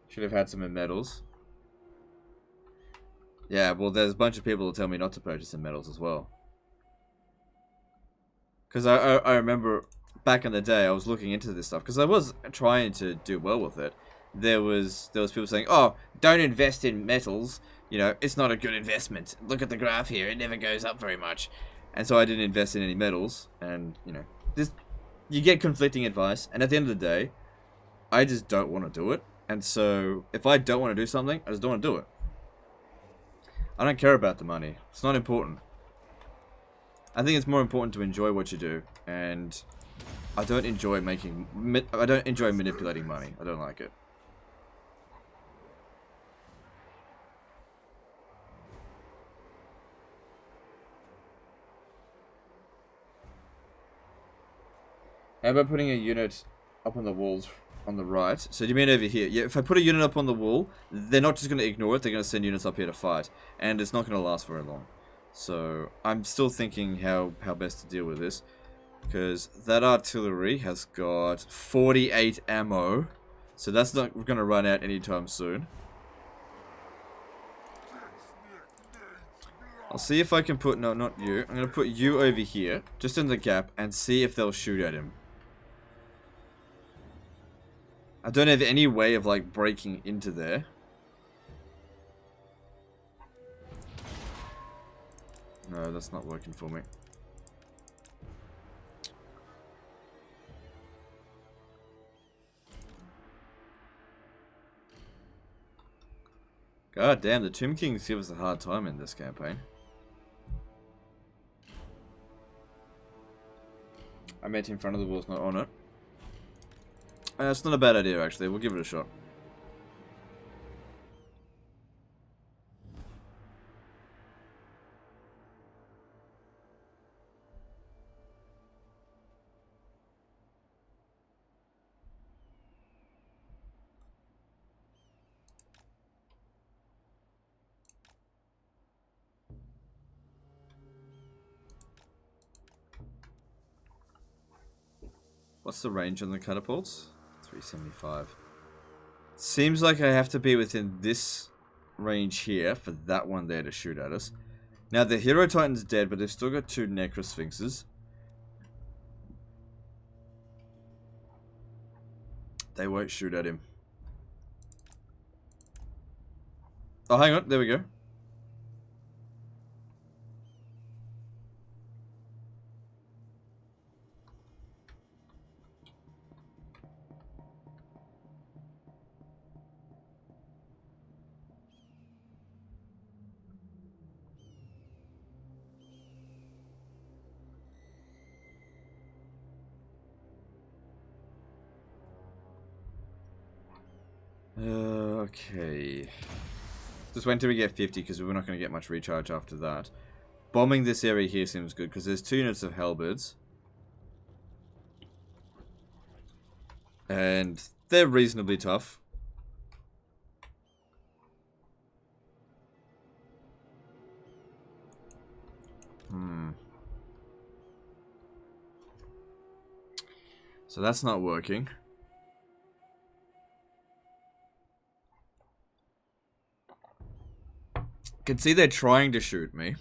Should have had some in metals. Yeah, well, there's a bunch of people that tell me not to purchase in metals as well. Because I remember back in the day, I was looking into this stuff because I was trying to do well with it. There was people saying, "Oh, don't invest in metals. You know, it's not a good investment. Look at the graph here; it never goes up very much." And so I didn't invest in any metals, and you know, you get conflicting advice. And at the end of the day, I just don't want to do it And so, if I don't want to do something, I just don't want to do it. I don't care about the money. It's not important. I think it's more important to enjoy what you do, and I don't enjoy manipulating money. I don't like it. How about putting a unit up on the walls on the right? So do you mean over here? Yeah, if I put a unit up on the wall, they're not just going to ignore it, they're going to send units up here to fight. And it's not going to last very long. So I'm still thinking how best to deal with this. Because that artillery has got 48 ammo. So that's not going to run out anytime soon. I'll see if I can put... No, not you. I'm going to put you over here, just in the gap, and see if they'll shoot at him. I don't have any way of, like, breaking into there. No, that's not working for me. God damn, the Tomb Kings give us a hard time in this campaign. I meant in front of the walls, not on it. It's not a bad idea, actually. We'll give it a shot. What's the range on the catapults? 375. Seems like I have to be within this range here for that one there to shoot at us. Now the Hero Titan's dead, but they've still got 2 Necrosphinxes. They won't shoot at him. Oh, hang on. There we go. Okay. Just wait until we get 50 because we're not going to get much recharge after that. Bombing this area here seems good because there's 2 units of Halberds. And they're reasonably tough. So that's not working. Can see they're trying to shoot me.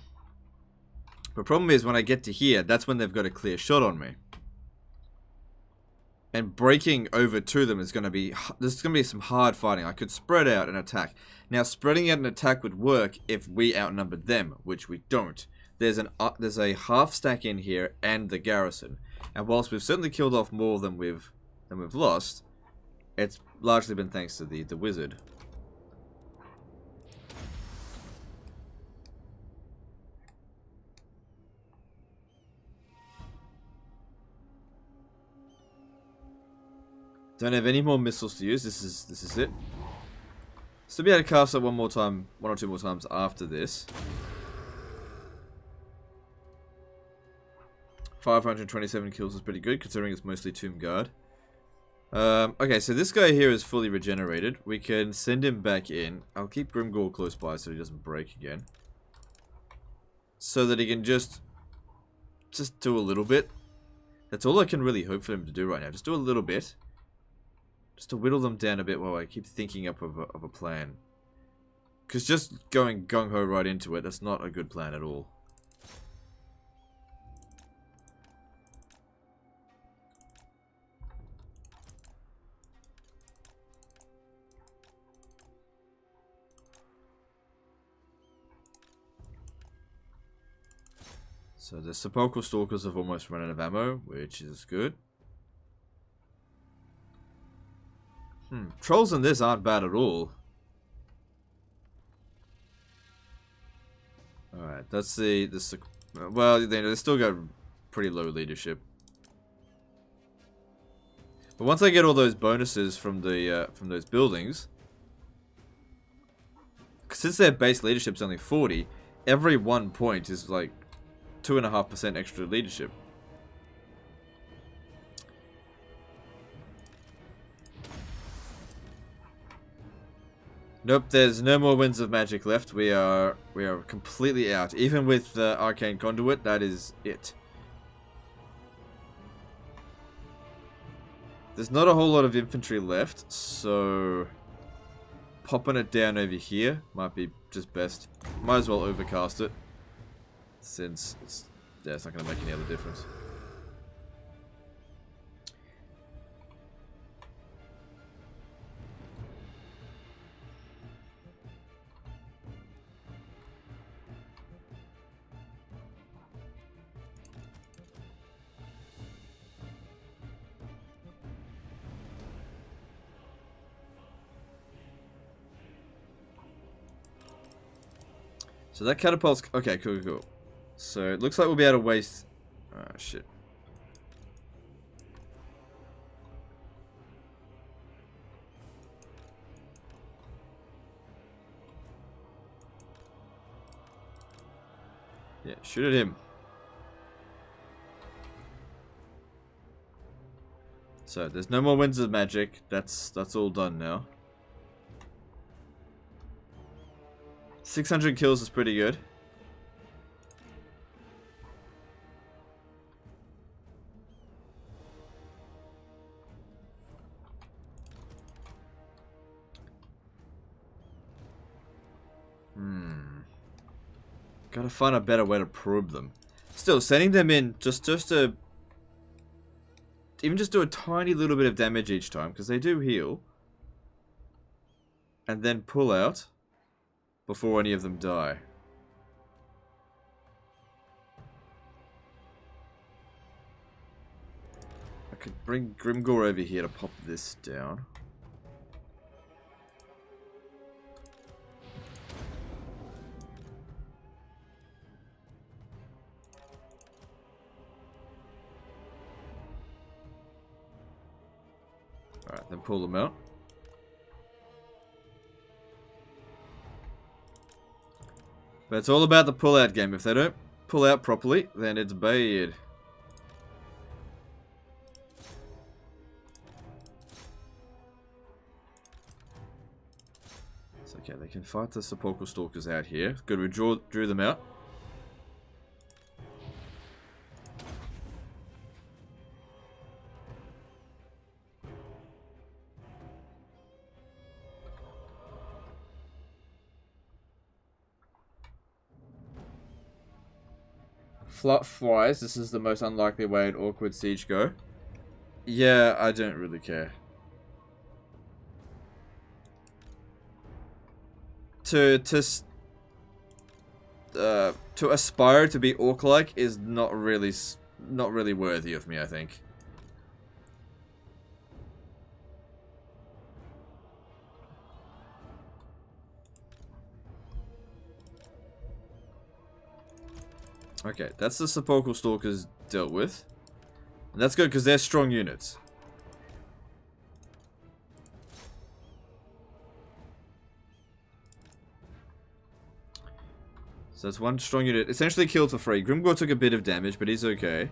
The problem is when I get to here, that's when they've got a clear shot on me. And breaking over to them is going to be... There's going to be some hard fighting. I could spread out and attack. Now, spreading out an attack would work if we outnumbered them, which we don't. There's a half stack in here and the garrison. And whilst we've certainly killed off more than we've lost, it's largely been thanks to the wizard. Don't have any more missiles to use. This is it. Still be able to cast it one or two more times after this. 527 kills is pretty good, considering it's mostly Tomb Guard. Okay, so this guy here is fully regenerated. We can send him back in. I'll keep Grimgor close by so he doesn't break again. So that he can just do a little bit. That's all I can really hope for him to do right now. Just do a little bit. Just to whittle them down a bit while I keep thinking up of a plan. Because just going gung-ho right into it, that's not a good plan at all. So the Sepulchral Stalkers have almost run out of ammo, which is good. Trolls in this aren't bad at all. Alright, let's see. This, well, they still got pretty low leadership. But once I get all those bonuses from those buildings, since their base leadership's only 40, every 1 point is like 2.5% extra leadership. Nope, there's no more Winds of Magic left. We are completely out. Even with Arcane Conduit, that is it. There's not a whole lot of infantry left, so popping it down over here might be just best. Might as well overcast it, since it's not going to make any other difference. So that catapult's... Okay, cool. So it looks like we'll be able to waste... Oh, shit. Yeah, shoot at him. So there's no more Winds of Magic. That's all done now. 600 kills is pretty good. Gotta find a better way to probe them. Still, sending them in just to even just do a tiny little bit of damage each time, because they do heal. And then pull out before any of them die. I could bring Grimgor over here to pop this down. Alright, then pull them out. But it's all about the pull-out game. If they don't pull out properly, then it's bad. It's okay, they can fight the Sepulchral Stalkers out here. Good, we drew them out. Flies, this is the most unlikely way an awkward siege go. Yeah, I don't really care. To aspire to be orc-like is not really worthy of me, I think. Okay, that's the Sepulchral Stalkers dealt with. And that's good because they're strong units. So that's one strong unit. Essentially killed for free. Grimgor took a bit of damage, but he's okay.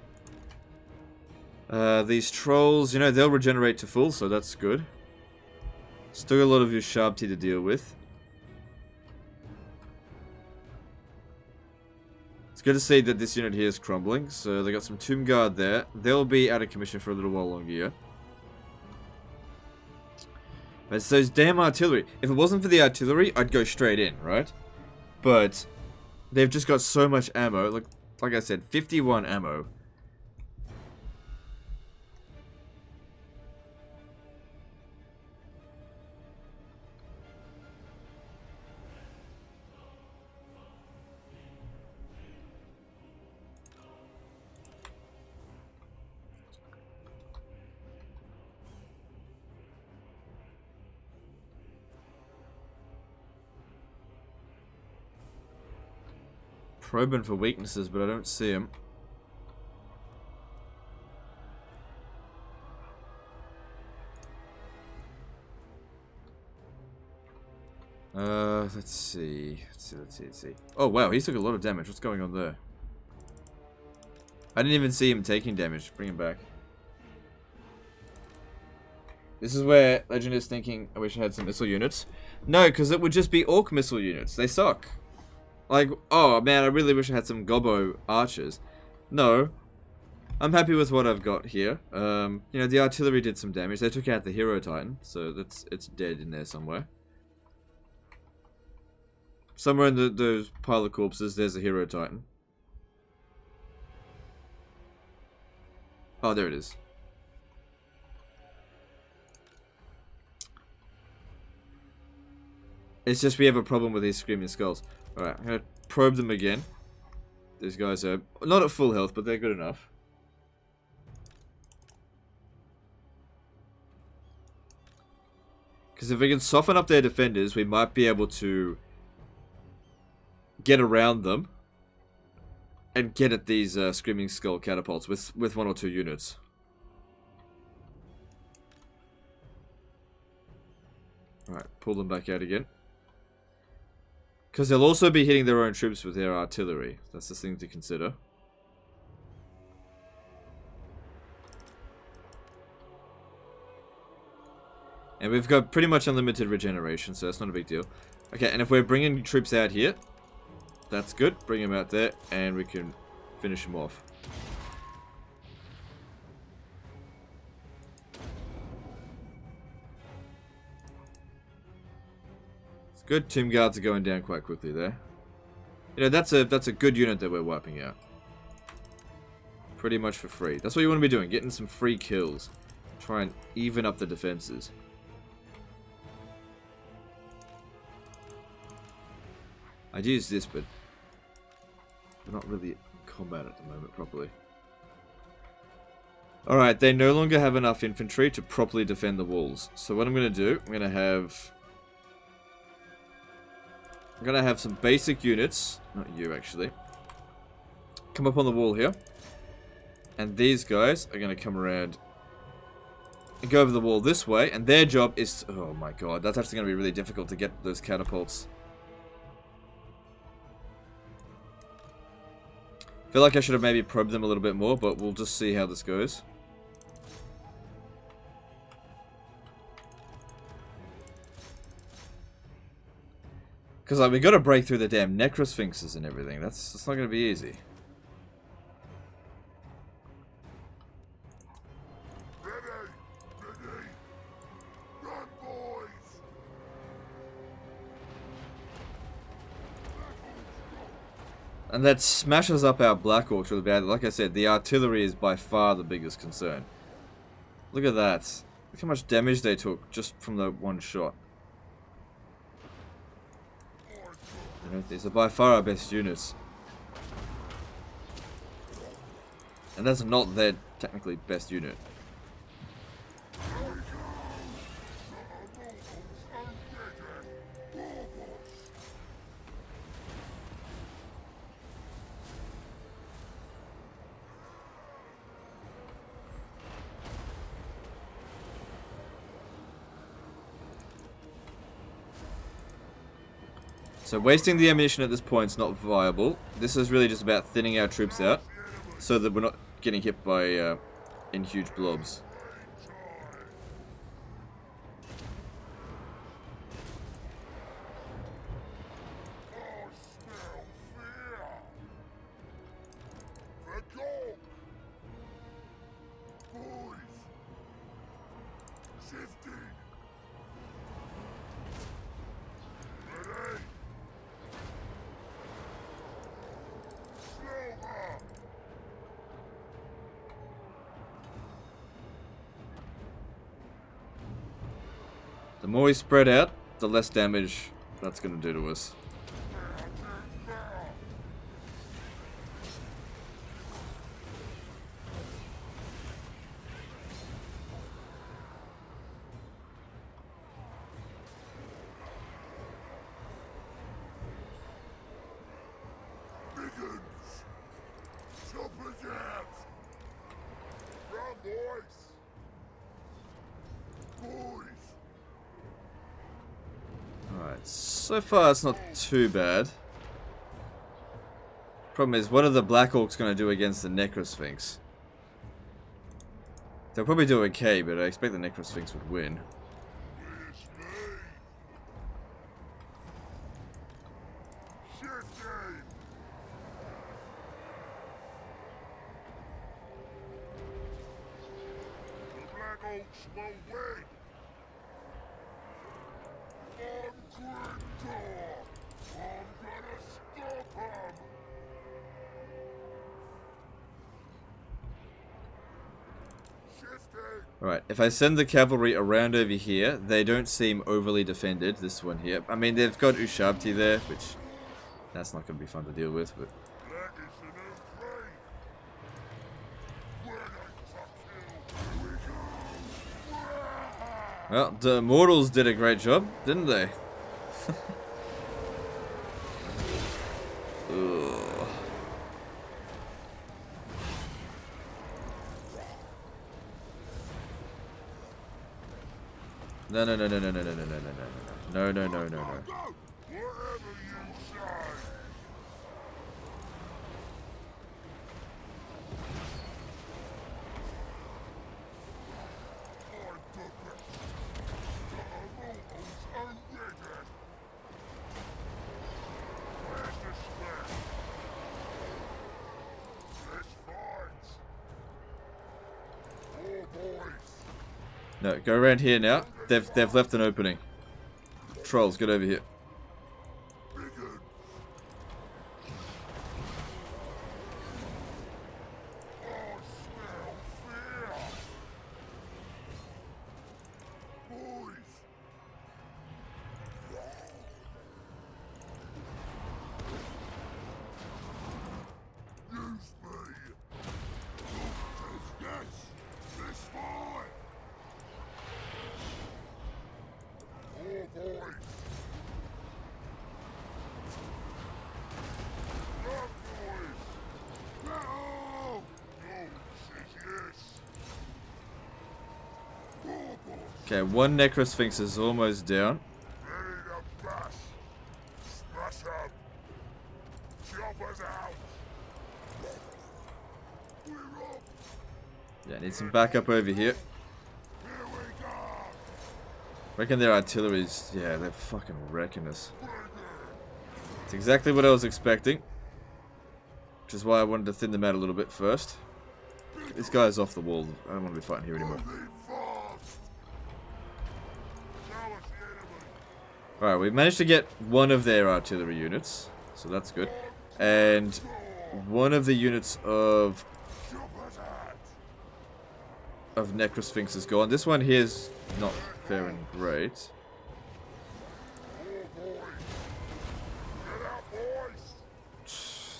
These trolls, you know, they'll regenerate to full, so that's good. Still got a lot of your Sharpty to deal with. It's good to see that this unit here is crumbling. So they got some Tomb Guard there. They'll be out of commission for a little while longer, yeah. But it's those damn artillery. If it wasn't for the artillery, I'd go straight in, right? But they've just got so much ammo. Like I said, 51 ammo. probing for weaknesses, but I don't see them. Let's see. Oh, wow, he took a lot of damage. What's going on there? I didn't even see him taking damage. Bring him back. This is where Legend is thinking, I wish I had some missile units. No, because it would just be Orc missile units. They suck. Like, oh man, I really wish I had some Gobbo archers. No. I'm happy with what I've got here. You know, the artillery did some damage. They took out the Hero Titan, so it's dead in there somewhere. Somewhere in those pile of corpses, there's a Hero Titan. Oh, there it is. It's just we have a problem with these Screaming Skulls. Alright, I'm gonna probe them again. These guys are not at full health, but they're good enough. Because if we can soften up their defenders, we might be able to get around them and get at these Screaming Skull catapults with 1 or 2 units. Alright, pull them back out again. Because they'll also be hitting their own troops with their artillery. That's the thing to consider. And we've got pretty much unlimited regeneration, so that's not a big deal. Okay, and if we're bringing troops out here, that's good. Bring them out there, and we can finish them off. It's good. Tomb Guards are going down quite quickly there. You know, that's a good unit that we're wiping out. Pretty much for free. That's what you want to be doing, getting some free kills. Try and even up the defenses. I'd use this, but we're not really in combat at the moment properly. Alright, they no longer have enough infantry to properly defend the walls. So what I'm going to do, I'm going to have some basic units, not you actually, come up on the wall here. And these guys are going to come around and go over the wall this way. And their job is to, oh my god, that's actually going to be really difficult to get those catapults. I feel like I should have maybe probed them a little bit more, but we'll just see how this goes. Because like, we got to break through the damn necrosphinxes and everything. That's not going to be easy. Run, boys! And that smashes up our Black Orc really bad. Like I said, the artillery is by far the biggest concern. Look at that. Look how much damage they took just from the one shot. You know, these are by far our best units. And that's not their technically best unit. So wasting the ammunition at this point is not viable. This is really just about thinning our troops out so that we're not getting hit by in huge blobs. The more we spread out, the less damage that's going to do to us. Bigger! So far, it's not too bad. Problem is, what are the Black Orcs going to do against the Necrosphinx? They'll probably do okay, but I expect the Necrosphinx would win. Alright, if I send the cavalry around over here, they don't seem overly defended, this one here. I mean, they've got Ushabti there, which... that's not going to be fun to deal with, but... well, the Immortals did a great job, didn't they? Ugh. No, no, no, no, no, no, no, no, no, no, no, no, no, no, no. No, go around here now. They've left an opening. Trolls, get over here. Okay, one Necrosphinx is almost down. Yeah, need some backup over here. Reckon their artillery's... yeah, they're fucking wrecking us. It's exactly what I was expecting. Which is why I wanted to thin them out a little bit first. This guy's off the wall. I don't want to be fighting here anymore. Alright, we've managed to get one of their artillery units, so that's good. And one of the units of Necrosphinx is gone. This one here is not faring great.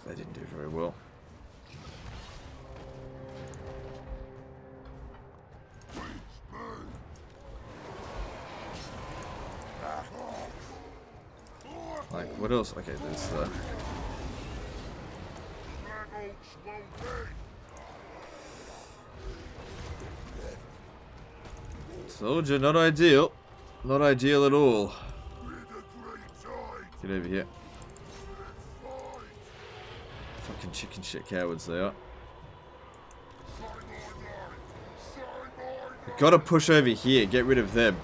They didn't do very well. Like, what else? Okay, there's soldier, not ideal. Not ideal at all. Get over here. Fucking chicken shit cowards they are. We've got to push over here, get rid of them.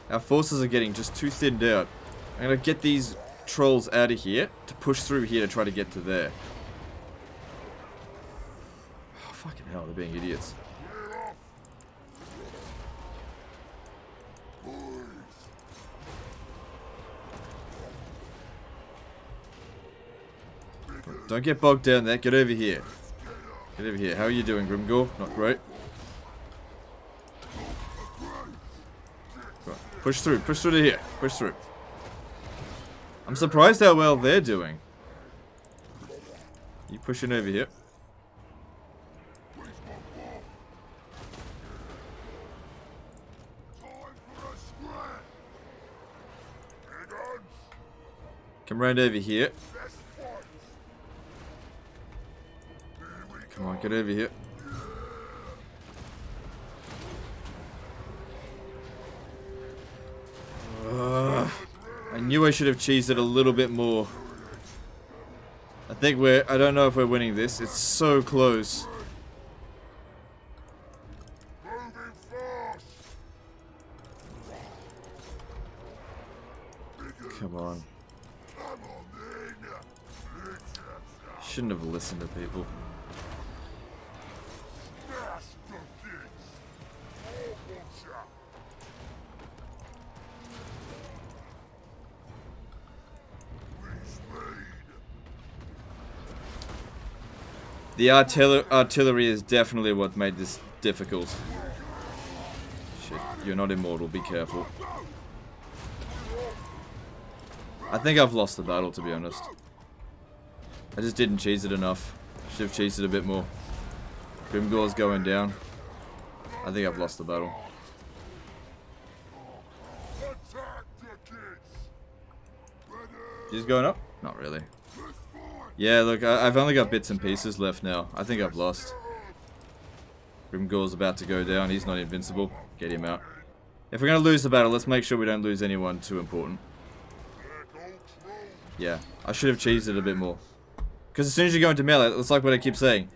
Our forces are getting just too thinned out. I'm going to get these trolls out of here to push through here to try to get to there. Oh, fucking hell, they're being idiots. Don't get bogged down there. Get over here. Get over here. How are you doing, Grimgor? Not great. Right. Push through. Push through to here. Push through. I'm surprised how well they're doing. You pushing over here. Come round over here. Come on, get over here. I knew I should have cheesed it a little bit more. I think I don't know if we're winning this. It's so close. Come on. Shouldn't have listened to people. The artillery is definitely what made this difficult. Shit, you're not immortal, be careful. I think I've lost the battle, to be honest. I just didn't cheese it enough. Should have cheesed it a bit more. Grimgor's going down. I think I've lost the battle. She's going up? Not really. Yeah, look, I've only got bits and pieces left now. I think I've lost. Grimgor's about to go down. He's not invincible. Get him out. If we're going to lose the battle, let's make sure we don't lose anyone too important. Yeah, I should have cheesed it a bit more. Because as soon as you go into melee, it's like what I keep saying.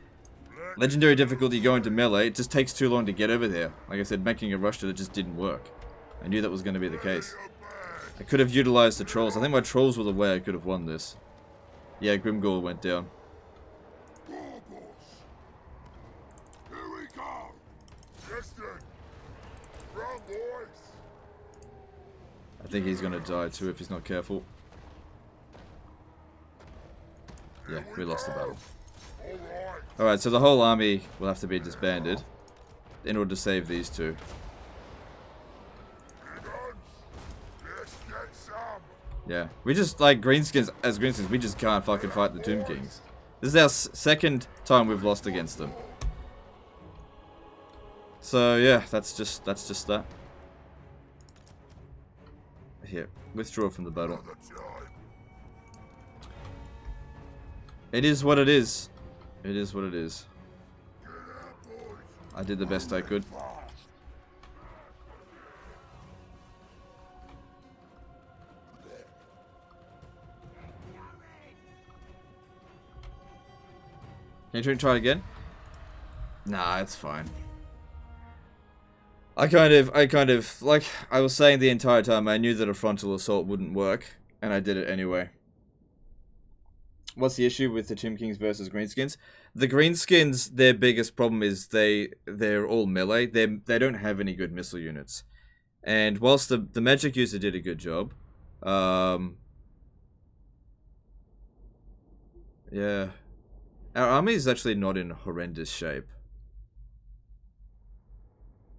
Legendary difficulty going to melee, it just takes too long to get over there. Like I said, making a rush to it just didn't work. I knew that was going to be the case. I could have utilized the trolls. I think my trolls were the way I could have won this. Yeah, Grimgor went down. Here we go. Listen. Run, boys. I think he's gonna die too if he's not careful. Yeah, we lost the battle. Alright, so the whole army will have to be disbanded in order to save these two. Yeah, we just, like, Greenskins, as Greenskins, we just can't fucking fight the Tomb Kings. This is our second time we've lost against them. So, yeah, that's just that. Here, withdraw from the battle. It is what it is. It is what it is. I did the best I could. Can you try it again? Nah, it's fine. I kind of, like I was saying the entire time, I knew that a frontal assault wouldn't work, and I did it anyway. What's the issue with the Tomb Kings versus Greenskins? The Greenskins, their biggest problem is they're all melee. They don't have any good missile units. And whilst the magic user did a good job, yeah. Our army is actually not in horrendous shape.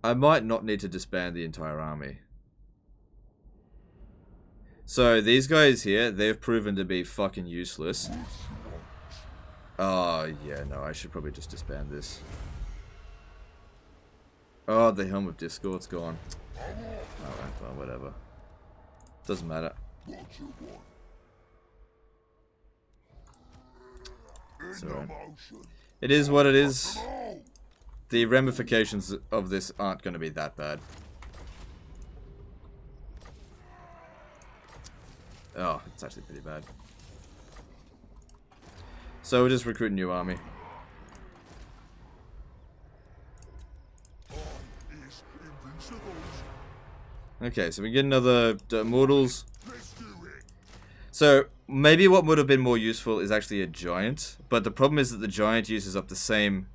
I might not need to disband the entire army. So, these guys here, they've proven to be fucking useless. Oh, yeah, no, I should probably just disband this. Oh, the Helm of Discord's gone. Alright, well, whatever. Doesn't matter. So, it is what it is. The ramifications of this aren't going to be that bad. Oh, it's actually pretty bad. So we'll just recruit a new army. Okay, so we get another Immortals. So, maybe what would have been more useful is actually a giant, but the problem is that the giant uses up the same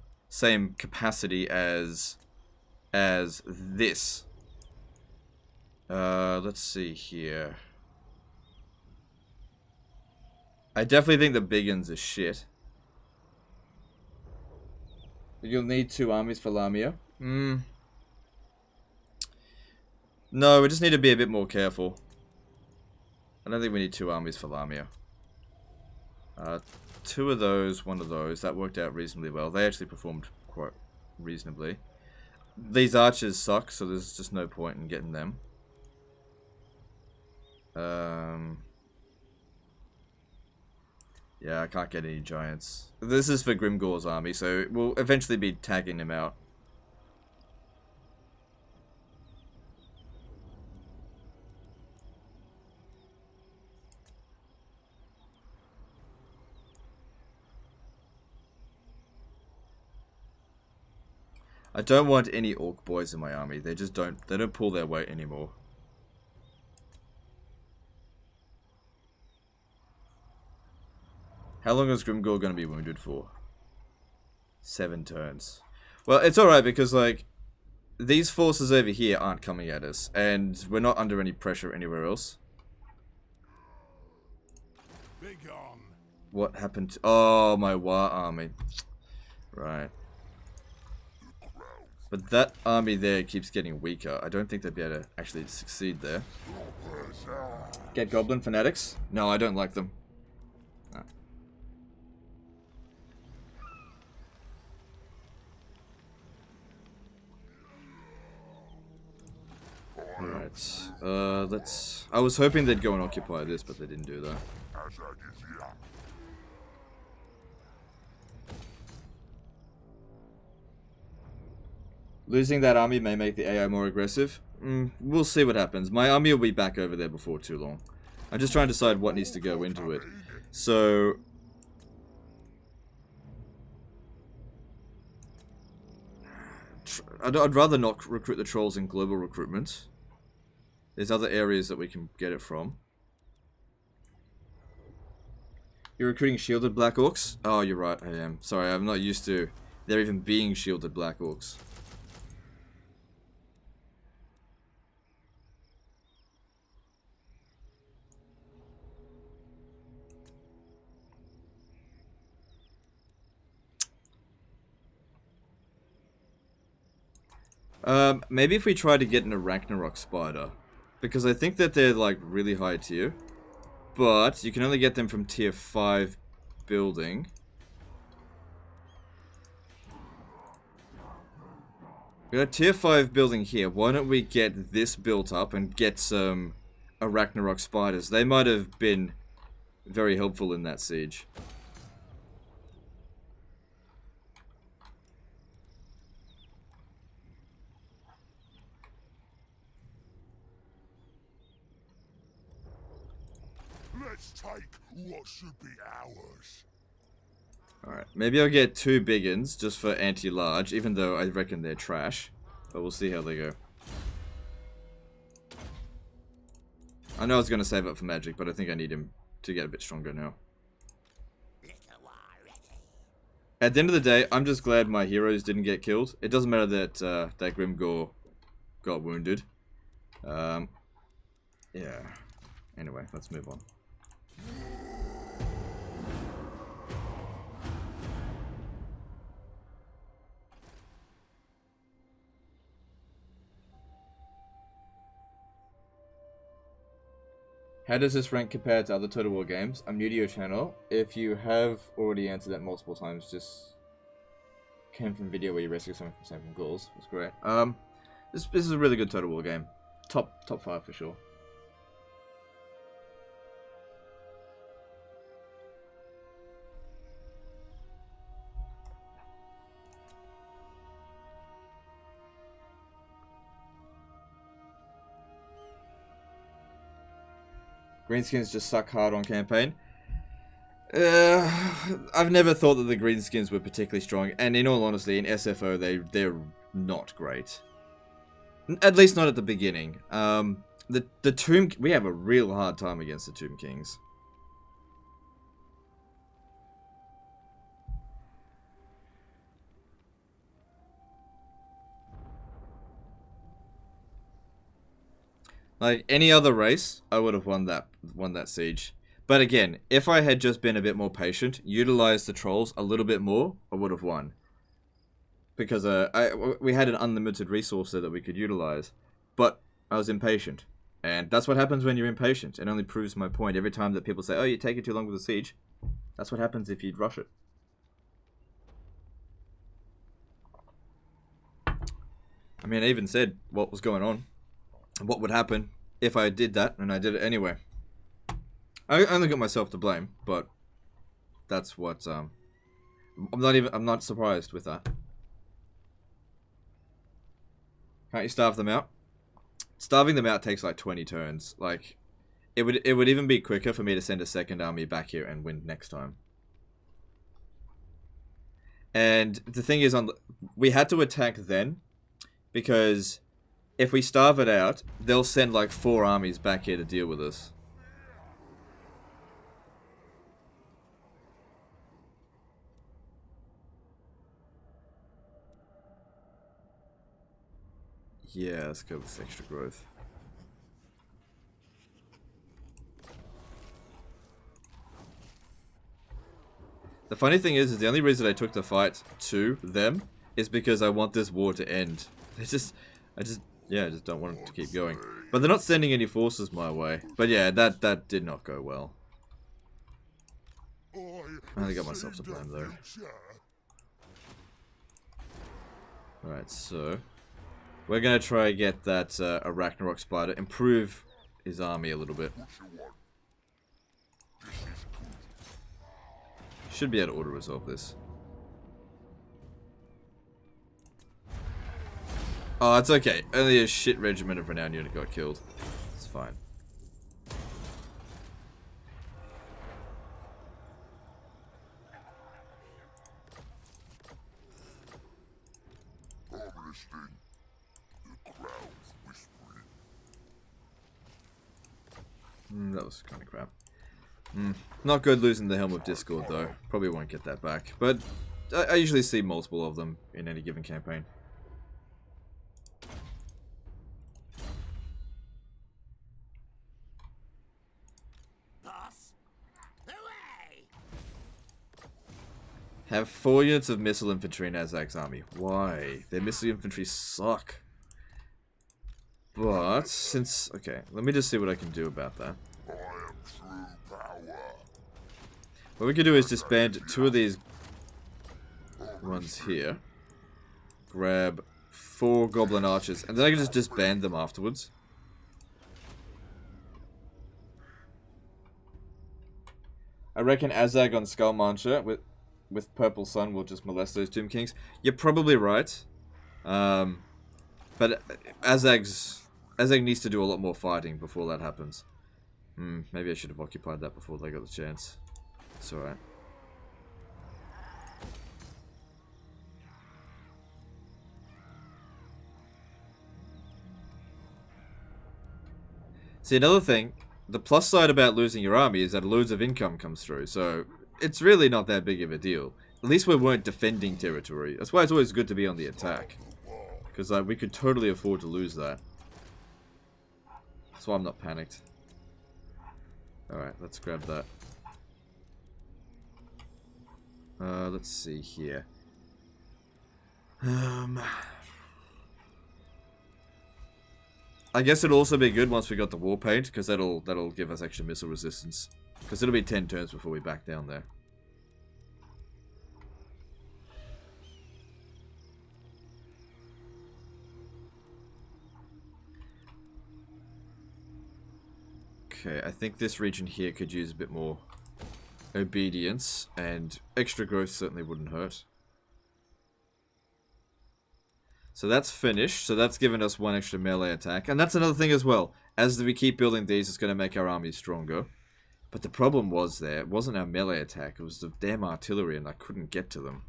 capacity as this. Let's see here. I definitely think the big uns are shit. You'll need 2 armies for Lamia. No, we just need to be a bit more careful. I don't think we need 2 armies for Lamia. 2 of those, 1 of those. That worked out reasonably well. They actually performed quite reasonably. These archers suck, so there's just no point in getting them. Yeah, I can't get any giants. This is for Grimgor's army, so we'll eventually be tagging him out. I don't want any orc boys in my army. They just don't pull their weight anymore. How long is Grimgor going to be wounded for? 7 turns. Well, it's alright because, like, these forces over here aren't coming at us, and we're not under any pressure anywhere else. What happened to... Oh, my war army. Right. But that army there keeps getting weaker. I don't think they'd be able to actually succeed there. Get goblin fanatics? No, I don't like them. No. Alright. Let's... I was hoping they'd go and occupy this, but they didn't do that. Losing that army may make the AI more aggressive. We'll see what happens. My army will be back over there before too long. I'm just trying to decide what needs to go into it. So... I'd rather not recruit the trolls in global recruitment. There's other areas that we can get it from. You're recruiting shielded black orcs? Oh, you're right, I am. Sorry, I'm not used to there even being shielded black orcs. Maybe if we try to get an Arachnarok spider. Because I think that they're, like, really high tier. But you can only get them from tier 5 building. We got a tier 5 building here. Why don't we get this built up and get some Arachnarok spiders? They might have been very helpful in that siege. Let's take what should be ours. Alright, maybe I'll get 2 big uns just for anti-large, even though I reckon they're trash. But we'll see how they go. I know I was going to save up for magic, but I think I need him to get a bit stronger now. At the end of the day, I'm just glad my heroes didn't get killed. It doesn't matter that that Grimgor got wounded. Yeah. Anyway, let's move on. How does this rank compare to other Total War games? I'm new to your channel. If you have already answered that multiple times, just came from a video where you rescue someone from saving ghouls. It was great. This is a really good Total War game. Top 5 for sure. Greenskins just suck hard on campaign. I've never thought that the Greenskins were particularly strong, and in all honesty, in SFO they're not great. At least not at the beginning. The Tomb, we have a real hard time against the Tomb Kings. Like any other race, I would have won that siege. But again, if I had just been a bit more patient, utilized the trolls a little bit more, I would have won. Because we had an unlimited resource there that we could utilize. But I was impatient. And that's what happens when you're impatient. It only proves my point every time that people say, oh, you're taking too long with the siege. That's what happens if you rush it. I mean, I even said what was going on. What would happen if I did that, and I did it anyway. I only got myself to blame, but that's what, I'm not surprised with that. Can't you starve them out? Starving them out takes like 20 turns. Like, it would even be quicker for me to send a second army back here and win next time. And the thing is, we had to attack then, because if we starve it out, they'll send like 4 armies back here to deal with us. Yeah, let's go with extra growth. The funny thing is the only reason I took the fight to them is because I want this war to end. I just don't want it to keep going. But they're not sending any forces my way. But yeah, that did not go well. I only got myself to blame though. Alright, so we're gonna try and get that Ragnarok spider, improve his army a little bit. Should be able to auto-resolve this. Oh, it's okay. Only a shit regiment of renowned unit got killed. It's fine. That was kind of crap. Not good losing the Helm of Discord though. Probably won't get that back. But I usually see multiple of them in any given campaign. Have 4 units of missile infantry in Azag's army. Why? Their missile infantry suck. But since... okay, let me just see what I can do about that. What we could do is disband 2 of these ones here. Grab 4 goblin archers, and then I can just disband them afterwards. I reckon Azag on Skullmancher with Purple Sun will just molest those Tomb Kings. You're probably right. But Azag needs to do a lot more fighting before that happens. Maybe I should have occupied that before they got the chance. It's alright. See, another thing, the plus side about losing your army is that loads of income comes through, so it's really not that big of a deal. At least we weren't defending territory. That's why it's always good to be on the attack. Because we could totally afford to lose that. That's why I'm not panicked. Alright, let's grab that. Let's see here. I guess it'll also be good once we got the war paint, because that'll give us extra missile resistance. Because it'll be 10 turns before we back down there. Okay, I think this region here could use a bit more obedience, and extra growth certainly wouldn't hurt. So that's finished, so that's given us 1 extra melee attack, and that's another thing as well. As we keep building these, it's going to make our army stronger. But the problem was there, it wasn't our melee attack, it was the damn artillery, and I couldn't get to them.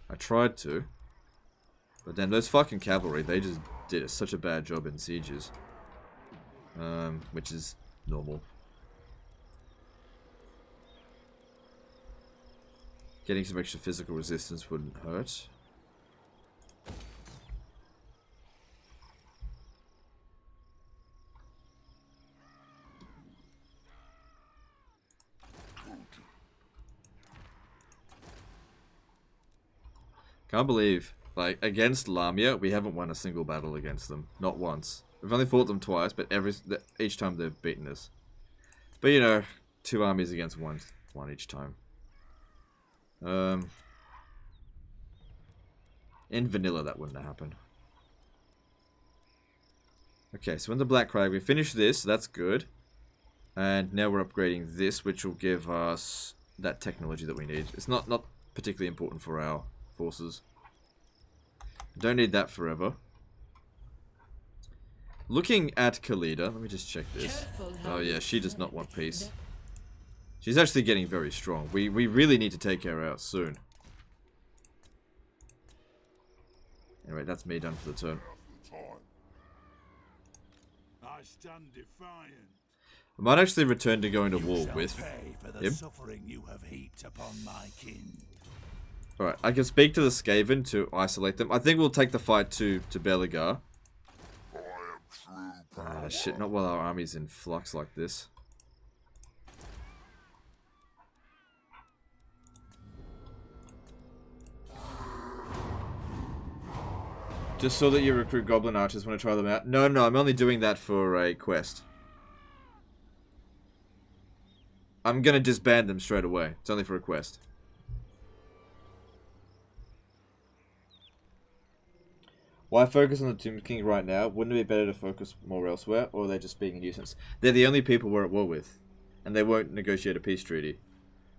I tried to, but then those fucking cavalry, they just did such a bad job in sieges. Which is normal. Getting some extra physical resistance wouldn't hurt. Can't believe, like, against Lamia, we haven't won a single battle against them. Not once. We've only fought them twice, but each time they've beaten us. But, you know, 2 armies against one each time. In vanilla, that wouldn't have happened. Okay, so in the Black Crag, we finished this, so that's good. And now we're upgrading this, which will give us that technology that we need. It's not particularly important for our forces. Don't need that forever. Looking at Khalida, let me just check this. Oh yeah, she does not want peace. She's actually getting very strong. We really need to take her out soon. Anyway, that's me done for the turn. I stand defiant. I might actually return to going to war Shall with pay for the him. suffering you have heaped upon my kin. Alright, I can speak to the Skaven to isolate them. I think we'll take the fight to Belegar. I am true Ah, shit, not while our army's in flux like this. Just saw that you recruit Goblin Archers. Want to try them out? No, I'm only doing that for a quest. I'm gonna disband them straight away. It's only for a quest. Why focus on the Tomb King right now? Wouldn't it be better to focus more elsewhere? Or are they just being a nuisance? They're the only people we're at war with. And they won't negotiate a peace treaty.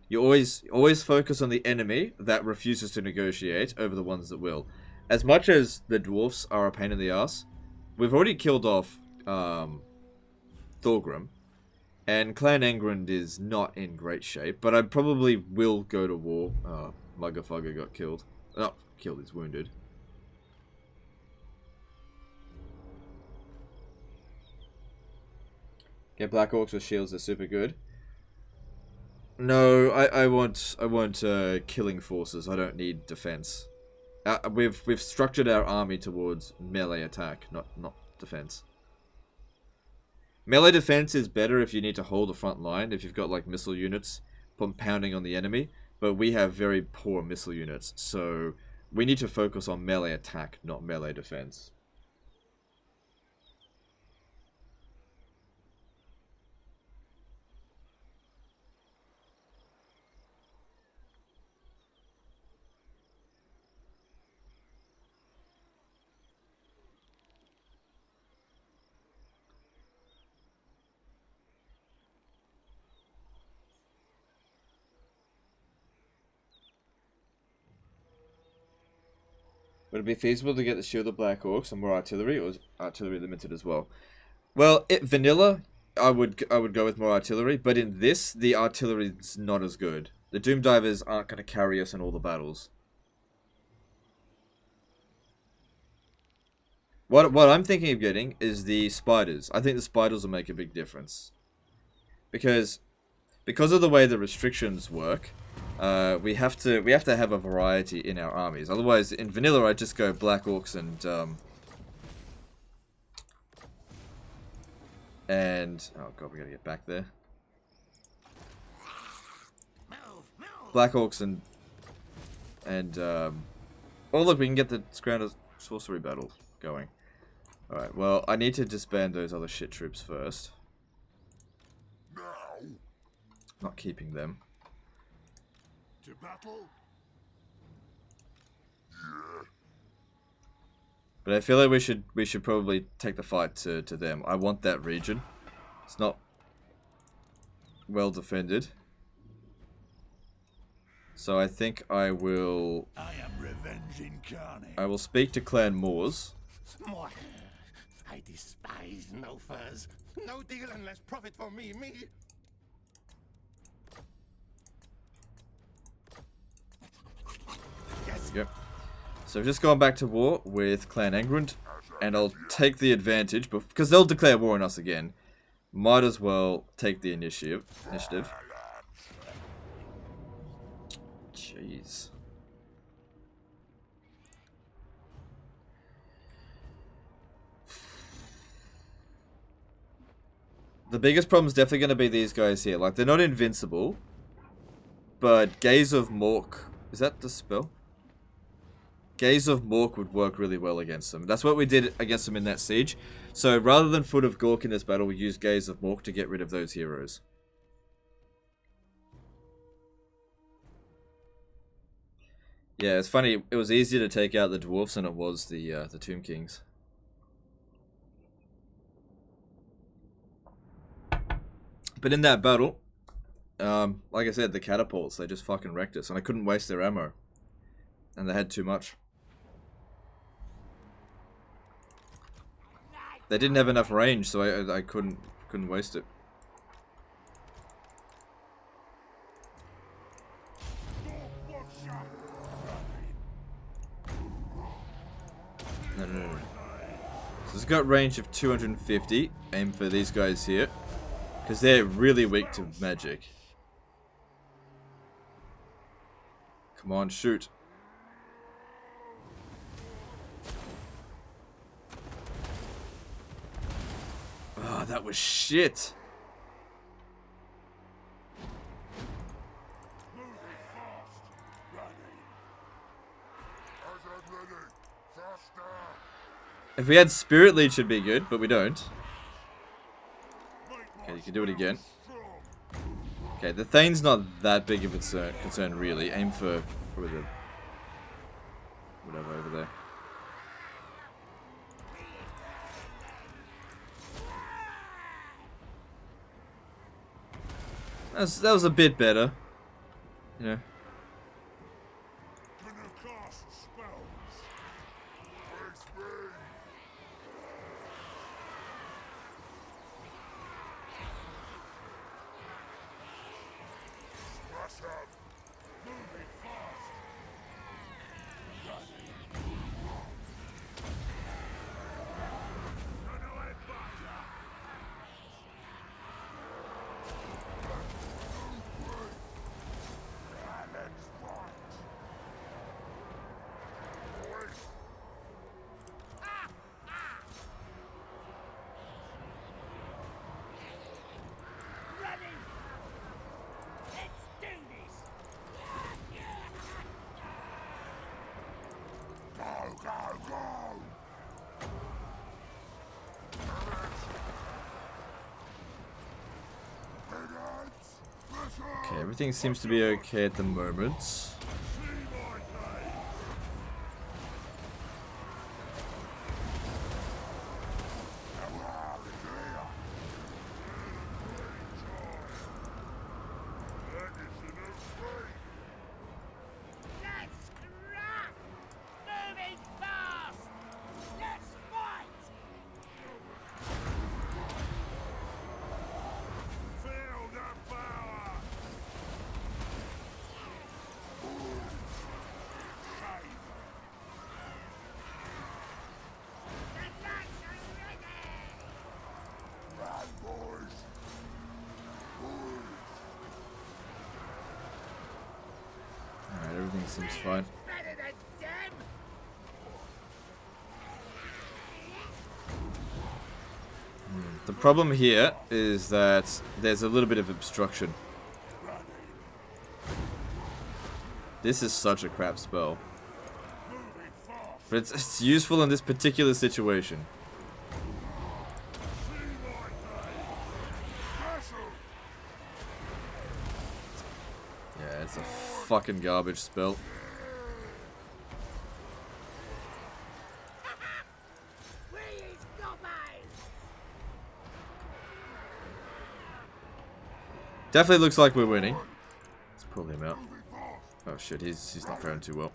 You always focus on the enemy that refuses to negotiate over the ones that will. As much as the dwarfs are a pain in the ass, we've already killed off Thorgrim. And Clan Engrand is not in great shape. But I probably will go to war. Muggerfugger got killed. Not killed, he's wounded. Get Black Orcs with shields, they're super good. No, I want killing forces. I don't need defense. We've structured our army towards melee attack, not defense. Melee defense is better if you need to hold a front line, if you've got like missile units pounding on the enemy, but we have very poor missile units, so we need to focus on melee attack, not melee defense. Would it be feasible to get the Shield of Black Orcs and more artillery, or is artillery limited as well? Well, vanilla, I would go with more artillery, but in this, the artillery's not as good. The Doom Divers aren't going to carry us in all the battles. What I'm thinking of getting is the Spiders. I think the Spiders will make a big difference. Because of the way the restrictions work, we have to have a variety in our armies. Otherwise, in vanilla, I just go Black Orcs and oh god, we gotta get back there. Black Orcs and oh look, we can get the Scrounger Sorcery battle going. All right, well, I need to disband those other shit troops first. Now, Not keeping them. to battle? Yeah. But I feel like we should probably take the fight to them. I want that region. It's not well defended. So I think I will I am revenge incarnate. I will speak to Clan Moors. I despise no furs. No deal unless profit for me. Yes. Yep. So I've just gone back to war with Clan Engrand, and I'll take the advantage, because they'll declare war on us again. Might as well take the initiative. Jeez. The biggest problem is definitely going to be these guys here. Like, they're not invincible, but Gaze of Mork... Is that the spell? Gaze of Mork would work really well against them. That's what we did against them in that siege. So rather than Foot of Gork in this battle, we used Gaze of Mork to get rid of those heroes. Yeah, it's funny. It was easier to take out the dwarfs than it was the Tomb Kings. But in that battle, like I said, the catapults, they just fucking wrecked us. And I couldn't waste their ammo. And they had too much. They didn't have enough range, so I couldn't waste it. No, no, no, no. So it's got range of 250. Aim for these guys here. Because they're really weak to magic. Come on, shoot. Oh, that was shit. If we had Spirit Lead, should be good, but we don't. Okay, you can do it again. Okay, the Thane's not that big of a concern, really. Aim for probably the whatever over there. That was a bit better, you know. Okay, everything seems to be okay at the moment. Everything seems fine. The problem here is that there's a little bit of obstruction. This is such a crap spell. But it's useful in this particular situation. Yeah, it's a fucking garbage spell. Definitely looks like we're winning. Let's pull him out. Oh shit, he's not faring too well.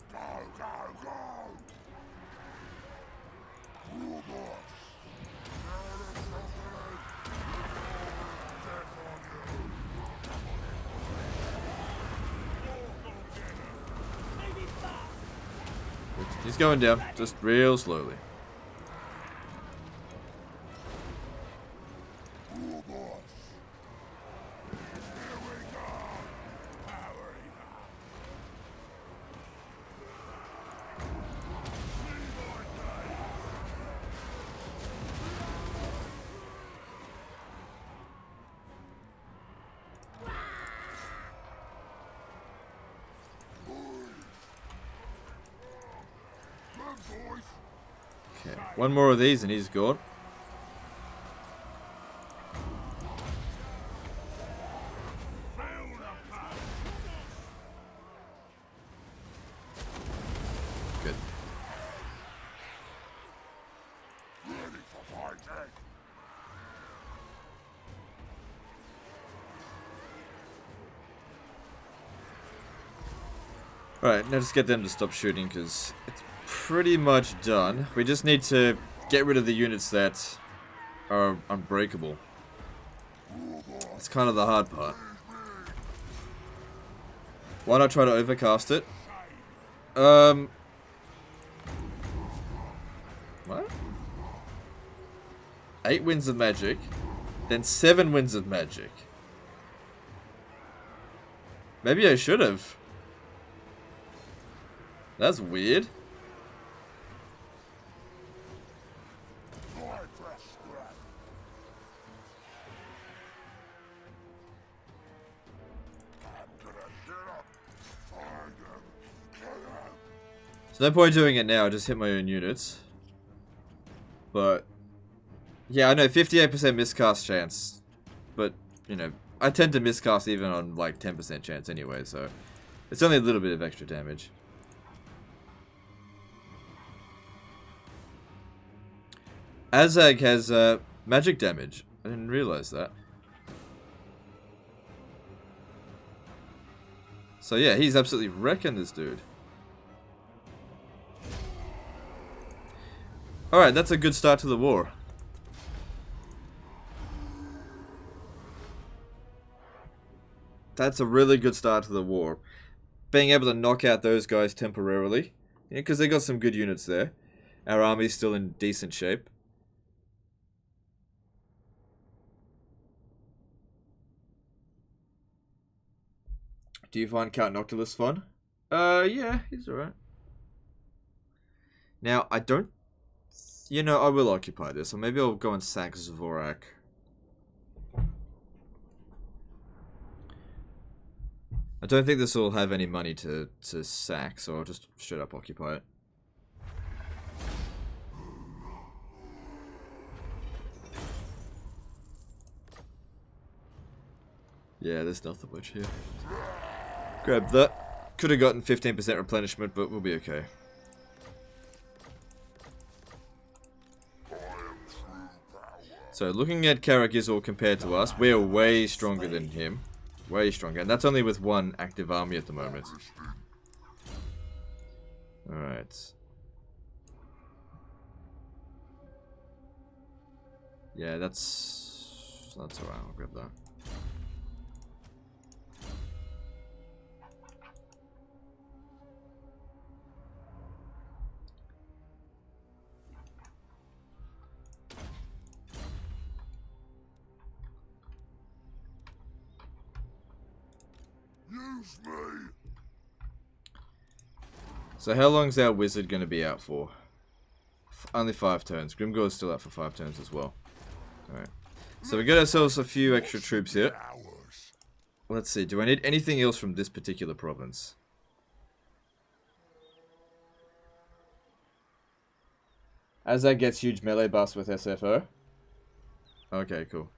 He's going down, just real slowly. Okay, one more of these and he's gone. Good. Alright, now just get them to stop shooting because it's pretty much done. We just need to get rid of the units that are unbreakable. It's kind of the hard part. Why not try to overcast it? What? 8 winds of magic, then 7 winds of magic. Maybe I should have. That's weird. There's no point doing it now, just hit my own units. But, yeah, I know, 58% miscast chance. But, you know, I tend to miscast even on like 10% chance anyway, so it's only a little bit of extra damage. Azag has magic damage. I didn't realize that. So yeah, he's absolutely wrecking this dude. Alright, that's a good start to the war. That's a really good start to the war. Being able to knock out those guys temporarily. Yeah, because they got some good units there. Our army's still in decent shape. Do you find Count Noctilus fun? Yeah, he's alright. Now, I don't... You know, I will occupy this, or maybe I'll go and sack Zvorak. I don't think this will have any money to sack, so I'll just straight up occupy it. Yeah, there's nothing much here. Grab that. Could have gotten 15% replenishment, but we'll be okay. So, looking at Karagizor compared to us, we're way stronger than him. Way stronger. And that's only with one active army at the moment. Alright. Yeah, that's alright. I'll grab that. Use me. So how long's our wizard going to be out for? Only 5 turns. Grimgor's still out for 5 turns as well. Alright. So we got ourselves a few extra troops here. Let's see. Do I need anything else from this particular province? As that gets huge melee buffs with SFO. Okay, cool.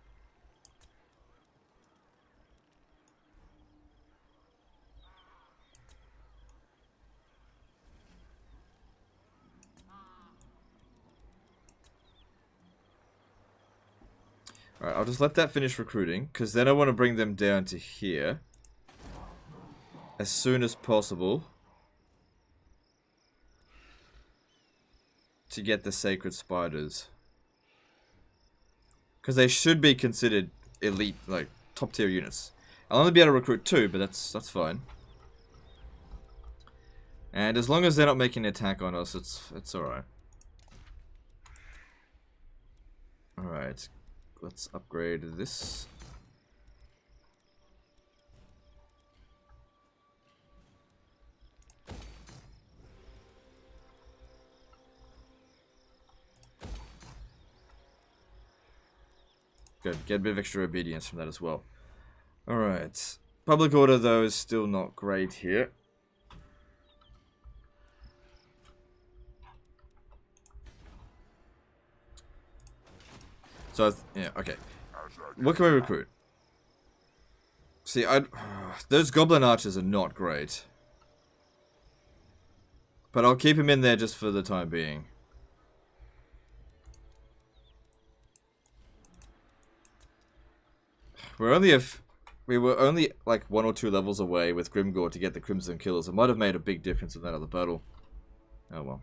Alright, I'll just let that finish recruiting, because then I want to bring them down to here as soon as possible to get the sacred spiders. Because they should be considered elite, like, top tier units. I'll only be able to recruit 2, but that's fine. And as long as they're not making an attack on us, it's alright. Alright. Let's upgrade this. Good. Get a bit of extra obedience from that as well. Alright. Public order, though, is still not great here. So, yeah, okay. What can we recruit? See, those goblin archers are not great. But I'll keep him in there just for the time being. We were only like 1 or 2 levels away with Grimgor to get the Crimson Killers. It might have made a big difference in that other battle. Oh well.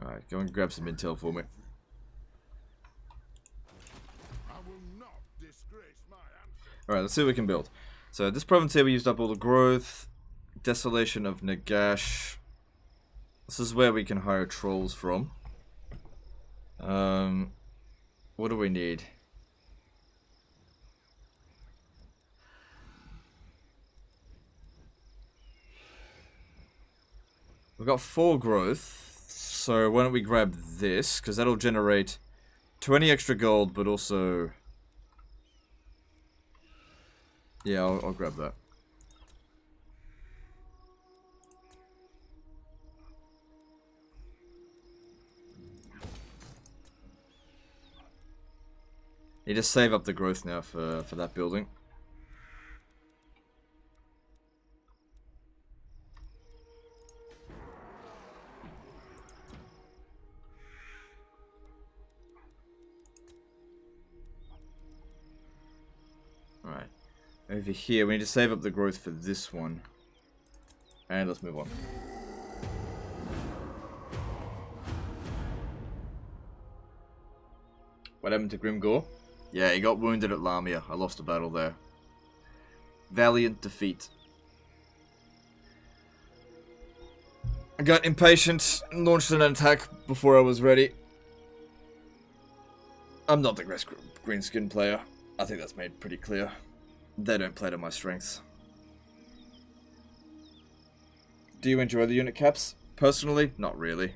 Alright, go and grab some intel for me. Alright, let's see what we can build. So this province here we used up all the growth. Desolation of Nagash. This is where we can hire trolls from. What do we need? We've got 4 growth, so why don't we grab this, because that'll generate 20 extra gold, but also... Yeah, I'll grab that. You just save up the growth now for that building. Alright. Over here, we need to save up the growth for this one. And let's move on. What happened to Grimgor? Yeah, he got wounded at Lamia. I lost a battle there. Valiant defeat. I got impatient and launched an attack before I was ready. I'm not the best Greenskin player. I think that's made pretty clear. They don't play to my strengths. Do you enjoy the unit caps? Personally, not really.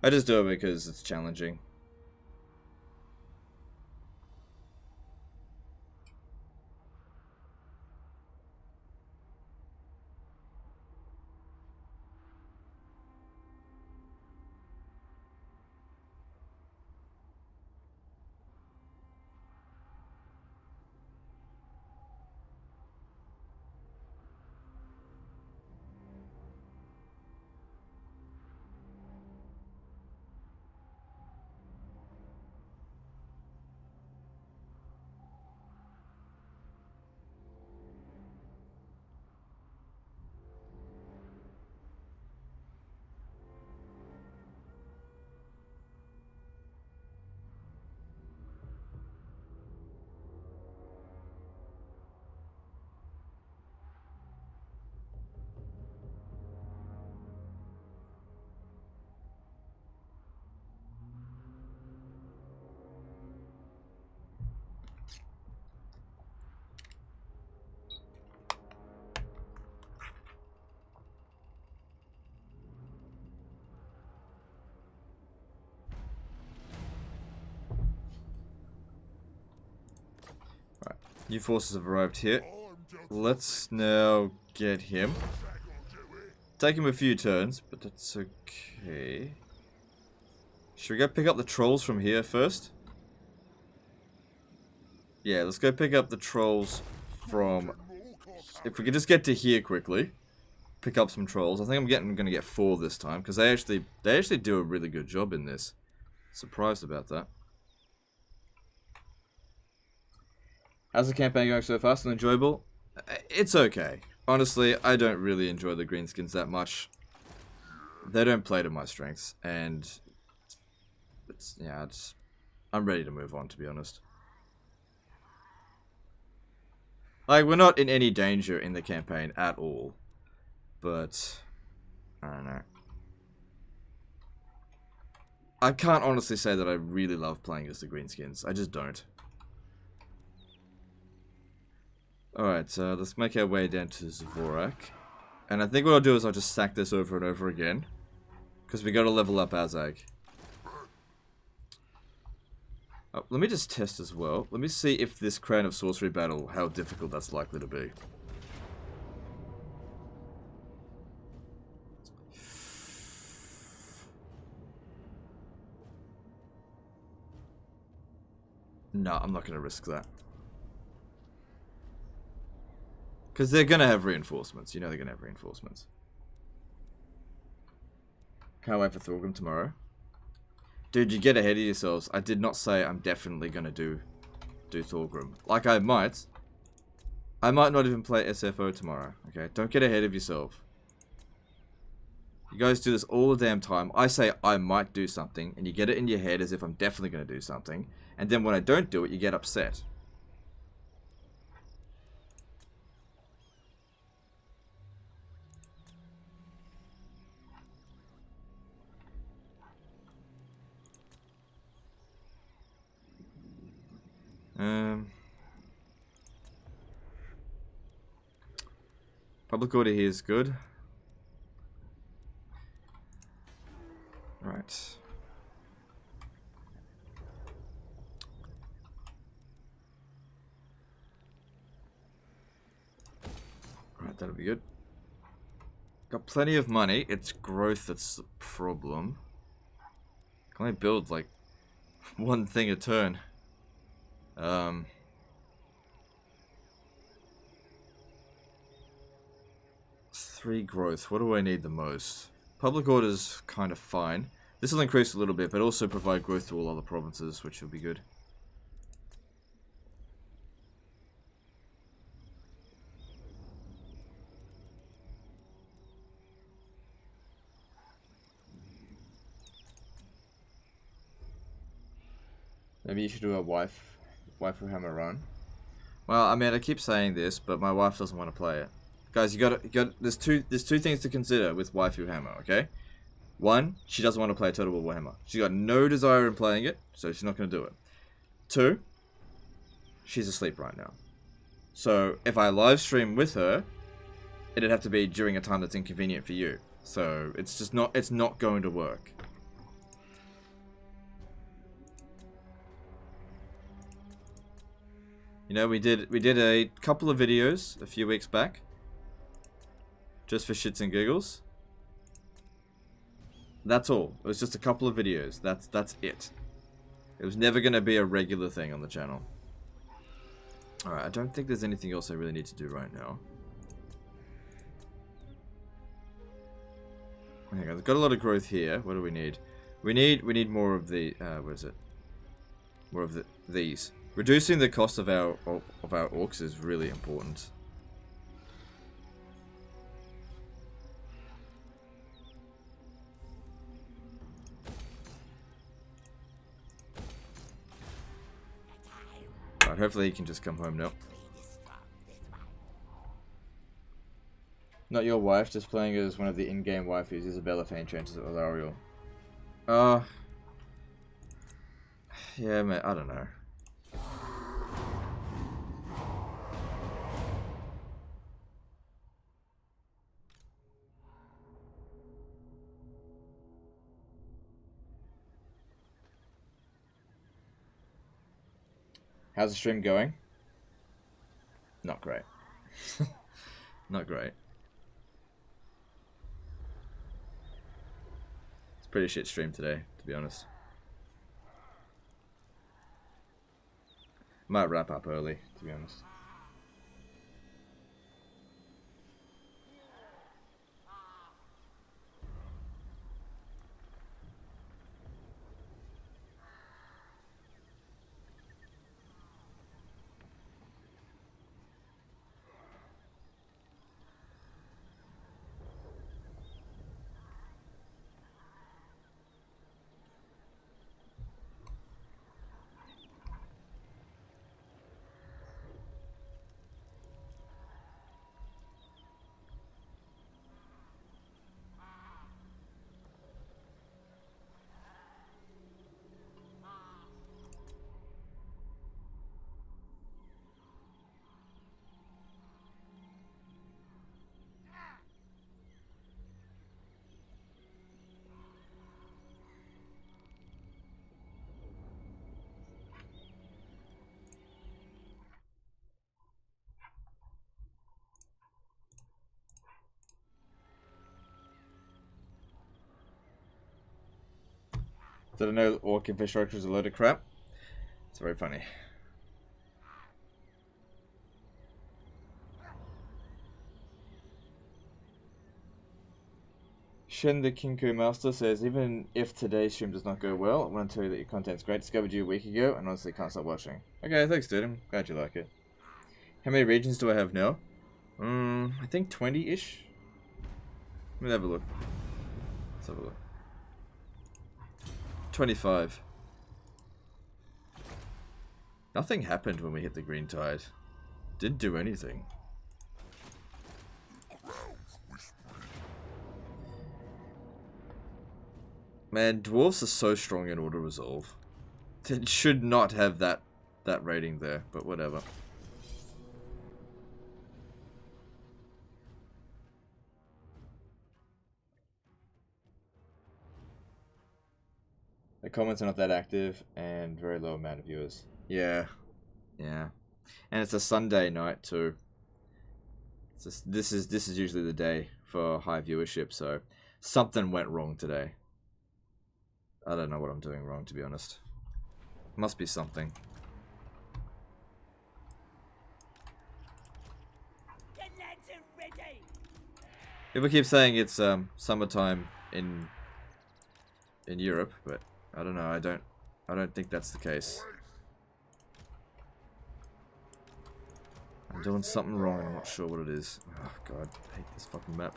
I just do it because it's challenging. New forces have arrived here. Let's now get him. Take him a few turns, but that's okay. Should we go pick up the trolls from here first? Yeah, let's go pick up the trolls from... If we could just get to here quickly. Pick up some trolls. I think I'm gonna get 4 this time, because they actually do a really good job in this. Surprised about that. How's the campaign going so far? Still enjoyable? It's okay. Honestly, I don't really enjoy the Greenskins that much. They don't play to my strengths, and I'm ready to move on, to be honest. Like, we're not in any danger in the campaign at all, but I don't know. I can't honestly say that I really love playing as the Greenskins. I just don't. Alright, so let's make our way down to Zvorak. And I think what I'll do is I'll just stack this over and over again. Because we gotta level up Azag. Oh, let me just test as well. Let me see if this Crown of Sorcery battle, how difficult that's likely to be. No, I'm not gonna risk that. Because they're going to have reinforcements. You know they're going to have reinforcements. Can't wait for Thorgrim tomorrow. Dude, you get ahead of yourselves. I did not say I'm definitely going to do Thorgrim. Like, I might. I might not even play SFO tomorrow. Okay? Don't get ahead of yourself. You guys do this all the damn time. I say I might do something, and you get it in your head as if I'm definitely going to do something. And then when I don't do it, you get upset. Public order here is good. Right. Right, that'll be good. Got plenty of money. It's growth that's the problem. Can only build like one thing a turn. 3 growth. What do I need the most? Public order's kind of fine. This will increase a little bit, but also provide growth to all other provinces, which will be good. Maybe you should do a Warhammer run. Well, I mean, I keep saying this, but my wife doesn't want to play it. Guys, you got. There's two things to consider with Warhammer. Okay, one, she doesn't want to play Total War Warhammer. She's got no desire in playing it, so she's not going to do it. 2, she's asleep right now. So if I live stream with her, it'd have to be during a time that's inconvenient for you. So it's just not. It's not going to work. You know, we did a couple of videos a few weeks back, just for shits and giggles. That's all. It was just a couple of videos. That's it. It was never going to be a regular thing on the channel. Alright, I don't think there's anything else I really need to do right now. Hang on, I've got a lot of growth here. What do we need? We need more of the where is it? More of these. Reducing the cost of our orcs is really important. Alright, hopefully he can just come home now. Not your wife, just playing as one of the in-game waifus, Isabella Fane chances at Lariel. Yeah, man, I don't know. How's the stream going? Not great. Not great. It's a pretty shit stream today, to be honest. Might wrap up early, to be honest. Did I know orc infrastructure is a load of crap? It's very funny. Shen the Kinku Master says, even if today's stream does not go well, I want to tell you that your content's great. Discovered you a week ago and honestly can't stop watching. Okay, thanks dude. I'm glad you like it. How many regions do I have now? I think 20-ish. Let me have a look. Let's have a look. 25. Nothing happened when we hit the green tide. Didn't do anything. Man, dwarves are so strong in auto resolve. It should not have that rating there, but whatever. The comments are not that active and very low amount of viewers. Yeah. Yeah. And it's a Sunday night too. It's just, this is usually the day for high viewership, so something went wrong today. I don't know what I'm doing wrong, to be honest. Must be something. People keep saying it's summertime in Europe, but I don't know. I don't think that's the case. I'm doing something wrong and I'm not sure what it is. Oh god, I hate this fucking map.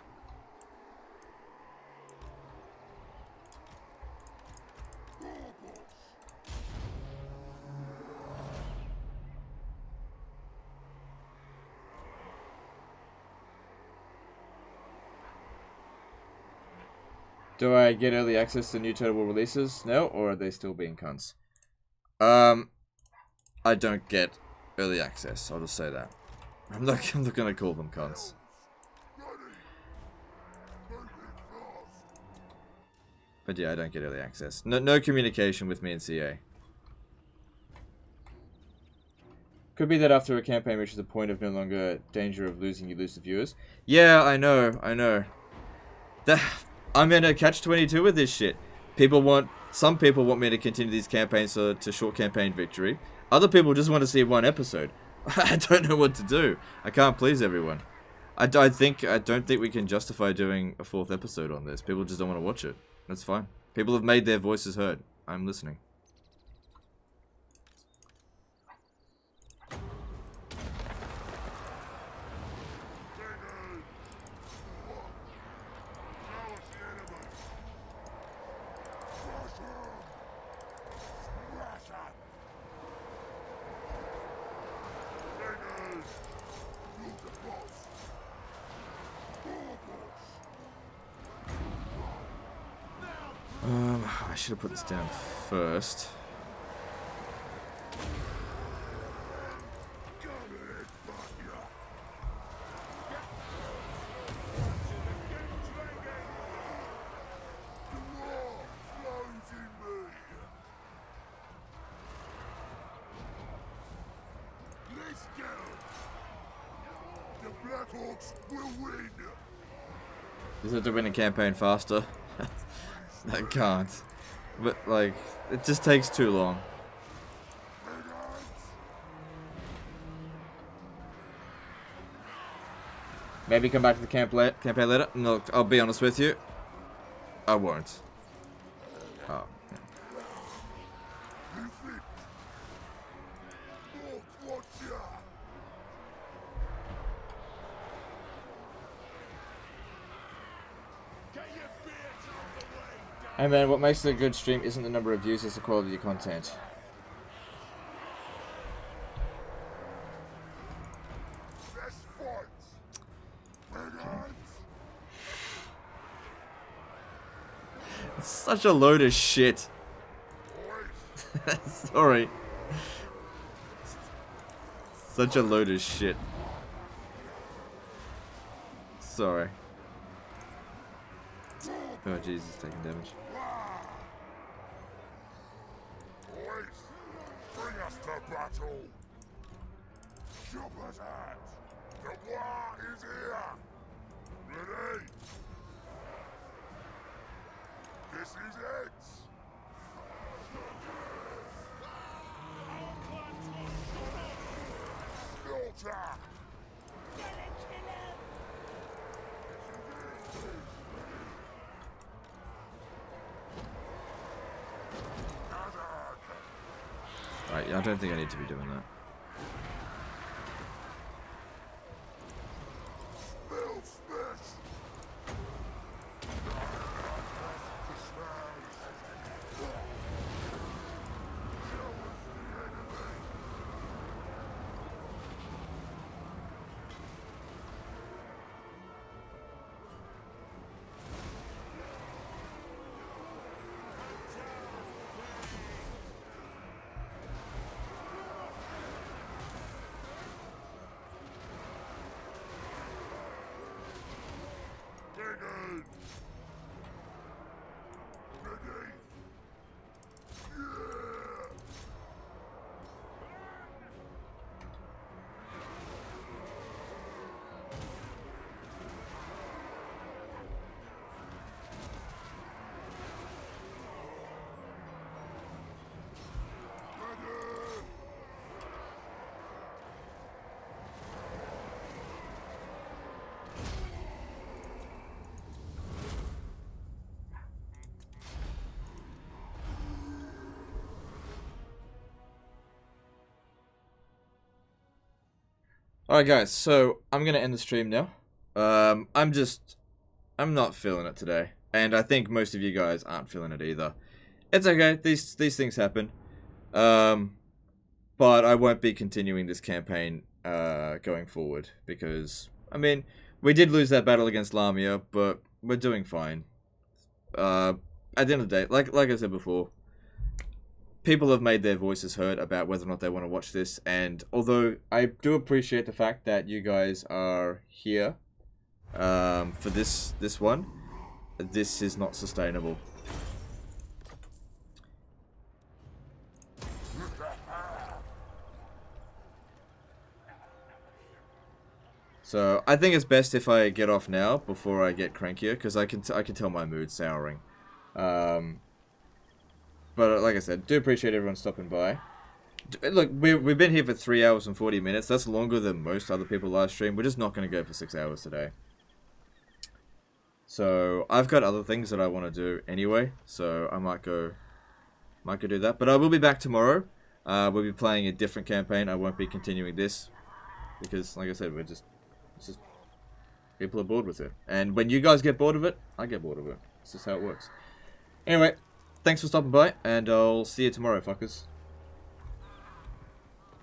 Do I get early access to new Total War releases? No, or are they still being cunts? I don't get early access. I'll just say that. I'm not gonna call them cunts. But yeah, I don't get early access. No communication with me and CA. Could be that after a campaign reaches a point of no longer danger of losing, you lose the viewers. Yeah, I know. I'm in a catch-22 with this shit. Some people want me to continue these campaigns to short campaign victory. Other people just want to see one episode. I don't know what to do. I can't please everyone. I don't think we can justify doing a 4th episode on this. People just don't want to watch it. That's fine. People have made their voices heard. I'm listening. I should have put this down first. Is it to win a campaign faster? I can't. But, like, it just takes too long. Maybe come back to the campaign later? No, I'll be honest with you. I won't. Oh. Yeah. Hey man, what makes it a good stream isn't the number of views, it's the quality of your content. It's such a load of shit. Sorry. Such a load of shit. Sorry. Oh Jesus, taking damage. Bring us to battle! Chopper's hat! The war is here! Ready? This is it! Slaughter! Right, I don't think I need to be doing that. Alright guys, so I'm gonna end the stream now. I'm not feeling it today. And I think most of you guys aren't feeling it either. It's okay, these things happen. But I won't be continuing this campaign going forward. Because, I mean, we did lose that battle against Lamia, but we're doing fine. At the end of the day, like I said before, people have made their voices heard about whether or not they want to watch this, and although I do appreciate the fact that you guys are here for this one, this is not sustainable. So I think it's best if I get off now before I get crankier, because I can tell my mood's souring. But like I said, do appreciate everyone stopping by. Look, we've been here for 3 hours and 40 minutes. That's longer than most other people live stream. We're just not going to go for 6 hours today. So I've got other things that I want to do anyway. So I might go do that. But I will be back tomorrow. We'll be playing a different campaign. I won't be continuing this because, like I said, it's just people are bored with it. And when you guys get bored of it, I get bored of it. It's just how it works. Anyway. Thanks for stopping by, and I'll see you tomorrow, fuckers.